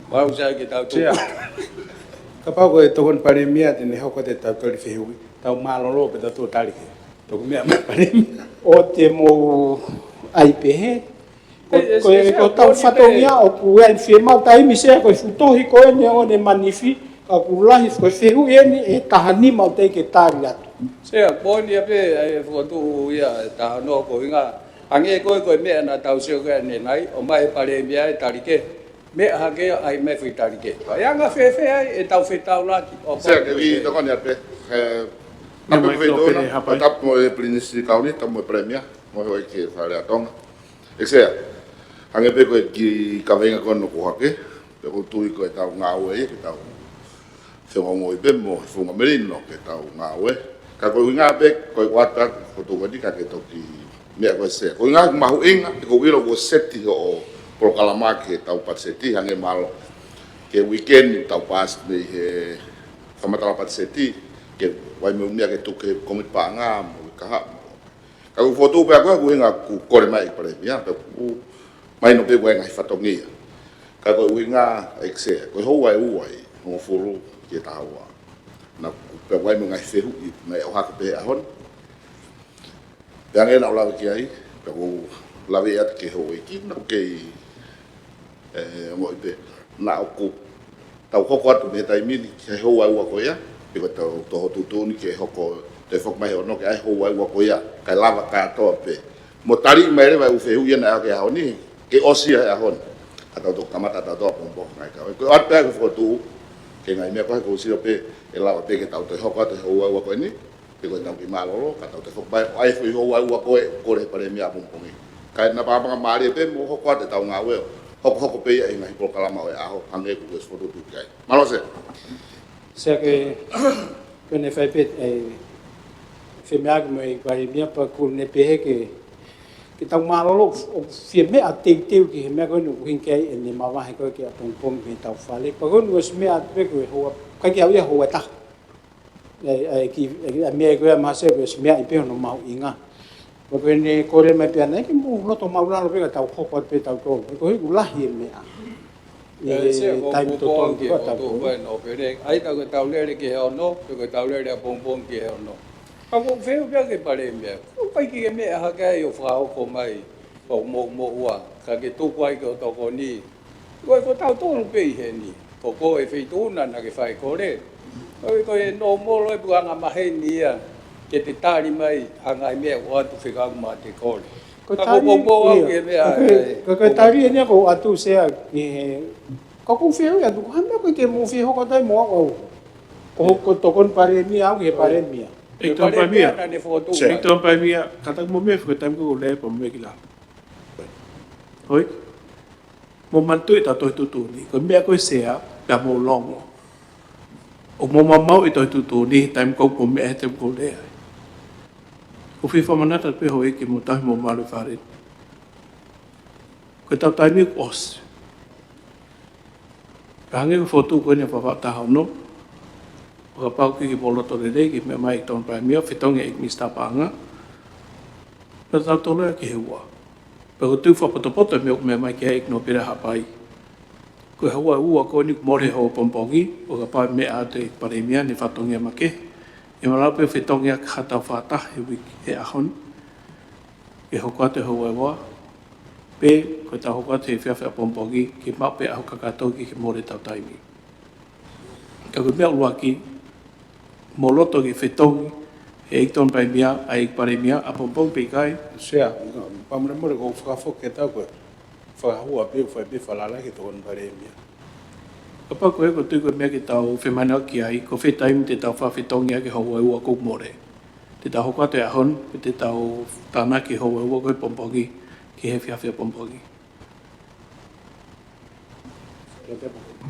ma usa ki tau tu ka pa ko to kon pare mia te ne hoko te tau tarife hu tau malolo pe to tari to mea pare o te mo ai pe he ko tau fatongia o ku en firma tai mi se ko futohi ko en o ne manifi ka kulahi ko fehu eni e tahani mau te ke tari atu se a poni ape ai fo tu ia ta no ko inga ange ko me na tau se ko ne nai o mai pare mia tari ke me ha ke ai me fi tari ke ya nga fe ai e tau fe tau la o se ke vi to kon ya pe ape ve do na tap mo e prinisi kauni tam mo premia mo ho ke fare atong se ange pe ko ki ka venga kon no ko hake pe ko tu ko tau nga we ke tau se mo be mo fu nga merino ke tau nga we ka ko nga be ko wata ko tu wadi ka ke to ki me ko se ko nga ma hu inga ko wilo ko seti o proklama ke tau patseti hange malo ke weekend tau pas de he famata patseti ke wai me mia ke tu ke komit pa nga mo ka ha ka ko foto pe ko nga ku ko mai pare mia pe ku mai no pe ko nga fatongia ka ko nga exe ko ho wai mo furu ke tawa na pe wai mo ngai fehu na o ha pe ahon yang ena la ki ai pe ko la ve at ke ho ki no ke mo te na ko tau hoko atu me tai mini ke ho ai wa ko ia pe ko tau to tu tu ni ke hoko te fok mai ono ke ai ho ai wa ko ia kai lava ka to pe mo tari mai le vai u fe hu ia na ke ha ni ke osia ya hon atau to kamata ta to pompo ngai ka ko at pe ko tu ke ngai me ko si pe e la pe ke tau te hoko te ho ai wa ko ni pe ko tau ki malo ka tau te fok mai ai fu ho ai wa ko le pare mi a pompo ni kai na pa ma le pe mo hoko te tau nga we hoko pe ai ngai po kala ma a ho hange ku es foto tu kai malo se que ne fai pe fe me mai vai mia pa ku ne pe que tau malo o fe me a te que me ko no hin kai ni ma va ko que pom pom me tau fale pa ko no es me a pe ko ho ka que ia ho ta que me ko ma se ko es me a pe no ma inga porque ne kore mai pe ana que mo no to ma ula lo pe tau ko pe tau ko ko hi ula hi me a tai to to ta ko bueno pero ai ta ko tau le que no ko tau le pom pom que no ako feo pe que pare me o pai que me ha ka yo fa ko mai o mo wa ka que tu kwai ko to ko ni ko tau to lo pe he ni ko e fe tu na que fai ko le ko no mo lo bu anga ma he ni ya que te tari mai hanga me o tu fe ka ma te ko le ko tari ni ko atu se ko feo ya tu ha me ko que mo feo ko dai mo ko to kon pare ni au que pare mi Então para mim, kata mo me foi tam ko le po me kila. Hoi. Mo mantu ita to tu ni, ko me ko sea da mo long. O mo mamau ita tu ni tam ko po me tam ko le. Ko fi fa manata pe hoi ki mo ta mo malu fare. Ko ta mi os. Kange ko foto ko ni fa ta no. Kapau ki bolo to le ki me mai ton pa mi fitong e mista panga na ta to le ki hua pero tu fa poto me mai ki ek no pera hapai ko hua ko ni more ho pompongi o ka me a te pare mia ni fatong e make e mala pe fitong e khata fata e ahon e ho ka te hua pe ko ta ho ka te fa pompongi ki ma pe a ka to ki more ta taimi ka ko me lua ki moloto ki fetong e ton pai mia ai pare mia a pompong pe kai sea pa mo mo ko fa fo ke ta ko fa hua pe fa pe fa la ki ton pare mia apa ko ko tu ko me ki tau fe mana ki ai ko fe time te tau fa fetong ya ki ho wa ko more te tau ko te ahon te tau tana ki ho wa ko pompongi ki he fia pompongi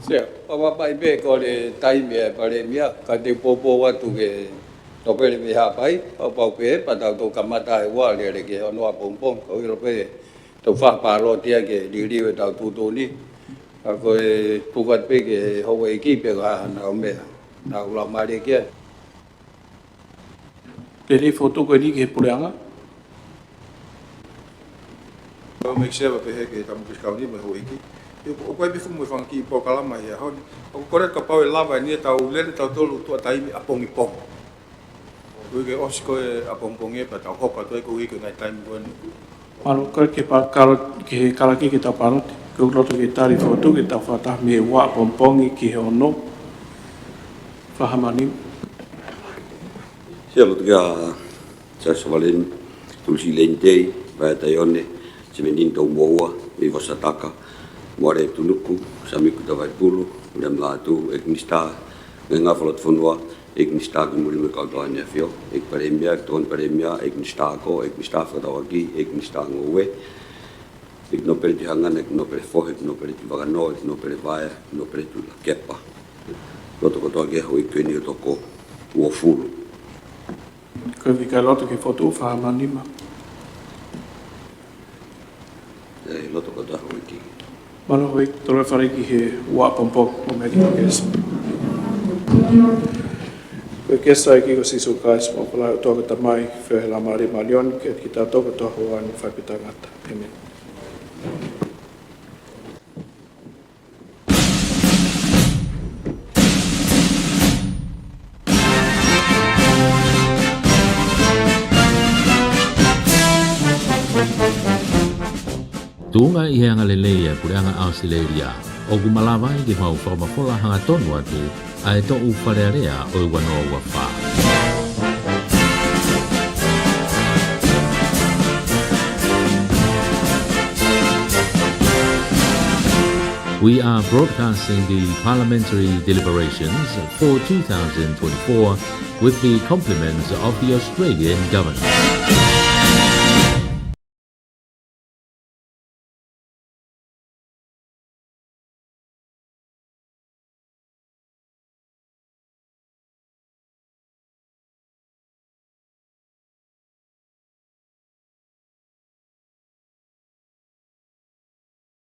sea pa pai be ko le tai me pare mia ka te popo wa tu ke to pe me ha pai pa pe pa ta to kamata e wa le ke no pom pom ko ro pe to fa pa lo tia ke li ta tu ni a ko pu ka pe ke ho we ki pe ga na me na la ma le ke te foto ko ni ke puranga o me se va pe ke ta mo ka ni me ho iki o ko be fu mo fan ki po kala mai ha o ko re ka pa lava ni ta u le ta tolu tu ta i apong ipong o ke os ko apong pong e pa ta ho pa to ko i ko ngai time bon Malo ke pa kala ki ta parot ko roto ki tari foto ki ta fata me wa pompongi ki ono fahamani se lo ga sa sovalin tulsi lente va ta yone se menin to moa mi vasataka Mare tunuku, samiku tawai pulu, ndam latu, ek nista, nga falot funwa, ek nista ki muri me kautoa ni afio, ek paremia, ton paremia, ek nista ko, ek nista fatawaki, ek nista ngowe, ek no pere tihangan, ek no pere fohe, ek no pere tivagano, ek no pere vaia, ek no pere tula kepa. Loto kotoa ke hoi kweni o toko ua fulu. Ko vika loto ki foto fahamani ma. Loto kotoa hoi ki. Malo hoi tolo fare ki he wa pompok o me ki kes. Ko kesa ki ko siso kais mo pala to ka mai fe la mari malion ke kita to ko ho an fa pitangata. Amen. Tunga i hanga lelea pureanga Australia. O gumalawai ki mau whamafola hanga tonu atu ai to u wharearea o i wano wa wha. We are broadcasting the parliamentary deliberations for 2024 with the compliments of the Australian government.